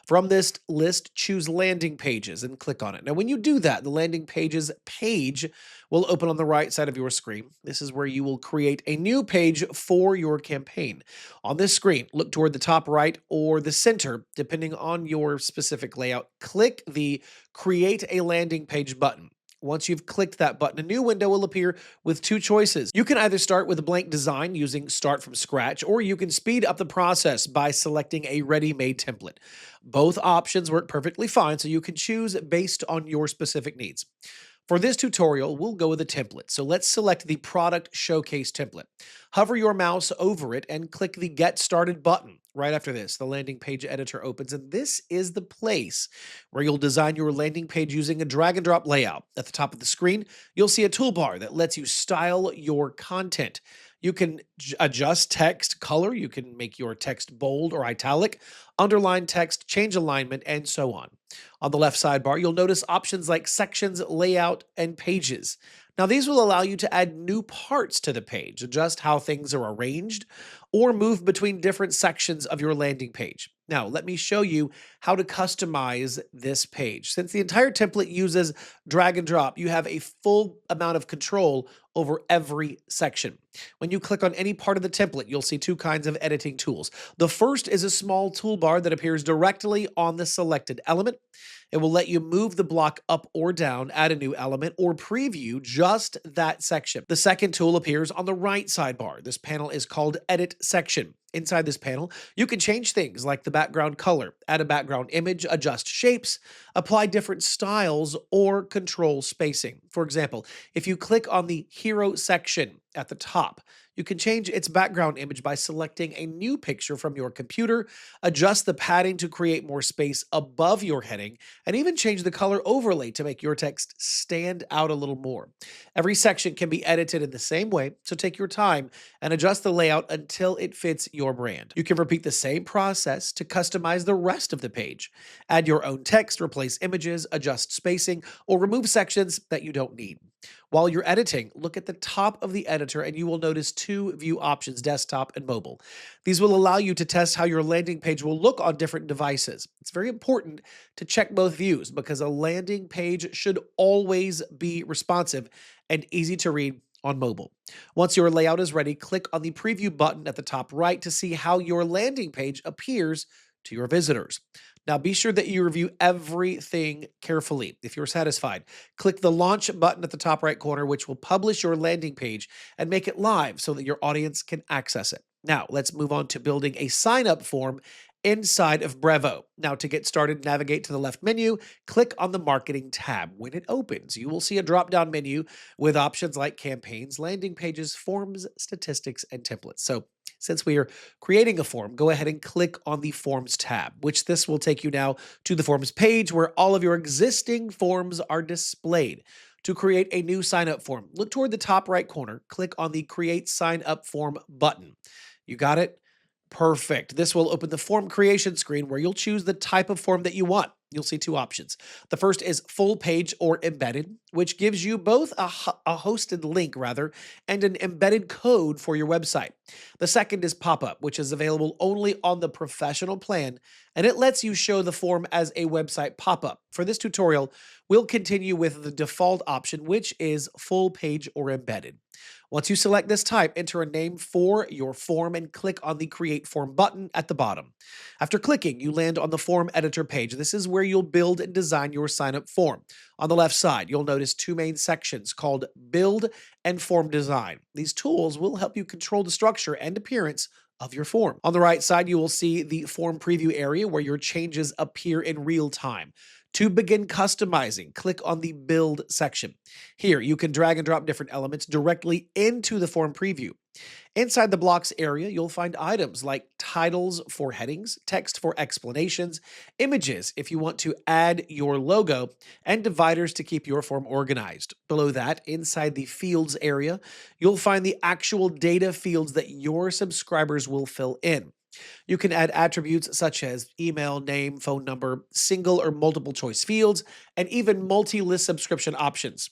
From this list, choose landing pages and click on it. Now, when you do that, the landing pages page will open on the right side of your screen. This is where you will create a new page for your campaign. On this screen, look toward the top right or the center, depending on your specific layout. Click the Create a Landing Page button. Once you've clicked that button, a new window will appear with two choices. You can either start with a blank design using Start from Scratch, or you can speed up the process by selecting a ready-made template. Both options work perfectly fine, so you can choose based on your specific needs. For this tutorial, we'll go with a template. So let's select the Product Showcase template. Hover your mouse over it and click the Get Started button. Right after this, the landing page editor opens, and this is the place where you'll design your landing page using a drag and drop layout. At the top of the screen, you'll see a toolbar that lets you style your content. You can adjust text color, you can make your text bold or italic, underline text, change alignment, and so on. On the left sidebar, you'll notice options like sections, layout, and pages. Now, these will allow you to add new parts to the page, adjust how things are arranged, or move between different sections of your landing page. Now, let me show you how to customize this page. Since the entire template uses drag and drop, you have a full amount of control over every section. When you click on any part of the template, you'll see two kinds of editing tools. The first is a small toolbar that appears directly on the selected element. It will let you move the block up or down, add a new element, or preview just that section. The second tool appears on the right sidebar. This panel is called Edit Section. Inside this panel, you can change things like the background color, add a background image, adjust shapes, apply different styles, or control spacing. For example, if you click on the Hero section at the top, you can change its background image by selecting a new picture from your computer, adjust the padding to create more space above your heading, and even change the color overlay to make your text stand out a little more. Every section can be edited in the same way, so take your time and adjust the layout until it fits your brand. You can repeat the same process to customize the rest of the page. Add your own text, replace images, adjust spacing, or remove sections that you don't need. While you're editing, look at the top of the editor and you will notice two view options, desktop and mobile. These will allow you to test how your landing page will look on different devices. It's very important to check both views because a landing page should always be responsive and easy to read on mobile. Once your layout is ready, click on the preview button at the top right to see how your landing page appears to your visitors. Now, be sure that you review everything carefully. If you're satisfied, click the launch button at the top right corner, which will publish your landing page and make it live so that your audience can access it. Now, let's move on to building a sign-up form inside of Brevo. Now, to get started, navigate to the left menu, click on the Marketing tab. When it opens, you will see a drop-down menu with options like campaigns, landing pages, forms, statistics, and templates. So, since we are creating a form, go ahead and click on the Forms tab, which this will take you now to the Forms page where all of your existing forms are displayed. To create a new sign-up form, look toward the top right corner, click on the Create Sign Up Form button. You got it? Perfect. This will open the form creation screen where you'll choose the type of form that you want. You'll see two options. The first is full page or embedded, which gives you both a hosted link and an embedded code for your website. The second is pop-up, which is available only on the professional plan, and it lets you show the form as a website pop-up. For this tutorial, we'll continue with the default option, which is full page or embedded. Once you select this type, enter a name for your form and click on the Create Form button at the bottom. After clicking, you land on the Form Editor page. This is where you'll build and design your sign-up form. On the left side, you'll notice two main sections called Build and Form Design. These tools will help you control the structure and appearance of your form. On the right side, you will see the form preview area where your changes appear in real time. To begin customizing, click on the Build section. Here, you can drag and drop different elements directly into the form preview. Inside the blocks area, you'll find items like titles for headings, text for explanations, images if you want to add your logo, and dividers to keep your form organized. Below that, inside the fields area, you'll find the actual data fields that your subscribers will fill in. You can add attributes such as email, name, phone number, single or multiple choice fields, and even multi-list subscription options.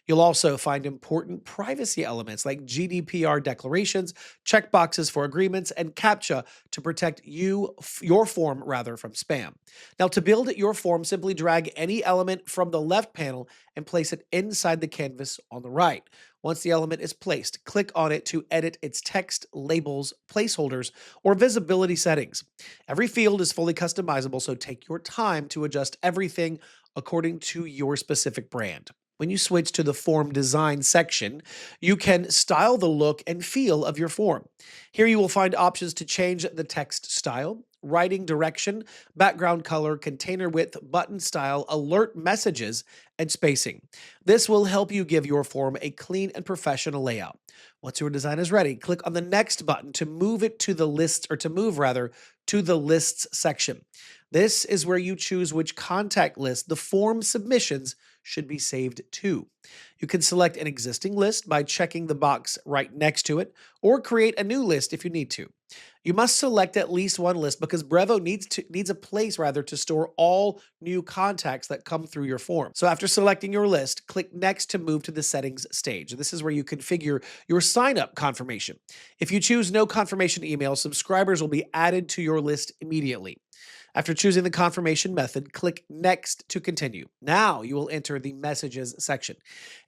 You'll also find important privacy elements like GDPR declarations, checkboxes for agreements, and CAPTCHA to protect your form from spam. Now, to build your form, simply drag any element from the left panel and place it inside the canvas on the right. Once the element is placed, click on it to edit its text, labels, placeholders, or visibility settings. Every field is fully customizable, so take your time to adjust everything according to your specific brand. When you switch to the form design section, you can style the look and feel of your form. Here you will find options to change the text style, writing direction, background color, container width, button style, alert messages, and spacing. This will help you give your form a clean and professional layout. Once your design is ready, click on the next button to move it to the list or to move rather to the lists section. This is where you choose which contact list the form submissions should be saved to. You can select an existing list by checking the box right next to it, or create a new list if you need to. You must select at least one list because Brevo needs a place to store all new contacts that come through your form. So after selecting your list, click Next to move to the settings stage. This is where you configure your sign-up confirmation. If you choose no confirmation email, subscribers will be added to your list immediately. After choosing the confirmation method, click Next to continue. Now you will enter the Messages section.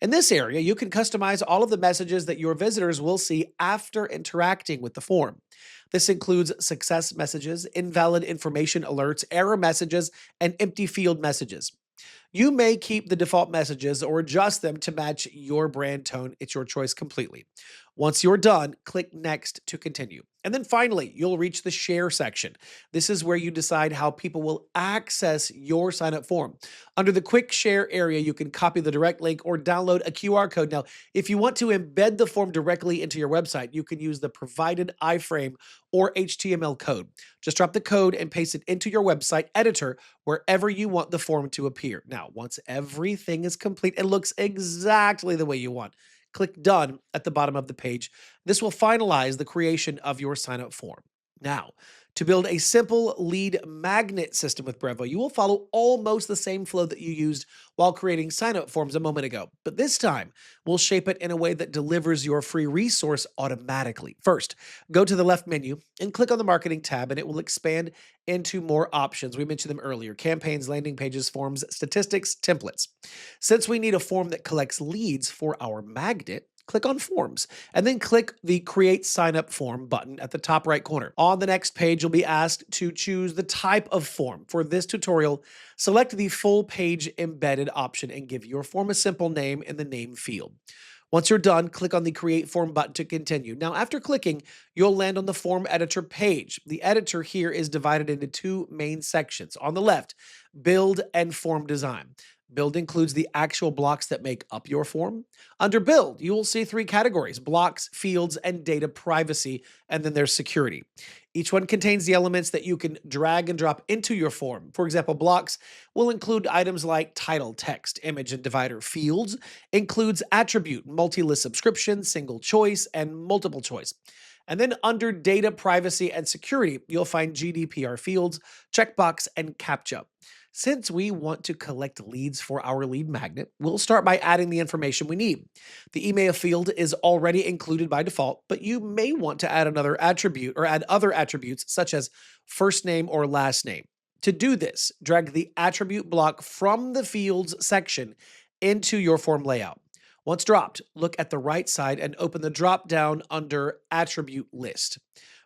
In this area, you can customize all of the messages that your visitors will see after interacting with the form. This includes success messages, invalid information alerts, error messages, and empty field messages. You may keep the default messages or adjust them to match your brand tone. It's your choice completely. Once you're done, click Next to continue. And then finally, you'll reach the Share section. This is where you decide how people will access your sign-up form. Under the Quick Share area, you can copy the direct link or download a QR code. Now, if you want to embed the form directly into your website, you can use the provided iframe or HTML code. Just drop the code and paste it into your website editor wherever you want the form to appear. Now, once everything is complete and looks exactly the way you want, click Done at the bottom of the page. This will finalize the creation of your sign-up form. Now, to build a simple lead magnet system with Brevo, you will follow almost the same flow that you used while creating sign-up forms a moment ago. But this time, we'll shape it in a way that delivers your free resource automatically. First, go to the left menu and click on the Marketing tab, and it will expand into more options. We mentioned them earlier: campaigns, landing pages, forms, statistics, templates. Since we need a form that collects leads for our magnet, click on Forms, and then click the Create Sign Up Form button at the top right corner. On the next page, you'll be asked to choose the type of form. For this tutorial, select the Full Page Embedded option and give your form a simple name in the name field. Once you're done, click on the Create Form button to continue. Now, after clicking, you'll land on the Form Editor page. The editor here is divided into two main sections. On the left, Build and Form Design. Build includes the actual blocks that make up your form. Under Build, you will see three categories: blocks, fields, and data privacy, and then there's security. Each one contains the elements that you can drag and drop into your form. For example, blocks will include items like title, text, image, and divider. Fields includes attribute, multi-list subscription, single choice, and multiple choice. And then under data privacy and security, you'll find GDPR fields, checkbox, and CAPTCHA. Since we want to collect leads for our lead magnet, we'll start by adding the information we need. The email field is already included by default, but you may want to add another attribute or add other attributes such as first name or last name. To do this, drag the attribute block from the fields section into your form layout. Once dropped, look at the right side and open the drop down under Attribute List.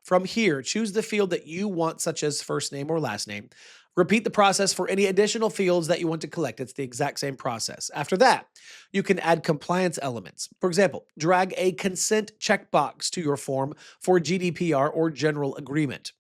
From here, choose the field that you want, such as first name or last name. Repeat the process for any additional fields that you want to collect. It's the exact same process. After that, you can add compliance elements. For example, drag a consent checkbox to your form for GDPR or general agreement.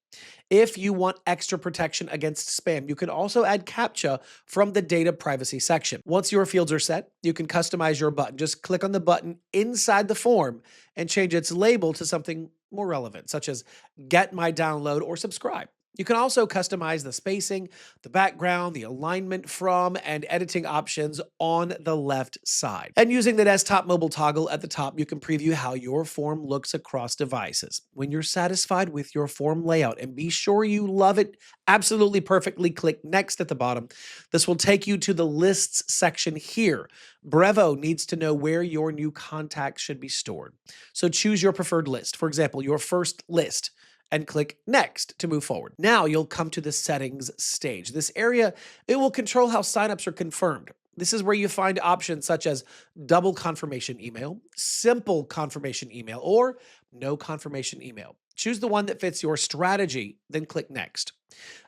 If you want extra protection against spam, you can also add CAPTCHA from the data privacy section. Once your fields are set, you can customize your button. Just click on the button inside the form and change its label to something more relevant, such as get my download or subscribe. You can also customize the spacing, the background, the alignment from, and editing options on the left side. And using the desktop mobile toggle at the top, you can preview how your form looks across devices. When you're satisfied with your form layout and be sure you love it absolutely perfectly, click Next at the bottom. This will take you to the Lists section here. Brevo needs to know where your new contacts should be stored. So choose your preferred list. For example, your first list, and click Next to move forward. Now you'll come to the settings stage. This area, it will control how signups are confirmed. This is where you find options such as double confirmation email, simple confirmation email, or no confirmation email. Choose the one that fits your strategy, then click Next.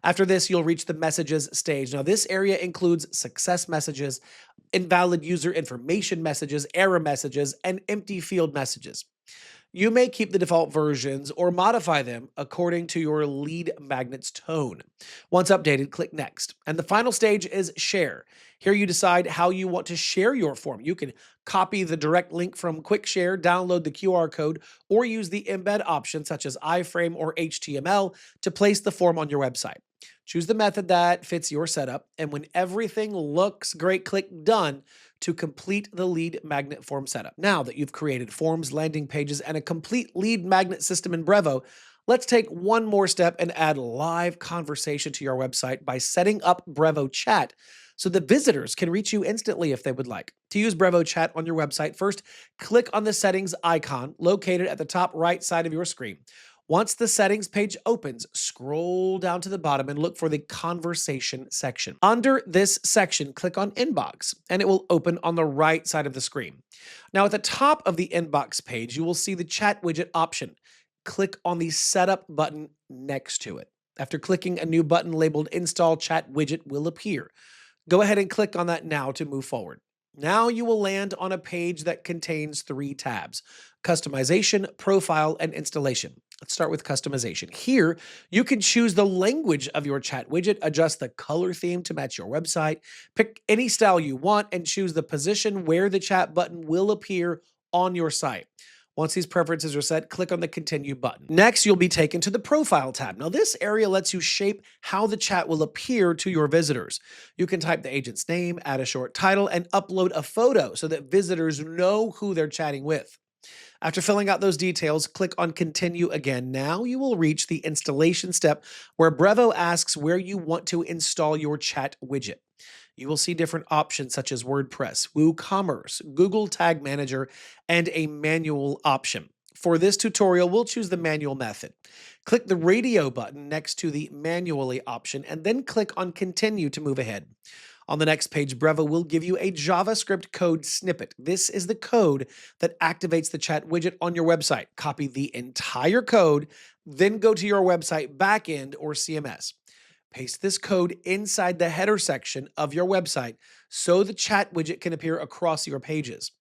After this, you'll reach the messages stage. Now, this area includes success messages, invalid user information messages, error messages, and empty field messages. You may keep the default versions or modify them according to your lead magnet's tone. Once updated, click Next. And the final stage is Share. Here you decide how you want to share your form. You can copy the direct link from Quick Share, download the QR code, or use the embed option such as iframe or HTML to place the form on your website. Choose the method that fits your setup, and when everything looks great, click Done to complete the lead magnet form setup. Now that you've created forms, landing pages, and a complete lead magnet system in Brevo, let's take one more step and add live conversation to your website by setting up Brevo Chat so that visitors can reach you instantly if they would like. To use Brevo Chat on your website, first click on the settings icon located at the top right side of your screen. Once the settings page opens, scroll down to the bottom and look for the conversation section. Under this section, click on Inbox, and it will open on the right side of the screen. Now, at the top of the Inbox page, you will see the chat widget option. Click on the Setup button next to it. After clicking, a new button labeled Install Chat Widget will appear. Go ahead and click on that now to move forward. Now you will land on a page that contains 3 tabs: Customization, Profile, and Installation. Let's start with customization. Here, you can choose the language of your chat widget, adjust the color theme to match your website, pick any style you want, and choose the position where the chat button will appear on your site. Once these preferences are set, click on the Continue button. Next, you'll be taken to the Profile tab. Now, this area lets you shape how the chat will appear to your visitors. You can type the agent's name, add a short title, and upload a photo so that visitors know who they're chatting with. After filling out those details, click on Continue again. Now you will reach the installation step where Brevo asks where you want to install your chat widget. You will see different options such as WordPress, WooCommerce, Google Tag Manager, and a manual option. For this tutorial, we'll choose the manual method. Click the radio button next to the manually option and then click on Continue to move ahead. On the next page, Brevo will give you a JavaScript code snippet. This is the code that activates the chat widget on your website. Copy the entire code, then go to your website backend or CMS. Paste this code inside the header section of your website so the chat widget can appear across your pages.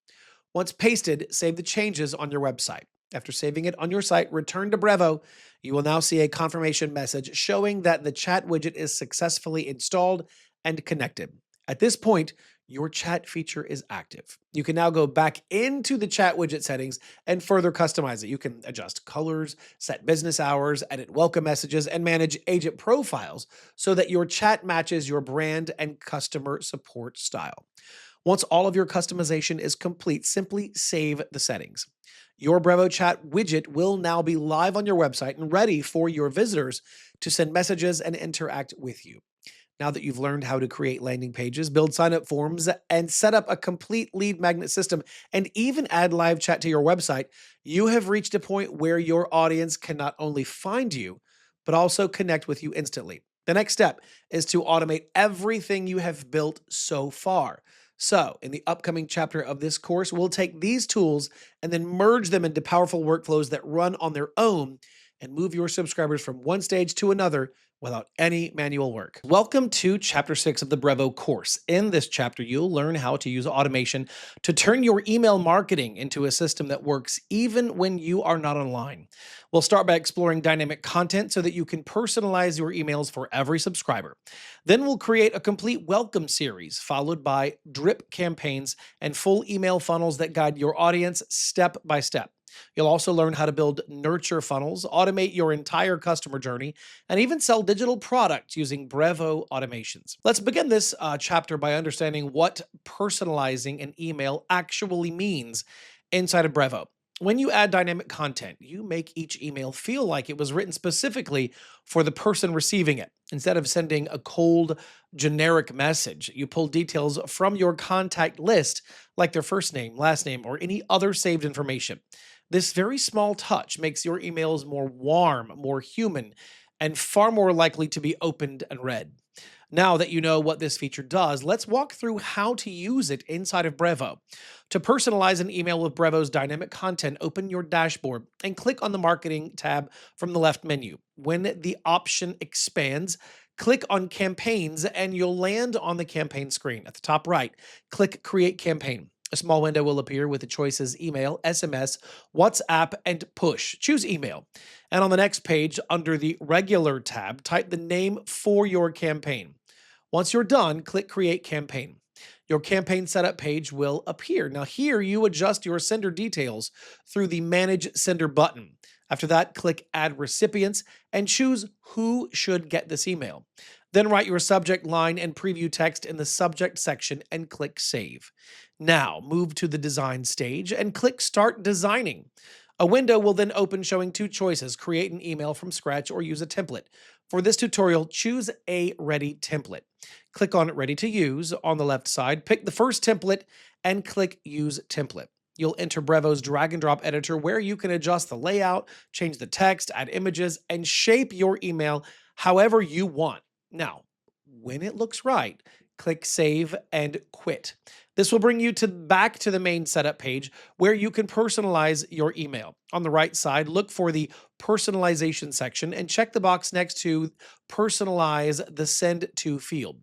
Once pasted, save the changes on your website. After saving it on your site, return to Brevo. You will now see a confirmation message showing that the chat widget is successfully installed and connected. At this point, your chat feature is active. You can now go back into the chat widget settings and further customize it. You can adjust colors, set business hours, edit welcome messages, and manage agent profiles so that your chat matches your brand and customer support style. Once all of your customization is complete, simply save the settings. Your Brevo Chat widget will now be live on your website and ready for your visitors to send messages and interact with you. Now that you've learned how to create landing pages, build sign-up forms, and set up a complete lead magnet system, and even add live chat to your website, you have reached a point where your audience can not only find you, but also connect with you instantly. The next step is to automate everything you have built so far. So, in the upcoming chapter of this course, we'll take these tools and then merge them into powerful workflows that run on their own and move your subscribers from one stage to another without any manual work. Welcome to Chapter 6 of the Brevo course. In this chapter, you'll learn how to use automation to turn your email marketing into a system that works even when you are not online. We'll start by exploring dynamic content so that you can personalize your emails for every subscriber. Then we'll create a complete welcome series, followed by drip campaigns and full email funnels that guide your audience step by step. You'll also learn how to build nurture funnels, automate your entire customer journey, and even sell digital products using Brevo automations. Let's begin this chapter by understanding what personalizing an email actually means inside of Brevo. When you add dynamic content, you make each email feel like it was written specifically for the person receiving it. Instead of sending a cold, generic message, you pull details from your contact list, like their first name, last name, or any other saved information. This very small touch makes your emails more warm, more human, and far more likely to be opened and read. Now that you know what this feature does, let's walk through how to use it inside of Brevo. To personalize an email with Brevo's dynamic content, open your dashboard and click on the Marketing tab from the left menu. When the option expands, click on Campaigns and you'll land on the campaign screen. At the top right, click Create Campaign. A small window will appear with the choices email, SMS, WhatsApp, and push. Choose email. And on the next page, under the regular tab, type the name for your campaign. Once you're done, click Create Campaign. Your campaign setup page will appear. Now here you adjust your sender details through the Manage Sender button. After that, click Add Recipients and choose who should get this email. Then write your subject line and preview text in the subject section and click Save. Now move to the design stage and click Start Designing. A window will then open showing two choices: create an email from scratch or use a template. For this tutorial, choose a ready template. Click on Ready to Use on the left side, pick the first template, and click Use Template. You'll enter Brevo's drag and drop editor where you can adjust the layout, change the text, add images, and shape your email however you want. Now, when it looks right, click Save and Quit. This will bring you back to the main setup page where you can personalize your email. On the right side, look for the personalization section and check the box next to Personalize the Send To field.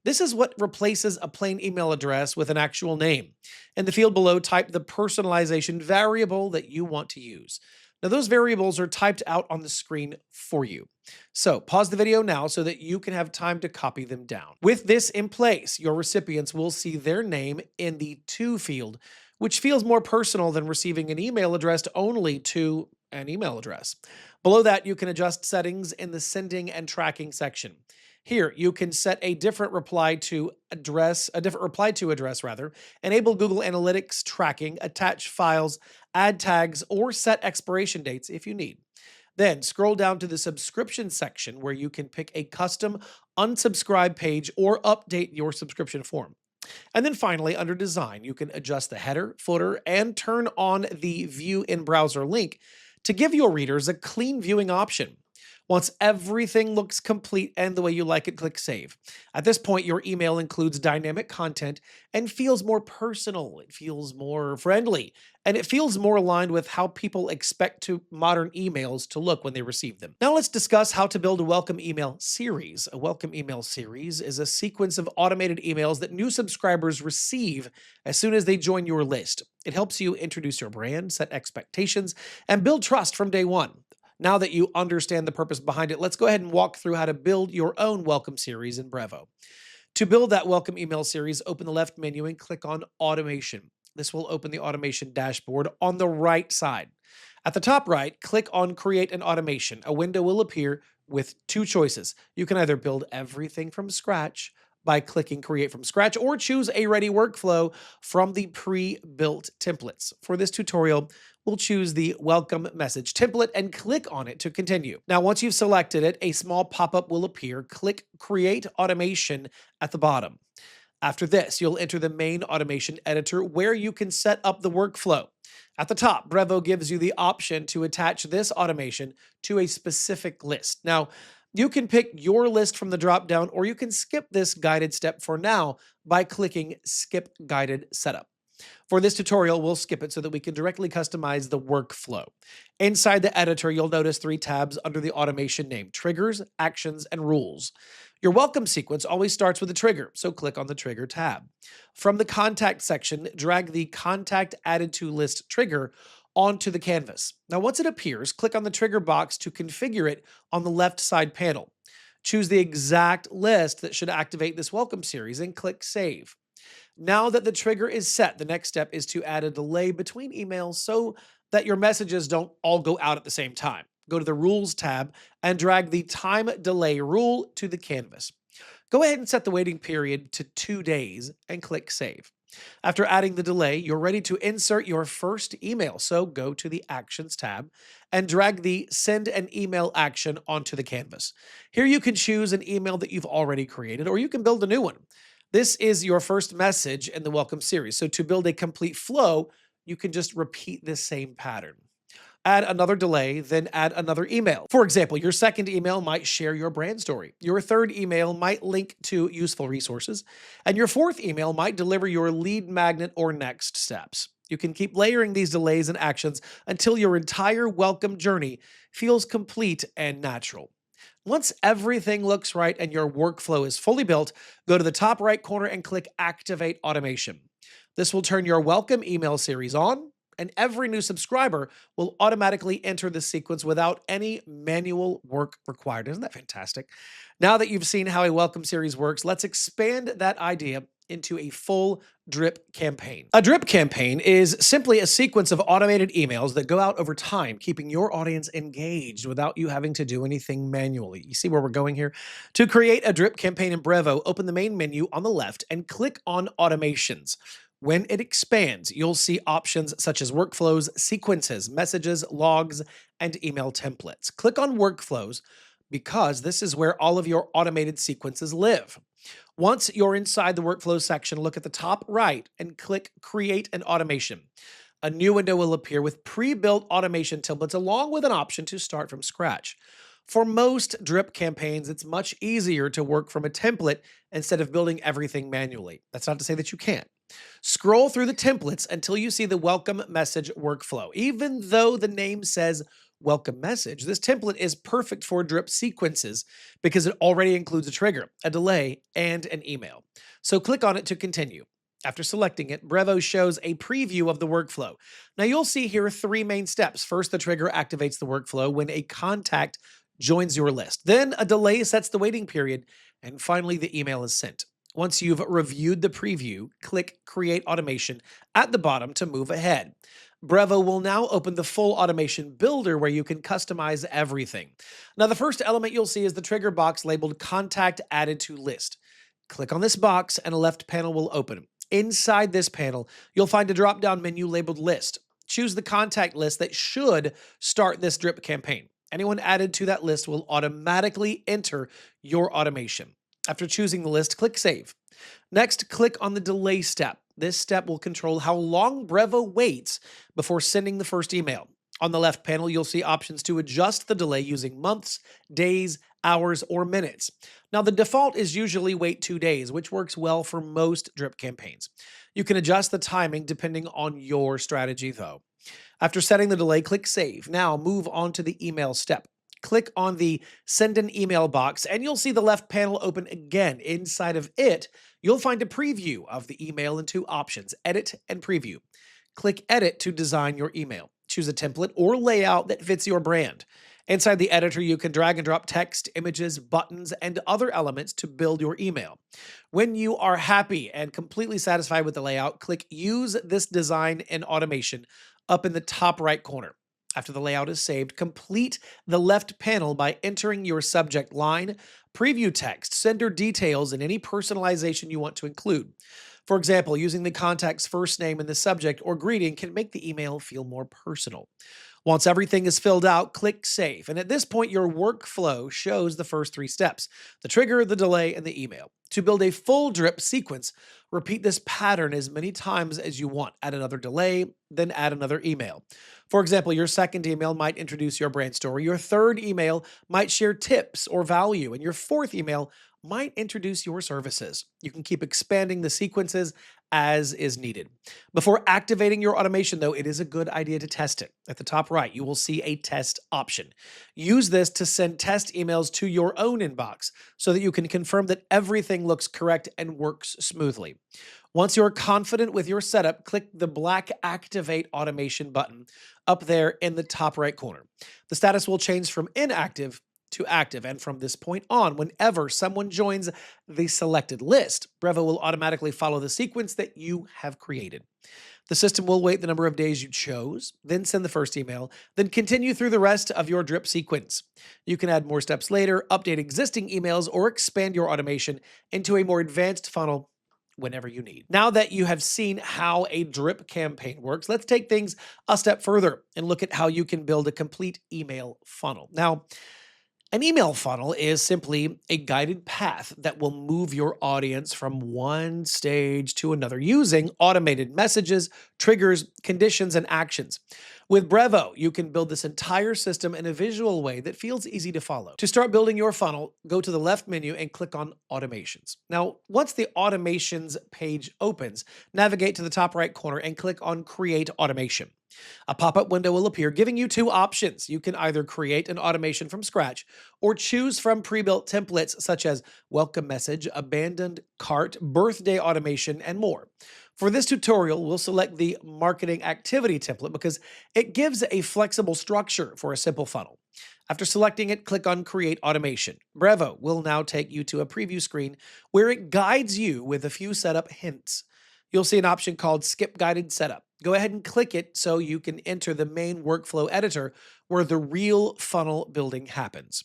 This is what replaces a plain email address with an actual name. In the field below, type the personalization variable that you want to use. Now, those variables are typed out on the screen for you. So pause the video now so that you can have time to copy them down. With this in place, your recipients will see their name in the To field, which feels more personal than receiving an email addressed only to an email address. Below that, you can adjust settings in the Sending and Tracking section. Here, you can set a different reply to address, enable Google Analytics tracking, attach files, add tags, or set expiration dates if you need. Then scroll down to the subscription section where you can pick a custom unsubscribe page or update your subscription form. And then finally, under Design, you can adjust the header, footer, and turn on the View in Browser link to give your readers a clean viewing option. Once everything looks complete and the way you like it, click Save. At this point, your email includes dynamic content and feels more personal. It feels more friendly, and it feels more aligned with how people expect modern emails to look when they receive them. Now let's discuss how to build a welcome email series. A welcome email series is a sequence of automated emails that new subscribers receive as soon as they join your list. It helps you introduce your brand, set expectations, and build trust from day one. Now that you understand the purpose behind it, let's go ahead and walk through how to build your own welcome series in Brevo. To build that welcome email series, open the left menu and click on Automation. This will open the automation dashboard on the right side. At the top right, click on Create an Automation. A window will appear with two choices. You can either build everything from scratch by clicking Create from Scratch, or choose a ready workflow from the pre-built templates. For this tutorial, we'll choose the Welcome Message template and click on it to continue. Now, once you've selected it, a small pop-up will appear. Click Create Automation at the bottom. After this, you'll enter the main automation editor where you can set up the workflow. At the top, Brevo gives you the option to attach this automation to a specific list. Now, You can pick your list from the dropdown, or you can skip this guided step for now by clicking Skip Guided Setup. For this tutorial, we'll skip it so that we can directly customize the workflow. Inside the editor, you'll notice three tabs under the automation name: Triggers, Actions, and Rules. Your welcome sequence always starts with a trigger, so click on the Trigger tab. From the Contact section, drag the Contact Added to List trigger onto the canvas. Now, once it appears, click on the trigger box to configure it on the left side panel. Choose the exact list that should activate this welcome series and click Save. Now that the trigger is set, the next step is to add a delay between emails so that your messages don't all go out at the same time. Go to the Rules tab and drag the Time Delay rule to the canvas. Go ahead and set the waiting period to 2 days and click Save. After adding the delay, you're ready to insert your first email. So go to the Actions tab and drag the Send an Email action onto the canvas. Here you can choose an email that you've already created, or you can build a new one. This is your first message in the welcome series. So to build a complete flow, you can just repeat this same pattern. Add another delay, then add another email. For example, your second email might share your brand story. Your third email might link to useful resources. And your fourth email might deliver your lead magnet or next steps. You can keep layering these delays and actions until your entire welcome journey feels complete and natural. Once everything looks right and your workflow is fully built, go to the top right corner and click Activate Automation. This will turn your welcome email series on, and every new subscriber will automatically enter the sequence without any manual work required. Isn't that fantastic? Now that you've seen how a welcome series works, let's expand that idea into a full drip campaign. A drip campaign is simply a sequence of automated emails that go out over time, keeping your audience engaged without you having to do anything manually. You see where we're going here? To create a drip campaign in Brevo, open the main menu on the left and click on Automations. When it expands, you'll see options such as workflows, sequences, messages, logs, and email templates. Click on workflows because this is where all of your automated sequences live. Once you're inside the workflow section, look at the top right and click Create an Automation. A new window will appear with pre-built automation templates along with an option to start from scratch. For most drip campaigns, it's much easier to work from a template instead of building everything manually. That's not to say that you can't. Scroll through the templates until you see the welcome message workflow. Even though the name says welcome message, this template is perfect for drip sequences because it already includes a trigger, a delay, and an email. So click on it to continue. After selecting it, Brevo shows a preview of the workflow. Now you'll see here three main steps. First, the trigger activates the workflow when a contact joins your list. Then a delay sets the waiting period. And finally, the email is sent. Once you've reviewed the preview, click Create Automation at the bottom to move ahead. Brevo will now open the full automation builder where you can customize everything. Now, the first element you'll see is the trigger box labeled Contact Added to List. Click on this box and a left panel will open. Inside this panel, you'll find a drop-down menu labeled List. Choose the contact list that should start this drip campaign. Anyone added to that list will automatically enter your automation. After choosing the list, click Save. Next, click on the Delay step. This step will control how long Brevo waits before sending the first email. On the left panel, you'll see options to adjust the delay using months, days, hours, or minutes. Now, the default is usually wait 2 days, which works well for most drip campaigns. You can adjust the timing depending on your strategy, though. After setting the delay, click Save. Now, move on to the email step. Click on the Send an Email box, and you'll see the left panel open again. Inside of it, you'll find a preview of the email in two options: Edit and Preview. Click Edit to design your email. Choose a template or layout that fits your brand. Inside the editor, you can drag and drop text, images, buttons, and other elements to build your email. When you are happy and completely satisfied with the layout, click Use this design in automation up in the top right corner. After the layout is saved, complete the left panel by entering your subject line, preview text, sender details, and any personalization you want to include. For example, using the contact's first name in the subject or greeting can make the email feel more personal. Once everything is filled out, click Save. And at this point, your workflow shows the first three steps: the trigger, the delay, and the email. To build a full drip sequence, repeat this pattern as many times as you want. Add another delay, then add another email. For example, your second email might introduce your brand story, your third email might share tips or value, and your fourth email might introduce your services. You can keep expanding the sequences as is needed. Before activating your automation, though, it is a good idea to test it. At the top right, you will see a test option. Use this to send test emails to your own inbox so that you can confirm that everything looks correct and works smoothly. Once you're confident with your setup, click the black Activate Automation button up there in the top right corner. The status will change from inactive to active, and from this point on, whenever someone joins the selected list, Brevo will automatically follow the sequence that you have created. The system will wait the number of days you chose, then send the first email, then continue through the rest of your drip sequence. You can add more steps later, update existing emails, or expand your automation into a more advanced funnel whenever you need. Now that you have seen how a drip campaign works, let's take things a step further and look at how you can build a complete email funnel. Now, an email funnel is simply a guided path that will move your audience from one stage to another using automated messages, triggers, conditions, and actions. With Brevo, you can build this entire system in a visual way that feels easy to follow. To start building your funnel, go to the left menu and click on Automations. Now, once the Automations page opens, navigate to the top right corner and click on Create Automation. A pop-up window will appear giving you two options. You can either create an automation from scratch or choose from pre-built templates such as welcome message, abandoned cart, birthday automation, and more. For this tutorial, we'll select the marketing activity template because it gives a flexible structure for a simple funnel. After selecting it, click on Create Automation. Brevo will now take you to a preview screen where it guides you with a few setup hints. You'll see an option called Skip Guided Setup. Go ahead and click it so you can enter the main workflow editor where the real funnel building happens.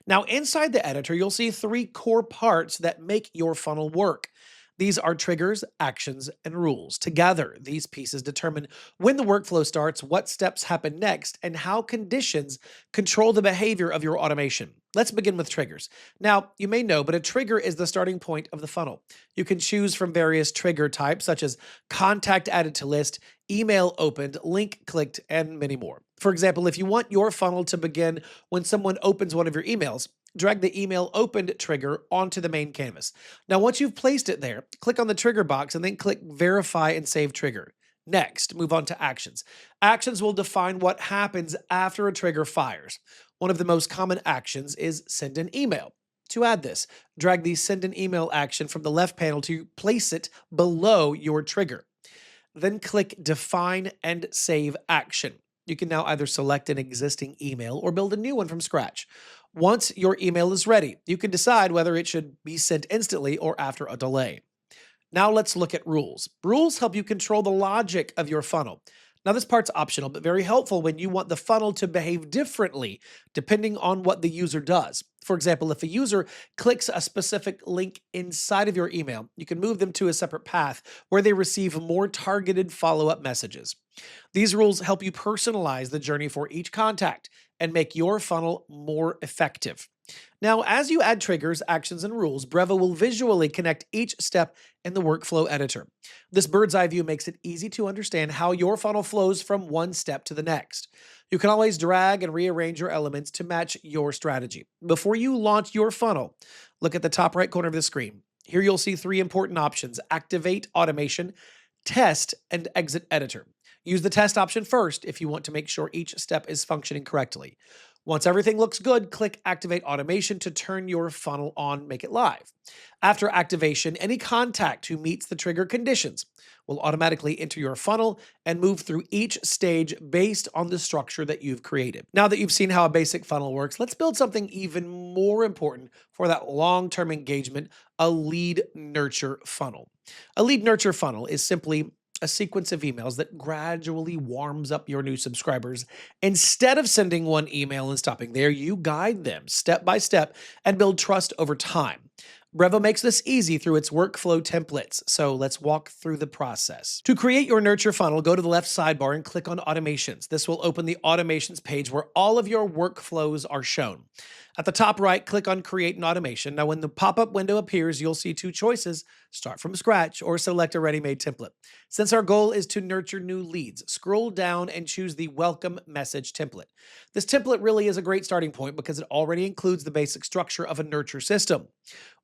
Now, inside the editor, you'll see three core parts that make your funnel work. These are triggers, actions, and rules. Together, these pieces determine when the workflow starts, what steps happen next, and how conditions control the behavior of your automation. Let's begin with triggers. Now, you may know, but a trigger is the starting point of the funnel. You can choose from various trigger types such as contact added to list, email opened, link clicked, and many more. For example, if you want your funnel to begin when someone opens one of your emails, drag the email opened trigger onto the main canvas. Now, once you've placed it there, click on the trigger box and then click Verify and Save Trigger. Next, move on to actions. Actions will define what happens after a trigger fires. One of the most common actions is send an email. To add this, drag the Send an Email action from the left panel to place it below your trigger. Then click Define and Save Action. You can now either select an existing email or build a new one from scratch. Once your email is ready, you can decide whether it should be sent instantly or after a delay. Now let's look at rules. Rules help you control the logic of your funnel. Now this part's optional, but very helpful when you want the funnel to behave differently depending on what the user does. For example, if a user clicks a specific link inside of your email, you can move them to a separate path where they receive more targeted follow-up messages. These rules help you personalize the journey for each contact and make your funnel more effective. Now, as you add triggers, actions, and rules, Brevo will visually connect each step in the workflow editor. This bird's eye view makes it easy to understand how your funnel flows from one step to the next. You can always drag and rearrange your elements to match your strategy. Before you launch your funnel, look at the top right corner of the screen. Here you'll see three important options: Activate Automation, Test, and Exit Editor. Use the test option first if you want to make sure each step is functioning correctly. Once everything looks good, click Activate Automation to turn your funnel on, make it live. After activation, any contact who meets the trigger conditions will automatically enter your funnel and move through each stage based on the structure that you've created. Now that you've seen how a basic funnel works, let's build something even more important for that long-term engagement: a lead nurture funnel. A lead nurture funnel is simply a sequence of emails that gradually warms up your new subscribers. Instead of sending one email and stopping there, you guide them step by step and build trust over time. Brevo makes this easy through its workflow templates, so let's walk through the process. To create your nurture funnel, go to the left sidebar and click on Automations. This will open the Automations page where all of your workflows are shown. At the top right, click on Create an Automation. Now, when the pop-up window appears, you'll see two choices: start from scratch or select a ready-made template. Since our goal is to nurture new leads, scroll down and choose the Welcome Message template. This template really is a great starting point because it already includes the basic structure of a nurture system.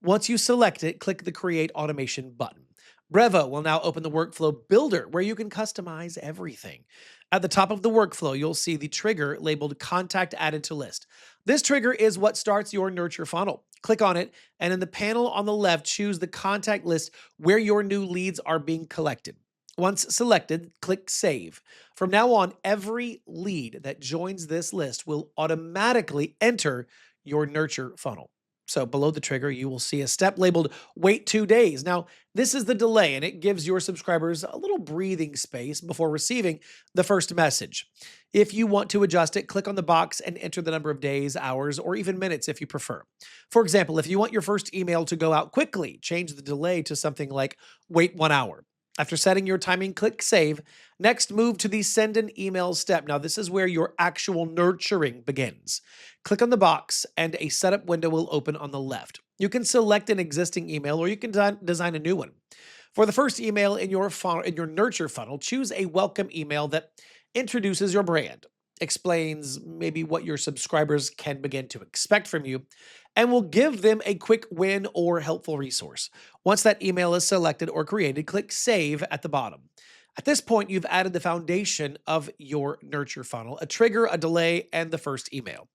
Once you select it, click the Create Automation button. Brevo will now open the Workflow Builder where you can customize everything. At the top of the workflow, you'll see the trigger labeled Contact Added to List. This trigger is what starts your nurture funnel. Click on it, and in the panel on the left, choose the contact list where your new leads are being collected. Once selected, click Save. From now on, every lead that joins this list will automatically enter your nurture funnel. So below the trigger, you will see a step labeled Wait 2 days. Now, this is the delay, and it gives your subscribers a little breathing space before receiving the first message. If you want to adjust it, click on the box and enter the number of days, hours, or even minutes if you prefer. For example, if you want your first email to go out quickly, change the delay to something like Wait 1 hour. After setting your timing, click Save. Next, move to the Send an Email step. Now, this is where your actual nurturing begins. Click on the box, and a setup window will open on the left. You can select an existing email, or you can design a new one. For the first email in your nurture funnel, choose a welcome email that introduces your brand, explains maybe what your subscribers can begin to expect from you, and will give them a quick win or helpful resource. Once that email is selected or created, click Save at the bottom. At this point, you've added the foundation of your nurture funnel: a trigger, a delay, and the first email.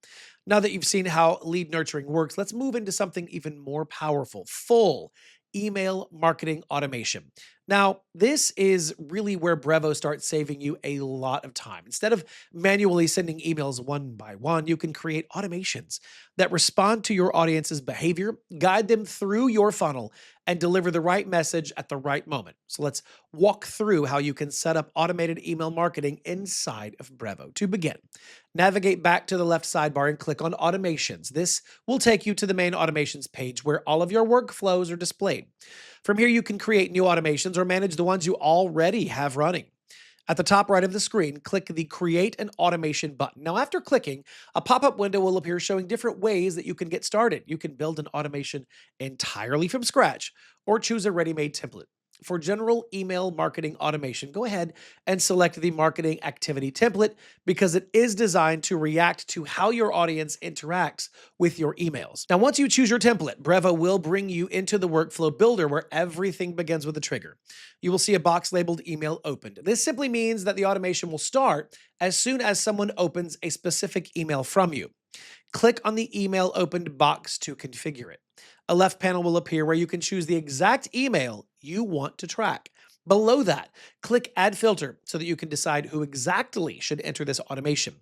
Now that you've seen how lead nurturing works, let's move into something even more powerful: full email marketing automation. Now, this is really where Brevo starts saving you a lot of time. Instead of manually sending emails one by one, you can create automations that respond to your audience's behavior, guide them through your funnel, and deliver the right message at the right moment. So let's walk through how you can set up automated email marketing inside of Brevo. To begin, navigate back to the left sidebar and click on Automations. This will take you to the main automations page where all of your workflows are displayed. From here, you can create new automations or manage the ones you already have running. At the top right of the screen, click the Create an Automation button. Now, after clicking, a pop-up window will appear showing different ways that you can get started. You can build an automation entirely from scratch or choose a ready-made template. For general email marketing automation, go ahead and select the marketing activity template because it is designed to react to how your audience interacts with your emails. Now, once you choose your template, Brevo will bring you into the workflow builder where everything begins with a trigger. You will see a box labeled Email Opened. This simply means that the automation will start as soon as someone opens a specific email from you. Click on the Email Opened box to configure it. A left panel will appear where you can choose the exact email you want to track. Below that, click Add Filter so that you can decide who exactly should enter this automation.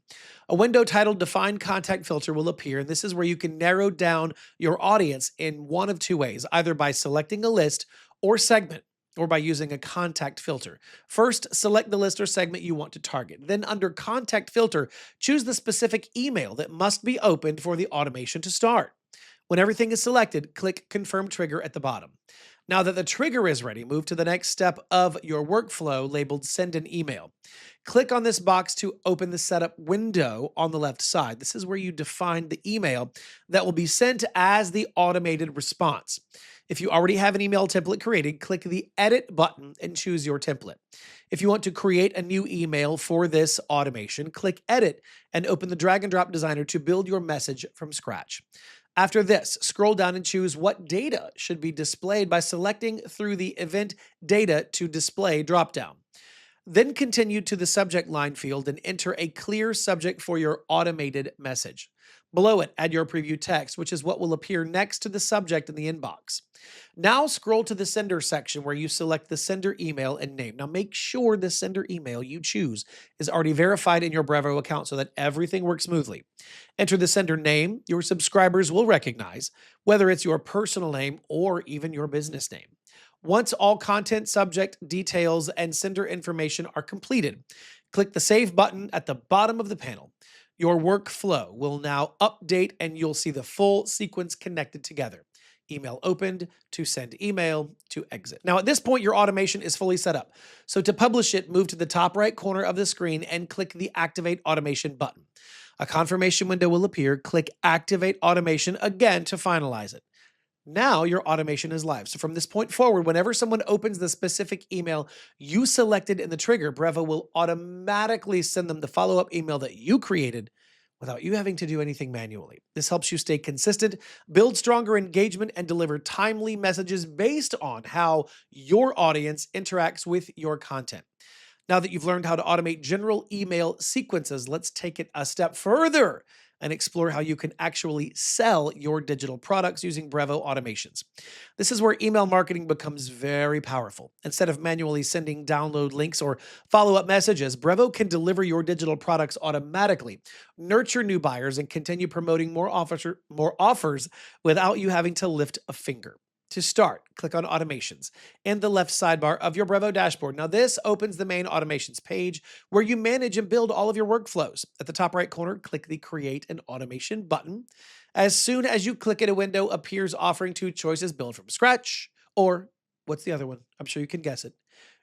A window titled Define Contact Filter will appear, and this is where you can narrow down your audience in one of two ways: either by selecting a list or segment, or by using a contact filter. First, select the list or segment you want to target. Then under Contact Filter, choose the specific email that must be opened for the automation to start. When everything is selected, click Confirm Trigger at the bottom. Now that the trigger is ready, move to the next step of your workflow labeled Send an Email. Click on this box to open the setup window on the left side. This is where you define the email that will be sent as the automated response. If you already have an email template created, click the Edit button and choose your template. If you want to create a new email for this automation, click Edit and open the drag and drop designer to build your message from scratch. After this, scroll down and choose what data should be displayed by selecting through the Event Data to Display dropdown. Then continue to the subject line field and enter a clear subject for your automated message. Below it, add your preview text, which is what will appear next to the subject in the inbox. Now scroll to the sender section where you select the sender email and name. Now make sure the sender email you choose is already verified in your Brevo account so that everything works smoothly. Enter the sender name your subscribers will recognize, whether it's your personal name or even your business name. Once all content, subject, details, and sender information are completed, click the Save button at the bottom of the panel. Your workflow will now update and you'll see the full sequence connected together. Email opened, to send email, to exit. Now, at this point, your automation is fully set up. So to publish it, move to the top right corner of the screen and click the Activate Automation button. A confirmation window will appear. Click Activate Automation again to finalize it. Now your automation is live. So from this point forward, whenever someone opens the specific email you selected in the trigger, Brevo will automatically send them the follow-up email that you created without you having to do anything manually. This helps you stay consistent, build stronger engagement, and deliver timely messages based on how your audience interacts with your content. Now that you've learned how to automate general email sequences, let's take it a step further and explore how you can actually sell your digital products using Brevo automations. This is where email marketing becomes very powerful. Instead of manually sending download links or follow-up messages, Brevo can deliver your digital products automatically, nurture new buyers, and continue promoting more offers without you having to lift a finger. To start, click on Automations in the left sidebar of your Brevo dashboard. Now, this opens the main automations page where you manage and build all of your workflows. At the top right corner, click the Create an Automation button. As soon as you click it, a window appears offering two choices: build from scratch, or what's the other one? I'm sure you can guess it.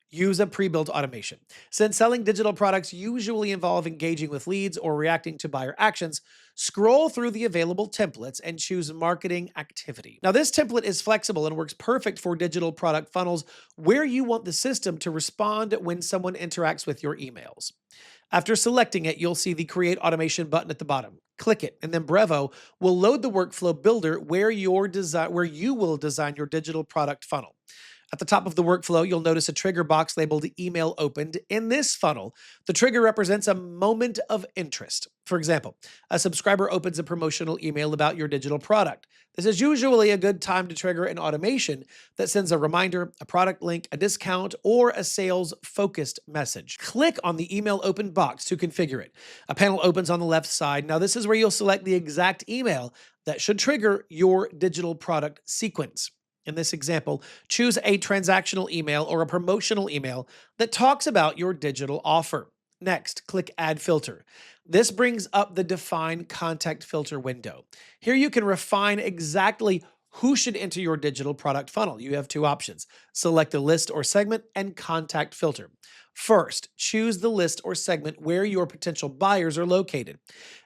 Use a pre-built automation. Since selling digital products usually involve engaging with leads or reacting to buyer actions, scroll through the available templates and choose marketing activity. Now, this template is flexible and works perfect for digital product funnels where you want the system to respond when someone interacts with your emails. After selecting it, you'll see the Create Automation button at the bottom. Click it, and then Brevo will load the workflow builder where you will design your digital product funnel. At the top of the workflow, you'll notice a trigger box labeled Email Opened. In this funnel, the trigger represents a moment of interest. For example, a subscriber opens a promotional email about your digital product. This is usually a good time to trigger an automation that sends a reminder, a product link, a discount, or a sales-focused message. Click on the Email Open box to configure it. A panel opens on the left side. Now, this is where you'll select the exact email that should trigger your digital product sequence. In this example, choose a transactional email or a promotional email that talks about your digital offer. Next, click Add Filter. This brings up the Define Contact Filter window. Here you can refine exactly who should enter your digital product funnel. You have two options: select a list or segment and contact filter. First, choose the list or segment where your potential buyers are located.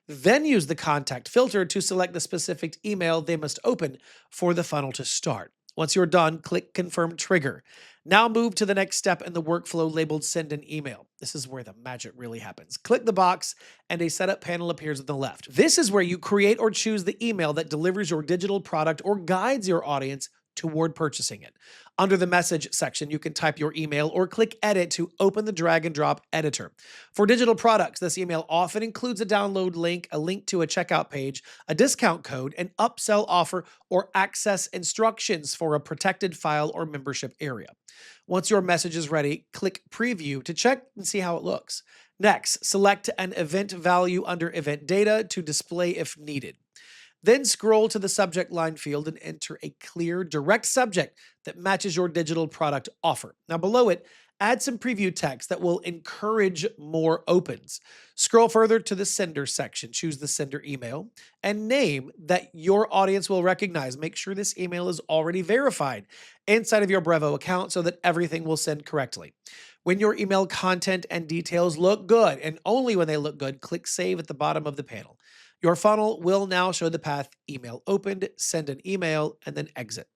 Then use the contact filter to select the specific email they must open for the funnel to start. Once you're done, click Confirm Trigger. Now move to the next step in the workflow labeled Send an Email. This is where the magic really happens. Click the box and a setup panel appears on the left. This is where you create or choose the email that delivers your digital product or guides your audience toward purchasing it. Under the message section, you can type your email or click edit to open the drag and drop editor. For digital products, this email often includes a download link, a link to a checkout page, a discount code, an upsell offer, or access instructions for a protected file or membership area. Once your message is ready, click preview to check and see how it looks. Next, select an event value under event data to display if needed. Then scroll to the subject line field and enter a clear, direct subject that matches your digital product offer. Now below it, add some preview text that will encourage more opens. Scroll further to the sender section, choose the sender email and name that your audience will recognize. Make sure this email is already verified inside of your Brevo account so that everything will send correctly. When your email content and details look good, and only when they look good, click Save at the bottom of the panel. Your funnel will now show the path Email Opened, Send an Email, and then Exit.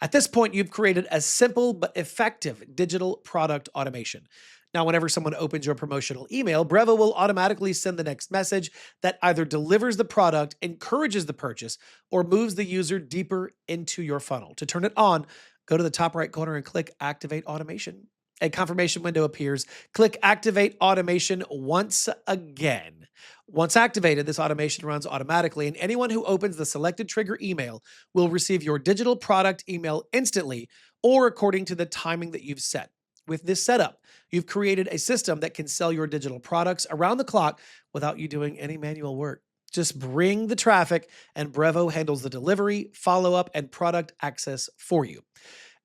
At this point, you've created a simple but effective digital product automation. Now, whenever someone opens your promotional email, Brevo will automatically send the next message that either delivers the product, encourages the purchase, or moves the user deeper into your funnel. To turn it on, go to the top right corner and click Activate Automation. A confirmation window appears. Click Activate Automation once again. Once activated, this automation runs automatically, and anyone who opens the selected trigger email will receive your digital product email instantly or according to the timing that you've set. With this setup, you've created a system that can sell your digital products around the clock without you doing any manual work. Just bring the traffic, and Brevo handles the delivery, follow-up, and product access for you.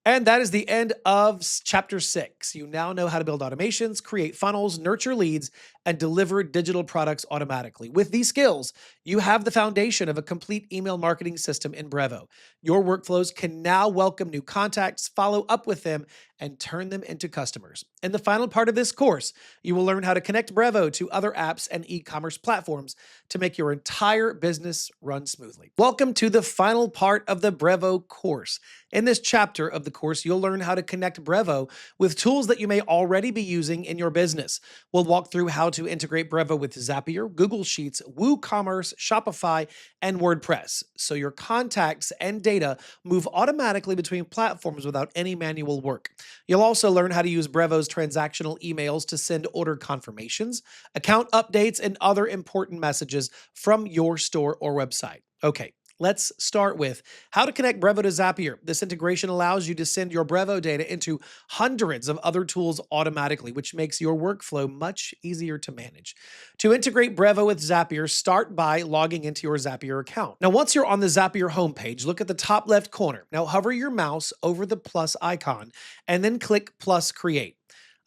And that is the end of chapter 6. You now know how to build automations, create funnels, nurture leads, and deliver digital products automatically. With these skills, you have the foundation of a complete email marketing system in Brevo. Your workflows can now welcome new contacts, follow up with them, and turn them into customers. In the final part of this course, you will learn how to connect Brevo to other apps and e commerce platforms to make your entire business run smoothly. Welcome to the final part of the Brevo course. In this chapter of the course, you'll learn how to connect Brevo with tools that you may already be using in your business. We'll walk through how to integrate Brevo with Zapier, Google Sheets, WooCommerce, Shopify, and WordPress, so your contacts and data move automatically between platforms without any manual work. You'll also learn how to use Brevo's transactional emails to send order confirmations, account updates, and other important messages from your store or website. Okay, let's start with how to connect Brevo to Zapier. This integration allows you to send your Brevo data into hundreds of other tools automatically, which makes your workflow much easier to manage. To integrate Brevo with Zapier, start by logging into your Zapier account. Now, once you're on the Zapier homepage, look at the top left corner. Now, hover your mouse over the plus icon and then click plus create.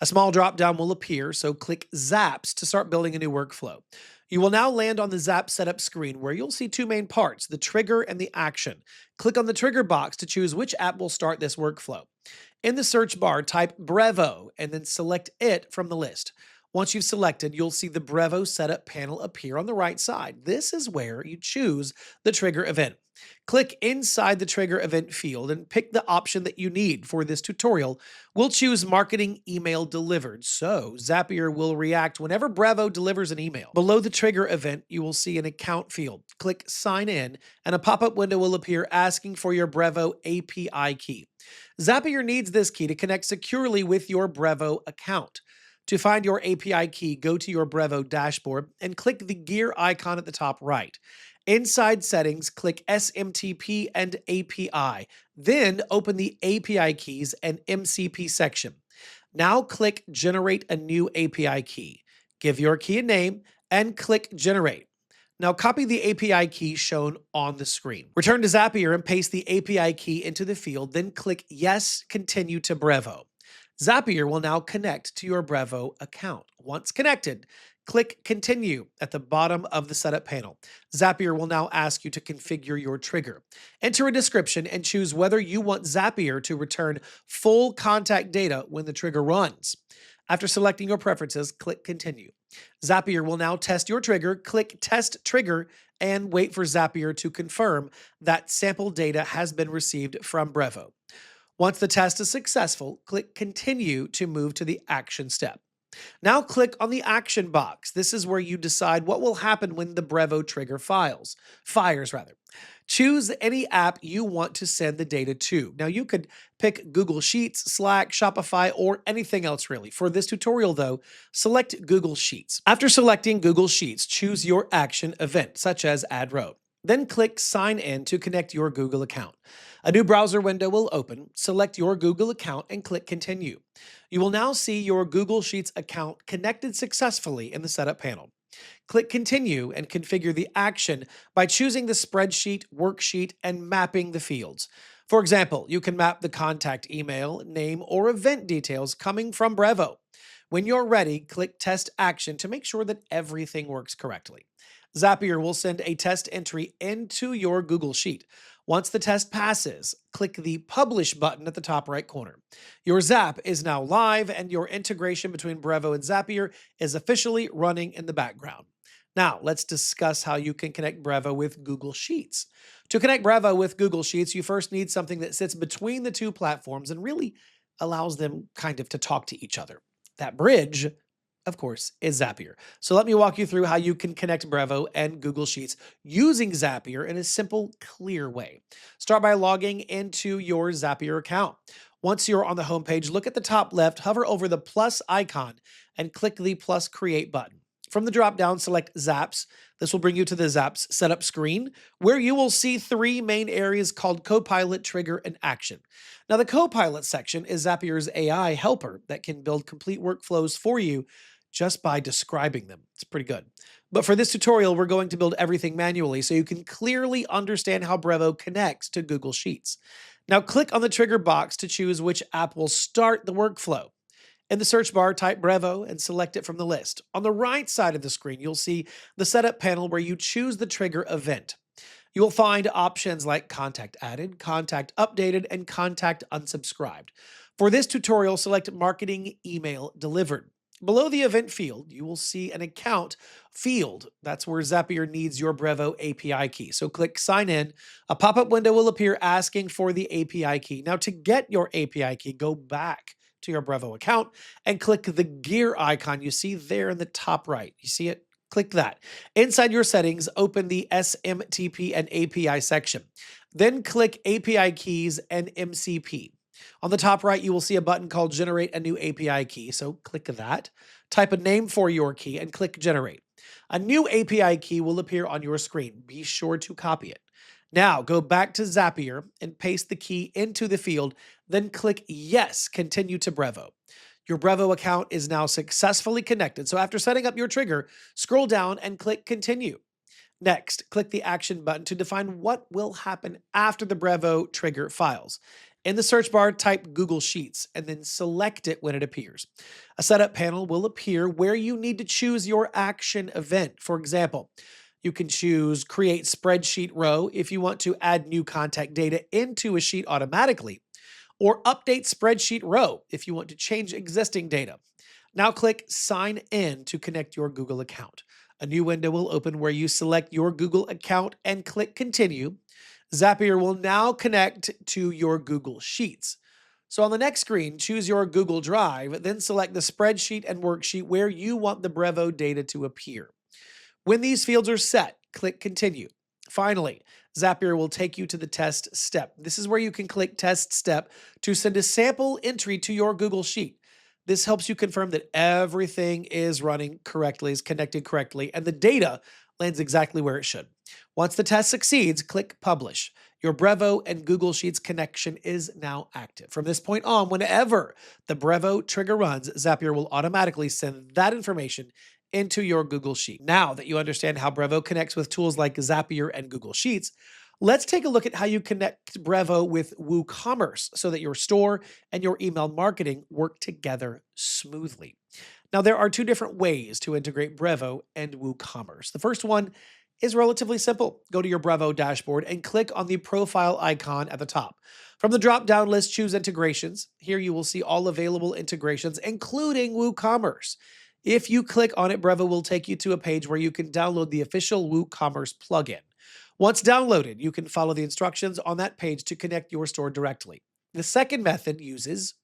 A small drop down will appear, so click Zaps to start building a new workflow. You will now land on the Zap setup screen where you'll see two main parts, the trigger and the action. Click on the trigger box to choose which app will start this workflow. In the search bar, type Brevo and then select it from the list. Once you've selected, you'll see the Brevo setup panel appear on the right side. This is where you choose the trigger event. Click inside the trigger event field and pick the option that you need. For this tutorial, we'll choose marketing email delivered. So Zapier will react whenever Brevo delivers an email. Below the trigger event, you will see an account field. Click sign in and a pop-up window will appear asking for your Brevo API key. Zapier needs this key to connect securely with your Brevo account. To find your API key, go to your Brevo dashboard and click the gear icon at the top right. Inside settings, click SMTP and API. Then open the API keys and MCP section. Now click generate a new API key. Give your key a name and click generate. Now copy the API key shown on the screen. Return to Zapier and paste the API key into the field, then click yes, continue to Brevo. Zapier will now connect to your Brevo account. Once connected, click Continue at the bottom of the setup panel. Zapier will now ask you to configure your trigger. Enter a description and choose whether you want Zapier to return full contact data when the trigger runs. After selecting your preferences, click Continue. Zapier will now test your trigger. Click Test Trigger and wait for Zapier to confirm that sample data has been received from Brevo. Once the test is successful, click Continue to move to the action step. Now click on the action box. This is where you decide what will happen when the Brevo trigger fires. Choose any app you want to send the data to. Now you could pick Google Sheets, Slack, Shopify, or anything else really. For this tutorial though, select Google Sheets. After selecting Google Sheets, choose your action event, such as Add Row. Then click Sign In to connect your Google account. A new browser window will open. Select your Google account and click Continue. You will now see your Google Sheets account connected successfully in the setup panel. Click Continue and configure the action by choosing the spreadsheet, worksheet, and mapping the fields. For example, you can map the contact email, name, or event details coming from Brevo. When you're ready, click Test Action to make sure that everything works correctly. Zapier will send a test entry into your Google Sheet. Once the test passes, click the Publish button at the top right corner. Your Zap is now live and your integration between Brevo and Zapier is officially running in the background. Now, let's discuss how you can connect Brevo with Google Sheets. To connect Brevo with Google Sheets, you first need something that sits between the two platforms and really allows them kind of to talk to each other. That bridge, of course, is Zapier. So let me walk you through how you can connect Brevo and Google Sheets using Zapier in a simple, clear way. Start by logging into your Zapier account. Once you're on the homepage, look at the top left, hover over the plus icon, and click the plus create button. From the drop-down, select Zaps. This will bring you to the Zaps setup screen, where you will see three main areas called Copilot, Trigger, and Action. Now, the Copilot section is Zapier's AI helper that can build complete workflows for you just by describing them. It's pretty good. But for this tutorial, we're going to build everything manually so you can clearly understand how Brevo connects to Google Sheets. Now click on the trigger box to choose which app will start the workflow. In the search bar, type Brevo and select it from the list. On the right side of the screen, you'll see the setup panel where you choose the trigger event. You will find options like contact added, contact updated, and contact unsubscribed. For this tutorial, select marketing email delivered. Below the event field, you will see an account field. That's where Zapier needs your Brevo API key. So click sign in. A pop-up window will appear asking for the API key. Now to get your API key, go back to your Brevo account and click the gear icon you see there in the top right. You see it? Click that. Inside your settings, open the SMTP and API section. Then click API keys and MCP. On the top right, you will see a button called Generate a new API key. So click that. Type a name for your key and click Generate. A new API key will appear on your screen. Be sure to copy it. Now go back to Zapier and paste the key into the field. Then click Yes, continue to Brevo. Your Brevo account is now successfully connected. So after setting up your trigger, scroll down and click Continue. Next, click the Action button to define what will happen after the Brevo trigger files. In the search bar, type Google Sheets and then select it when it appears. A setup panel will appear where you need to choose your action event. For example, you can choose Create Spreadsheet Row if you want to add new contact data into a sheet automatically, or Update Spreadsheet Row if you want to change existing data. Now click Sign In to connect your Google account. A new window will open where you select your Google account and click Continue. Zapier will now connect to your Google Sheets. So on the next screen, choose your Google Drive, then select the spreadsheet and worksheet where you want the Brevo data to appear. When these fields are set, click Continue. Finally, Zapier will take you to the test step. This is where you can click Test Step to send a sample entry to your Google Sheet. This helps you confirm that everything is running correctly, is connected correctly, and the data lands exactly where it should. Once the test succeeds, click Publish. Your Brevo and Google Sheets connection is now active. From this point on, whenever the Brevo trigger runs, Zapier will automatically send that information into your Google Sheet. Now that you understand how Brevo connects with tools like Zapier and Google Sheets, let's take a look at how you connect Brevo with WooCommerce so that your store and your email marketing work together smoothly. Now, there are two different ways to integrate Brevo and WooCommerce. The first one is relatively simple. Go to your Brevo dashboard and click on the profile icon at the top. From the drop-down list, choose Integrations. Here you will see all available integrations, including WooCommerce. If you click on it, Brevo will take you to a page where you can download the official WooCommerce plugin. Once downloaded, you can follow the instructions on that page to connect your store directly. The second method uses,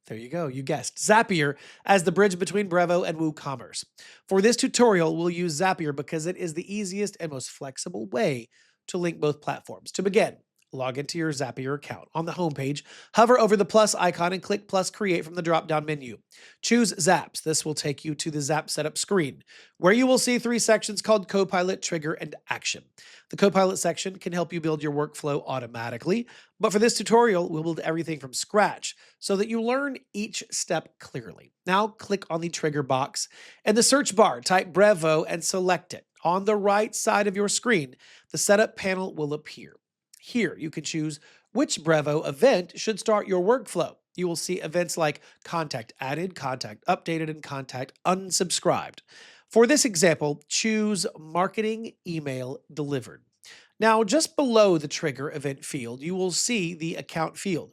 there you go, you guessed, Zapier as the bridge between Brevo and WooCommerce. For this tutorial, we'll use Zapier because it is the easiest and most flexible way to link both platforms. To begin, log into your Zapier account. On the homepage, hover over the plus icon and click plus create from the drop-down menu. Choose Zaps. This will take you to the Zap setup screen, where you will see three sections called Copilot, Trigger, and Action. The Copilot section can help you build your workflow automatically, but for this tutorial, we'll build everything from scratch so that you learn each step clearly. Now click on the trigger box. In the search bar, type Brevo and select it. On the right side of your screen, the setup panel will appear. Here, you can choose which Brevo event should start your workflow. You will see events like contact added, contact updated, and contact unsubscribed. For this example, choose marketing email delivered. Now, just below the trigger event field, you will see the account field.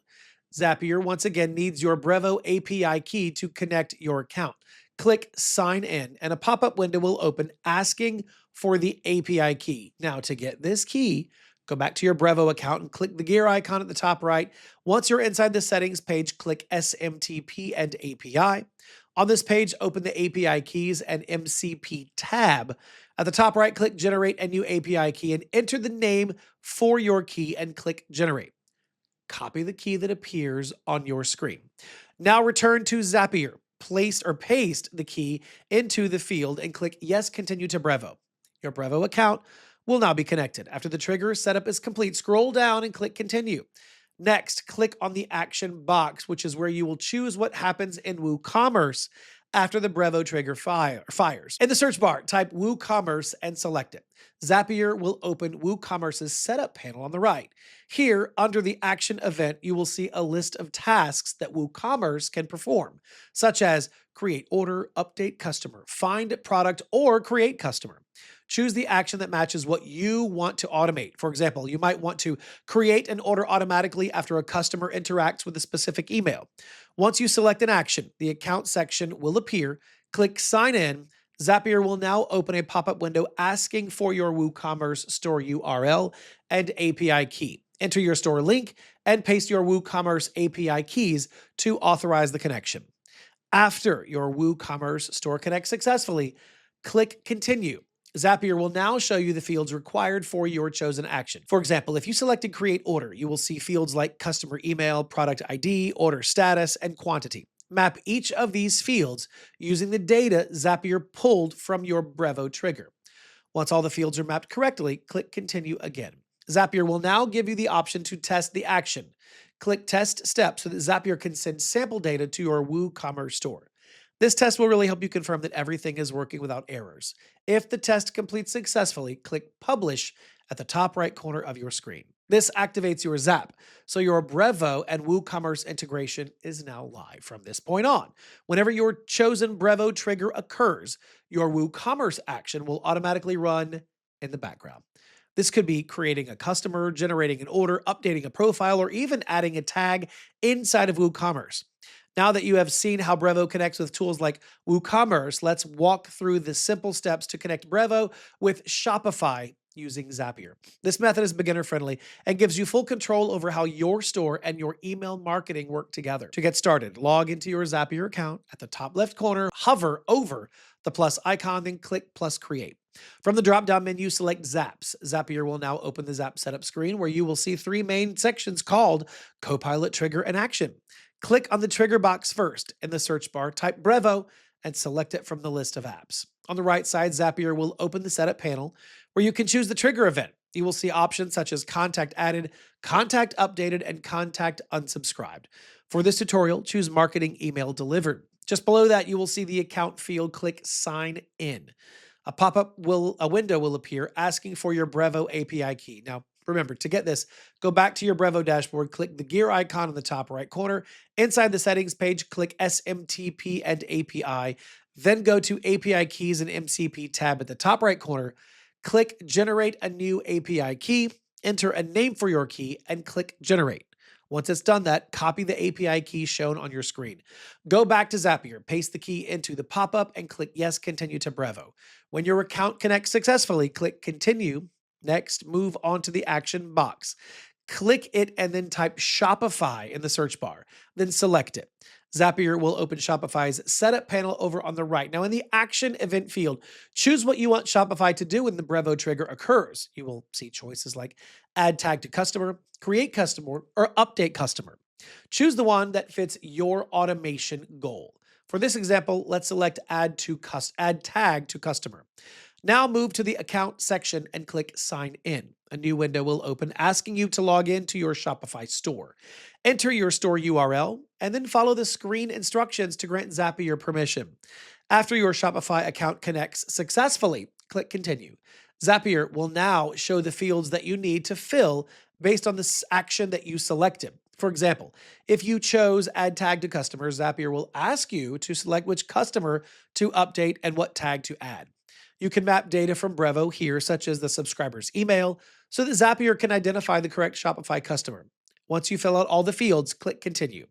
Zapier once again needs your Brevo API key to connect your account. Click Sign In, and a pop-up window will open asking for the API key. Now, to get this key, go back to your Brevo account and click the gear icon at the top right. Once you're inside the settings page, click SMTP and API. On this page, open the API keys and MCP tab. At the top right, click Generate a new API key and enter the name for your key and click Generate. Copy the key that appears on your screen. Now return to Zapier. Paste the key into the field and click Yes, continue to Brevo. Your Brevo account will now be connected. After the trigger setup is complete, scroll down and click Continue. Next, click on the action box, which is where you will choose what happens in WooCommerce after the Brevo trigger fires. In the search bar, type WooCommerce and select it. Zapier will open WooCommerce's setup panel on the right. Here, under the action event, you will see a list of tasks that WooCommerce can perform, such as create order, update customer, find product, or create customer. Choose the action that matches what you want to automate. For example, you might want to create an order automatically after a customer interacts with a specific email. Once you select an action, the account section will appear. Click sign in. Zapier will now open a pop-up window asking for your WooCommerce store URL and API key. Enter your store link and paste your WooCommerce API keys to authorize the connection. After your WooCommerce store connects successfully, click Continue. Zapier will now show you the fields required for your chosen action. For example, if you selected Create Order, you will see fields like customer email, product ID, order status, and quantity. Map each of these fields using the data Zapier pulled from your Brevo trigger. Once all the fields are mapped correctly, click Continue again. Zapier will now give you the option to test the action. Click Test Step so that Zapier can send sample data to your WooCommerce store. This test will really help you confirm that everything is working without errors. If the test completes successfully, click Publish at the top right corner of your screen. This activates your Zap, so your Brevo and WooCommerce integration is now live from this point on. Whenever your chosen Brevo trigger occurs, your WooCommerce action will automatically run in the background. This could be creating a customer, generating an order, updating a profile, or even adding a tag inside of WooCommerce. Now that you have seen how Brevo connects with tools like WooCommerce, let's walk through the simple steps to connect Brevo with Shopify using Zapier. This method is beginner-friendly and gives you full control over how your store and your email marketing work together. To get started, log into your Zapier account. At the top left corner, hover over the plus icon, then click plus create. From the drop-down menu, select Zaps. Zapier will now open the Zap setup screen where you will see three main sections called Copilot, Trigger, and Action. Click on the trigger box first. In the search bar, type Brevo and select it from the list of apps. On the right side, Zapier will open the setup panel where you can choose the trigger event. You will see options such as contact added, contact updated, and contact unsubscribed. For this tutorial, choose marketing email delivered. Just below that, you will see the account field. Click sign in. A window will appear asking for your Brevo API key. Now, remember, to get this, go back to your Brevo dashboard, click the gear icon in the top right corner. Inside the settings page, click SMTP and API. Then go to API keys and MCP tab at the top right corner. Click generate a new API key, enter a name for your key, and click generate. Once it's done that, copy the API key shown on your screen. Go back to Zapier, paste the key into the pop-up, and click Yes, Continue to Brevo. When your account connects successfully, click Continue. Next, move on to the action box. Click it and then type Shopify in the search bar. Then select it. Zapier will open Shopify's setup panel over on the right. Now, in the action event field, choose what you want Shopify to do when the Brevo trigger occurs. You will see choices like add tag to customer, create customer, or update customer. Choose the one that fits your automation goal. For this example, let's select add tag to customer. Now move to the account section and click sign in. A new window will open asking you to log in to your Shopify store. Enter your store URL and then follow the screen instructions to grant Zapier permission. After your Shopify account connects successfully, click continue. Zapier will now show the fields that you need to fill based on this action that you selected. For example, if you chose add tag to customer, Zapier will ask you to select which customer to update and what tag to add. You can map data from Brevo here, such as the subscriber's email, so that Zapier can identify the correct Shopify customer. Once you fill out all the fields, click Continue.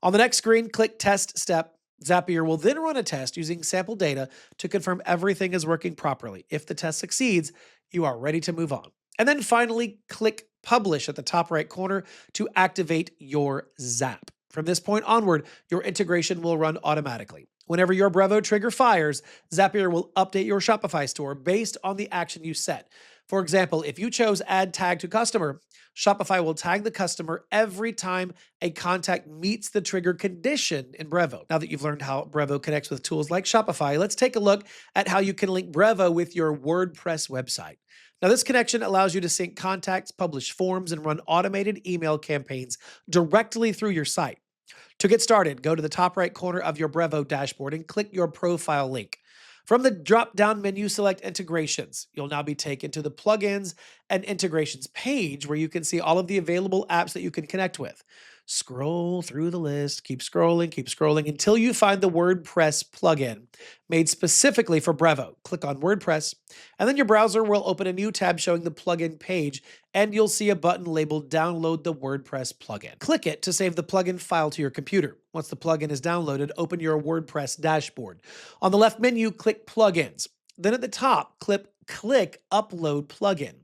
On the next screen, click Test Step. Zapier will then run a test using sample data to confirm everything is working properly. If the test succeeds, you are ready to move on. And then finally, click Publish at the top right corner to activate your Zap. From this point onward, your integration will run automatically. Whenever your Brevo trigger fires, Zapier will update your Shopify store based on the action you set. For example, if you chose add tag to customer, Shopify will tag the customer every time a contact meets the trigger condition in Brevo. Now that you've learned how Brevo connects with tools like Shopify, let's take a look at how you can link Brevo with your WordPress website. Now, this connection allows you to sync contacts, publish forms, and run automated email campaigns directly through your site. To get started, go to the top right corner of your Brevo dashboard and click your profile link. From the drop down menu, select Integrations. You'll now be taken to the Plugins and Integrations page where you can see all of the available apps that you can connect with. Scroll through the list, keep scrolling until you find the WordPress plugin made specifically for Brevo. Click on WordPress, and then your browser will open a new tab showing the plugin page, and you'll see a button labeled Download the WordPress plugin. Click it to save the plugin file to your computer. Once the plugin is downloaded, open your WordPress dashboard. On the left menu, click Plugins. Then at the top, click Upload Plugin.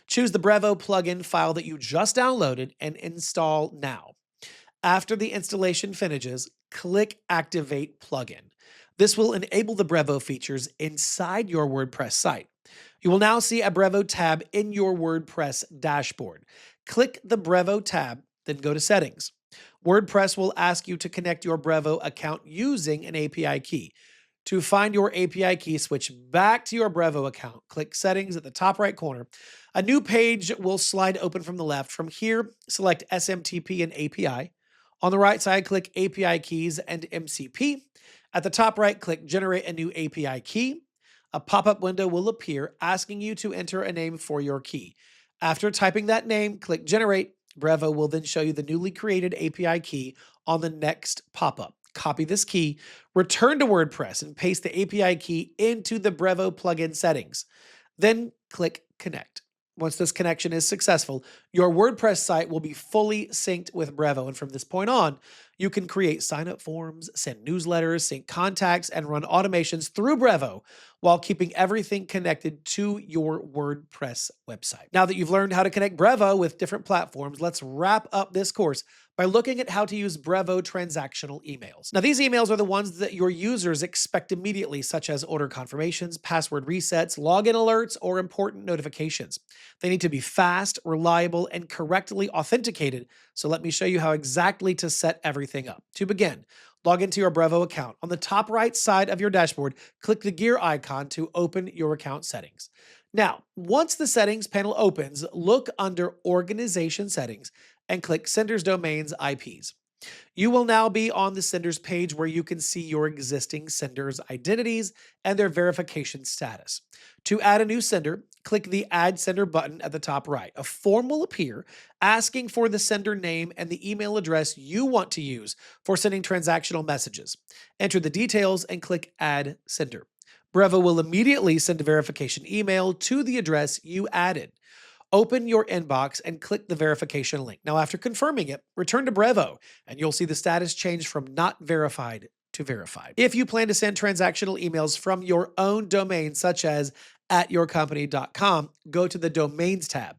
Choose the Brevo plugin file that you just downloaded and install now. After the installation finishes, click Activate Plugin. This will enable the Brevo features inside your WordPress site. You will now see a Brevo tab in your WordPress dashboard. Click the Brevo tab, then go to Settings. WordPress will ask you to connect your Brevo account using an API key. To find your API key, switch back to your Brevo account. Click Settings at the top right corner. A new page will slide open from the left. From here, select SMTP and API. On the right side, click API Keys and MCP. At the top right, click Generate a new API key. A pop-up window will appear asking you to enter a name for your key. After typing that name, click Generate. Brevo will then show you the newly created API key on the next pop-up. Copy this key, return to WordPress, and paste the API key into the Brevo plugin settings. Then click Connect. Once this connection is successful, your WordPress site will be fully synced with Brevo. And from this point on, you can create sign-up forms, send newsletters, sync contacts, and run automations through Brevo while keeping everything connected to your WordPress website. Now that you've learned how to connect Brevo with different platforms, let's wrap up this course by looking at how to use Brevo transactional emails. Now, these emails are the ones that your users expect immediately, such as order confirmations, password resets, login alerts, or important notifications. They need to be fast, reliable, and correctly authenticated. So let me show you how exactly to set everything up. To begin, log into your Brevo account. On the top right side of your dashboard, click the gear icon to open your account settings. Now, once the settings panel opens, look under Organization Settings and click Senders, Domains, IPs. You will now be on the senders page where you can see your existing senders' identities and their verification status. To add a new sender, click the Add Sender button at the top right. A form will appear asking for the sender name and the email address you want to use for sending transactional messages. Enter the details and click Add Sender. Brevo will immediately send a verification email to the address you added. Open your inbox and click the verification link. Now, after confirming it, return to Brevo, and you'll see the status change from not verified to verified. If you plan to send transactional emails from your own domain, such as @yourcompany.com, go to the Domains tab.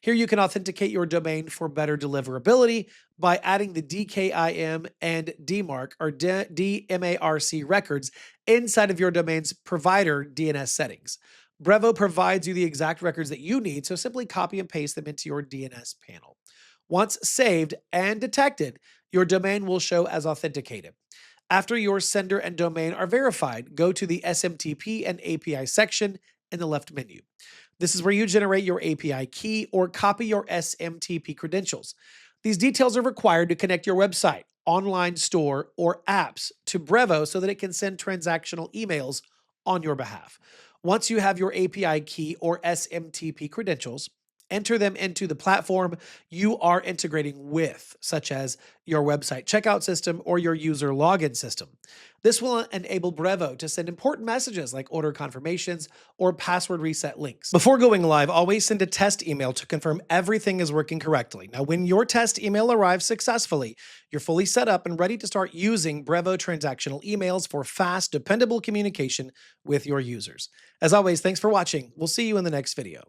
Here you can authenticate your domain for better deliverability by adding the DKIM and DMARC or DMARC records inside of your domain's provider DNS settings. Brevo provides you the exact records that you need, so simply copy and paste them into your DNS panel. Once saved and detected, your domain will show as authenticated. After your sender and domain are verified, go to the SMTP and API section in the left menu. This is where you generate your API key or copy your SMTP credentials. These details are required to connect your website, online store, or apps to Brevo so that it can send transactional emails on your behalf. Once you have your API key or SMTP credentials, enter them into the platform you are integrating with, such as your website checkout system or your user login system. This will enable Brevo to send important messages like order confirmations or password reset links. Before going live, always send a test email to confirm everything is working correctly. Now, when your test email arrives successfully, you're fully set up and ready to start using Brevo transactional emails for fast, dependable communication with your users. As always, thanks for watching. We'll see you in the next video.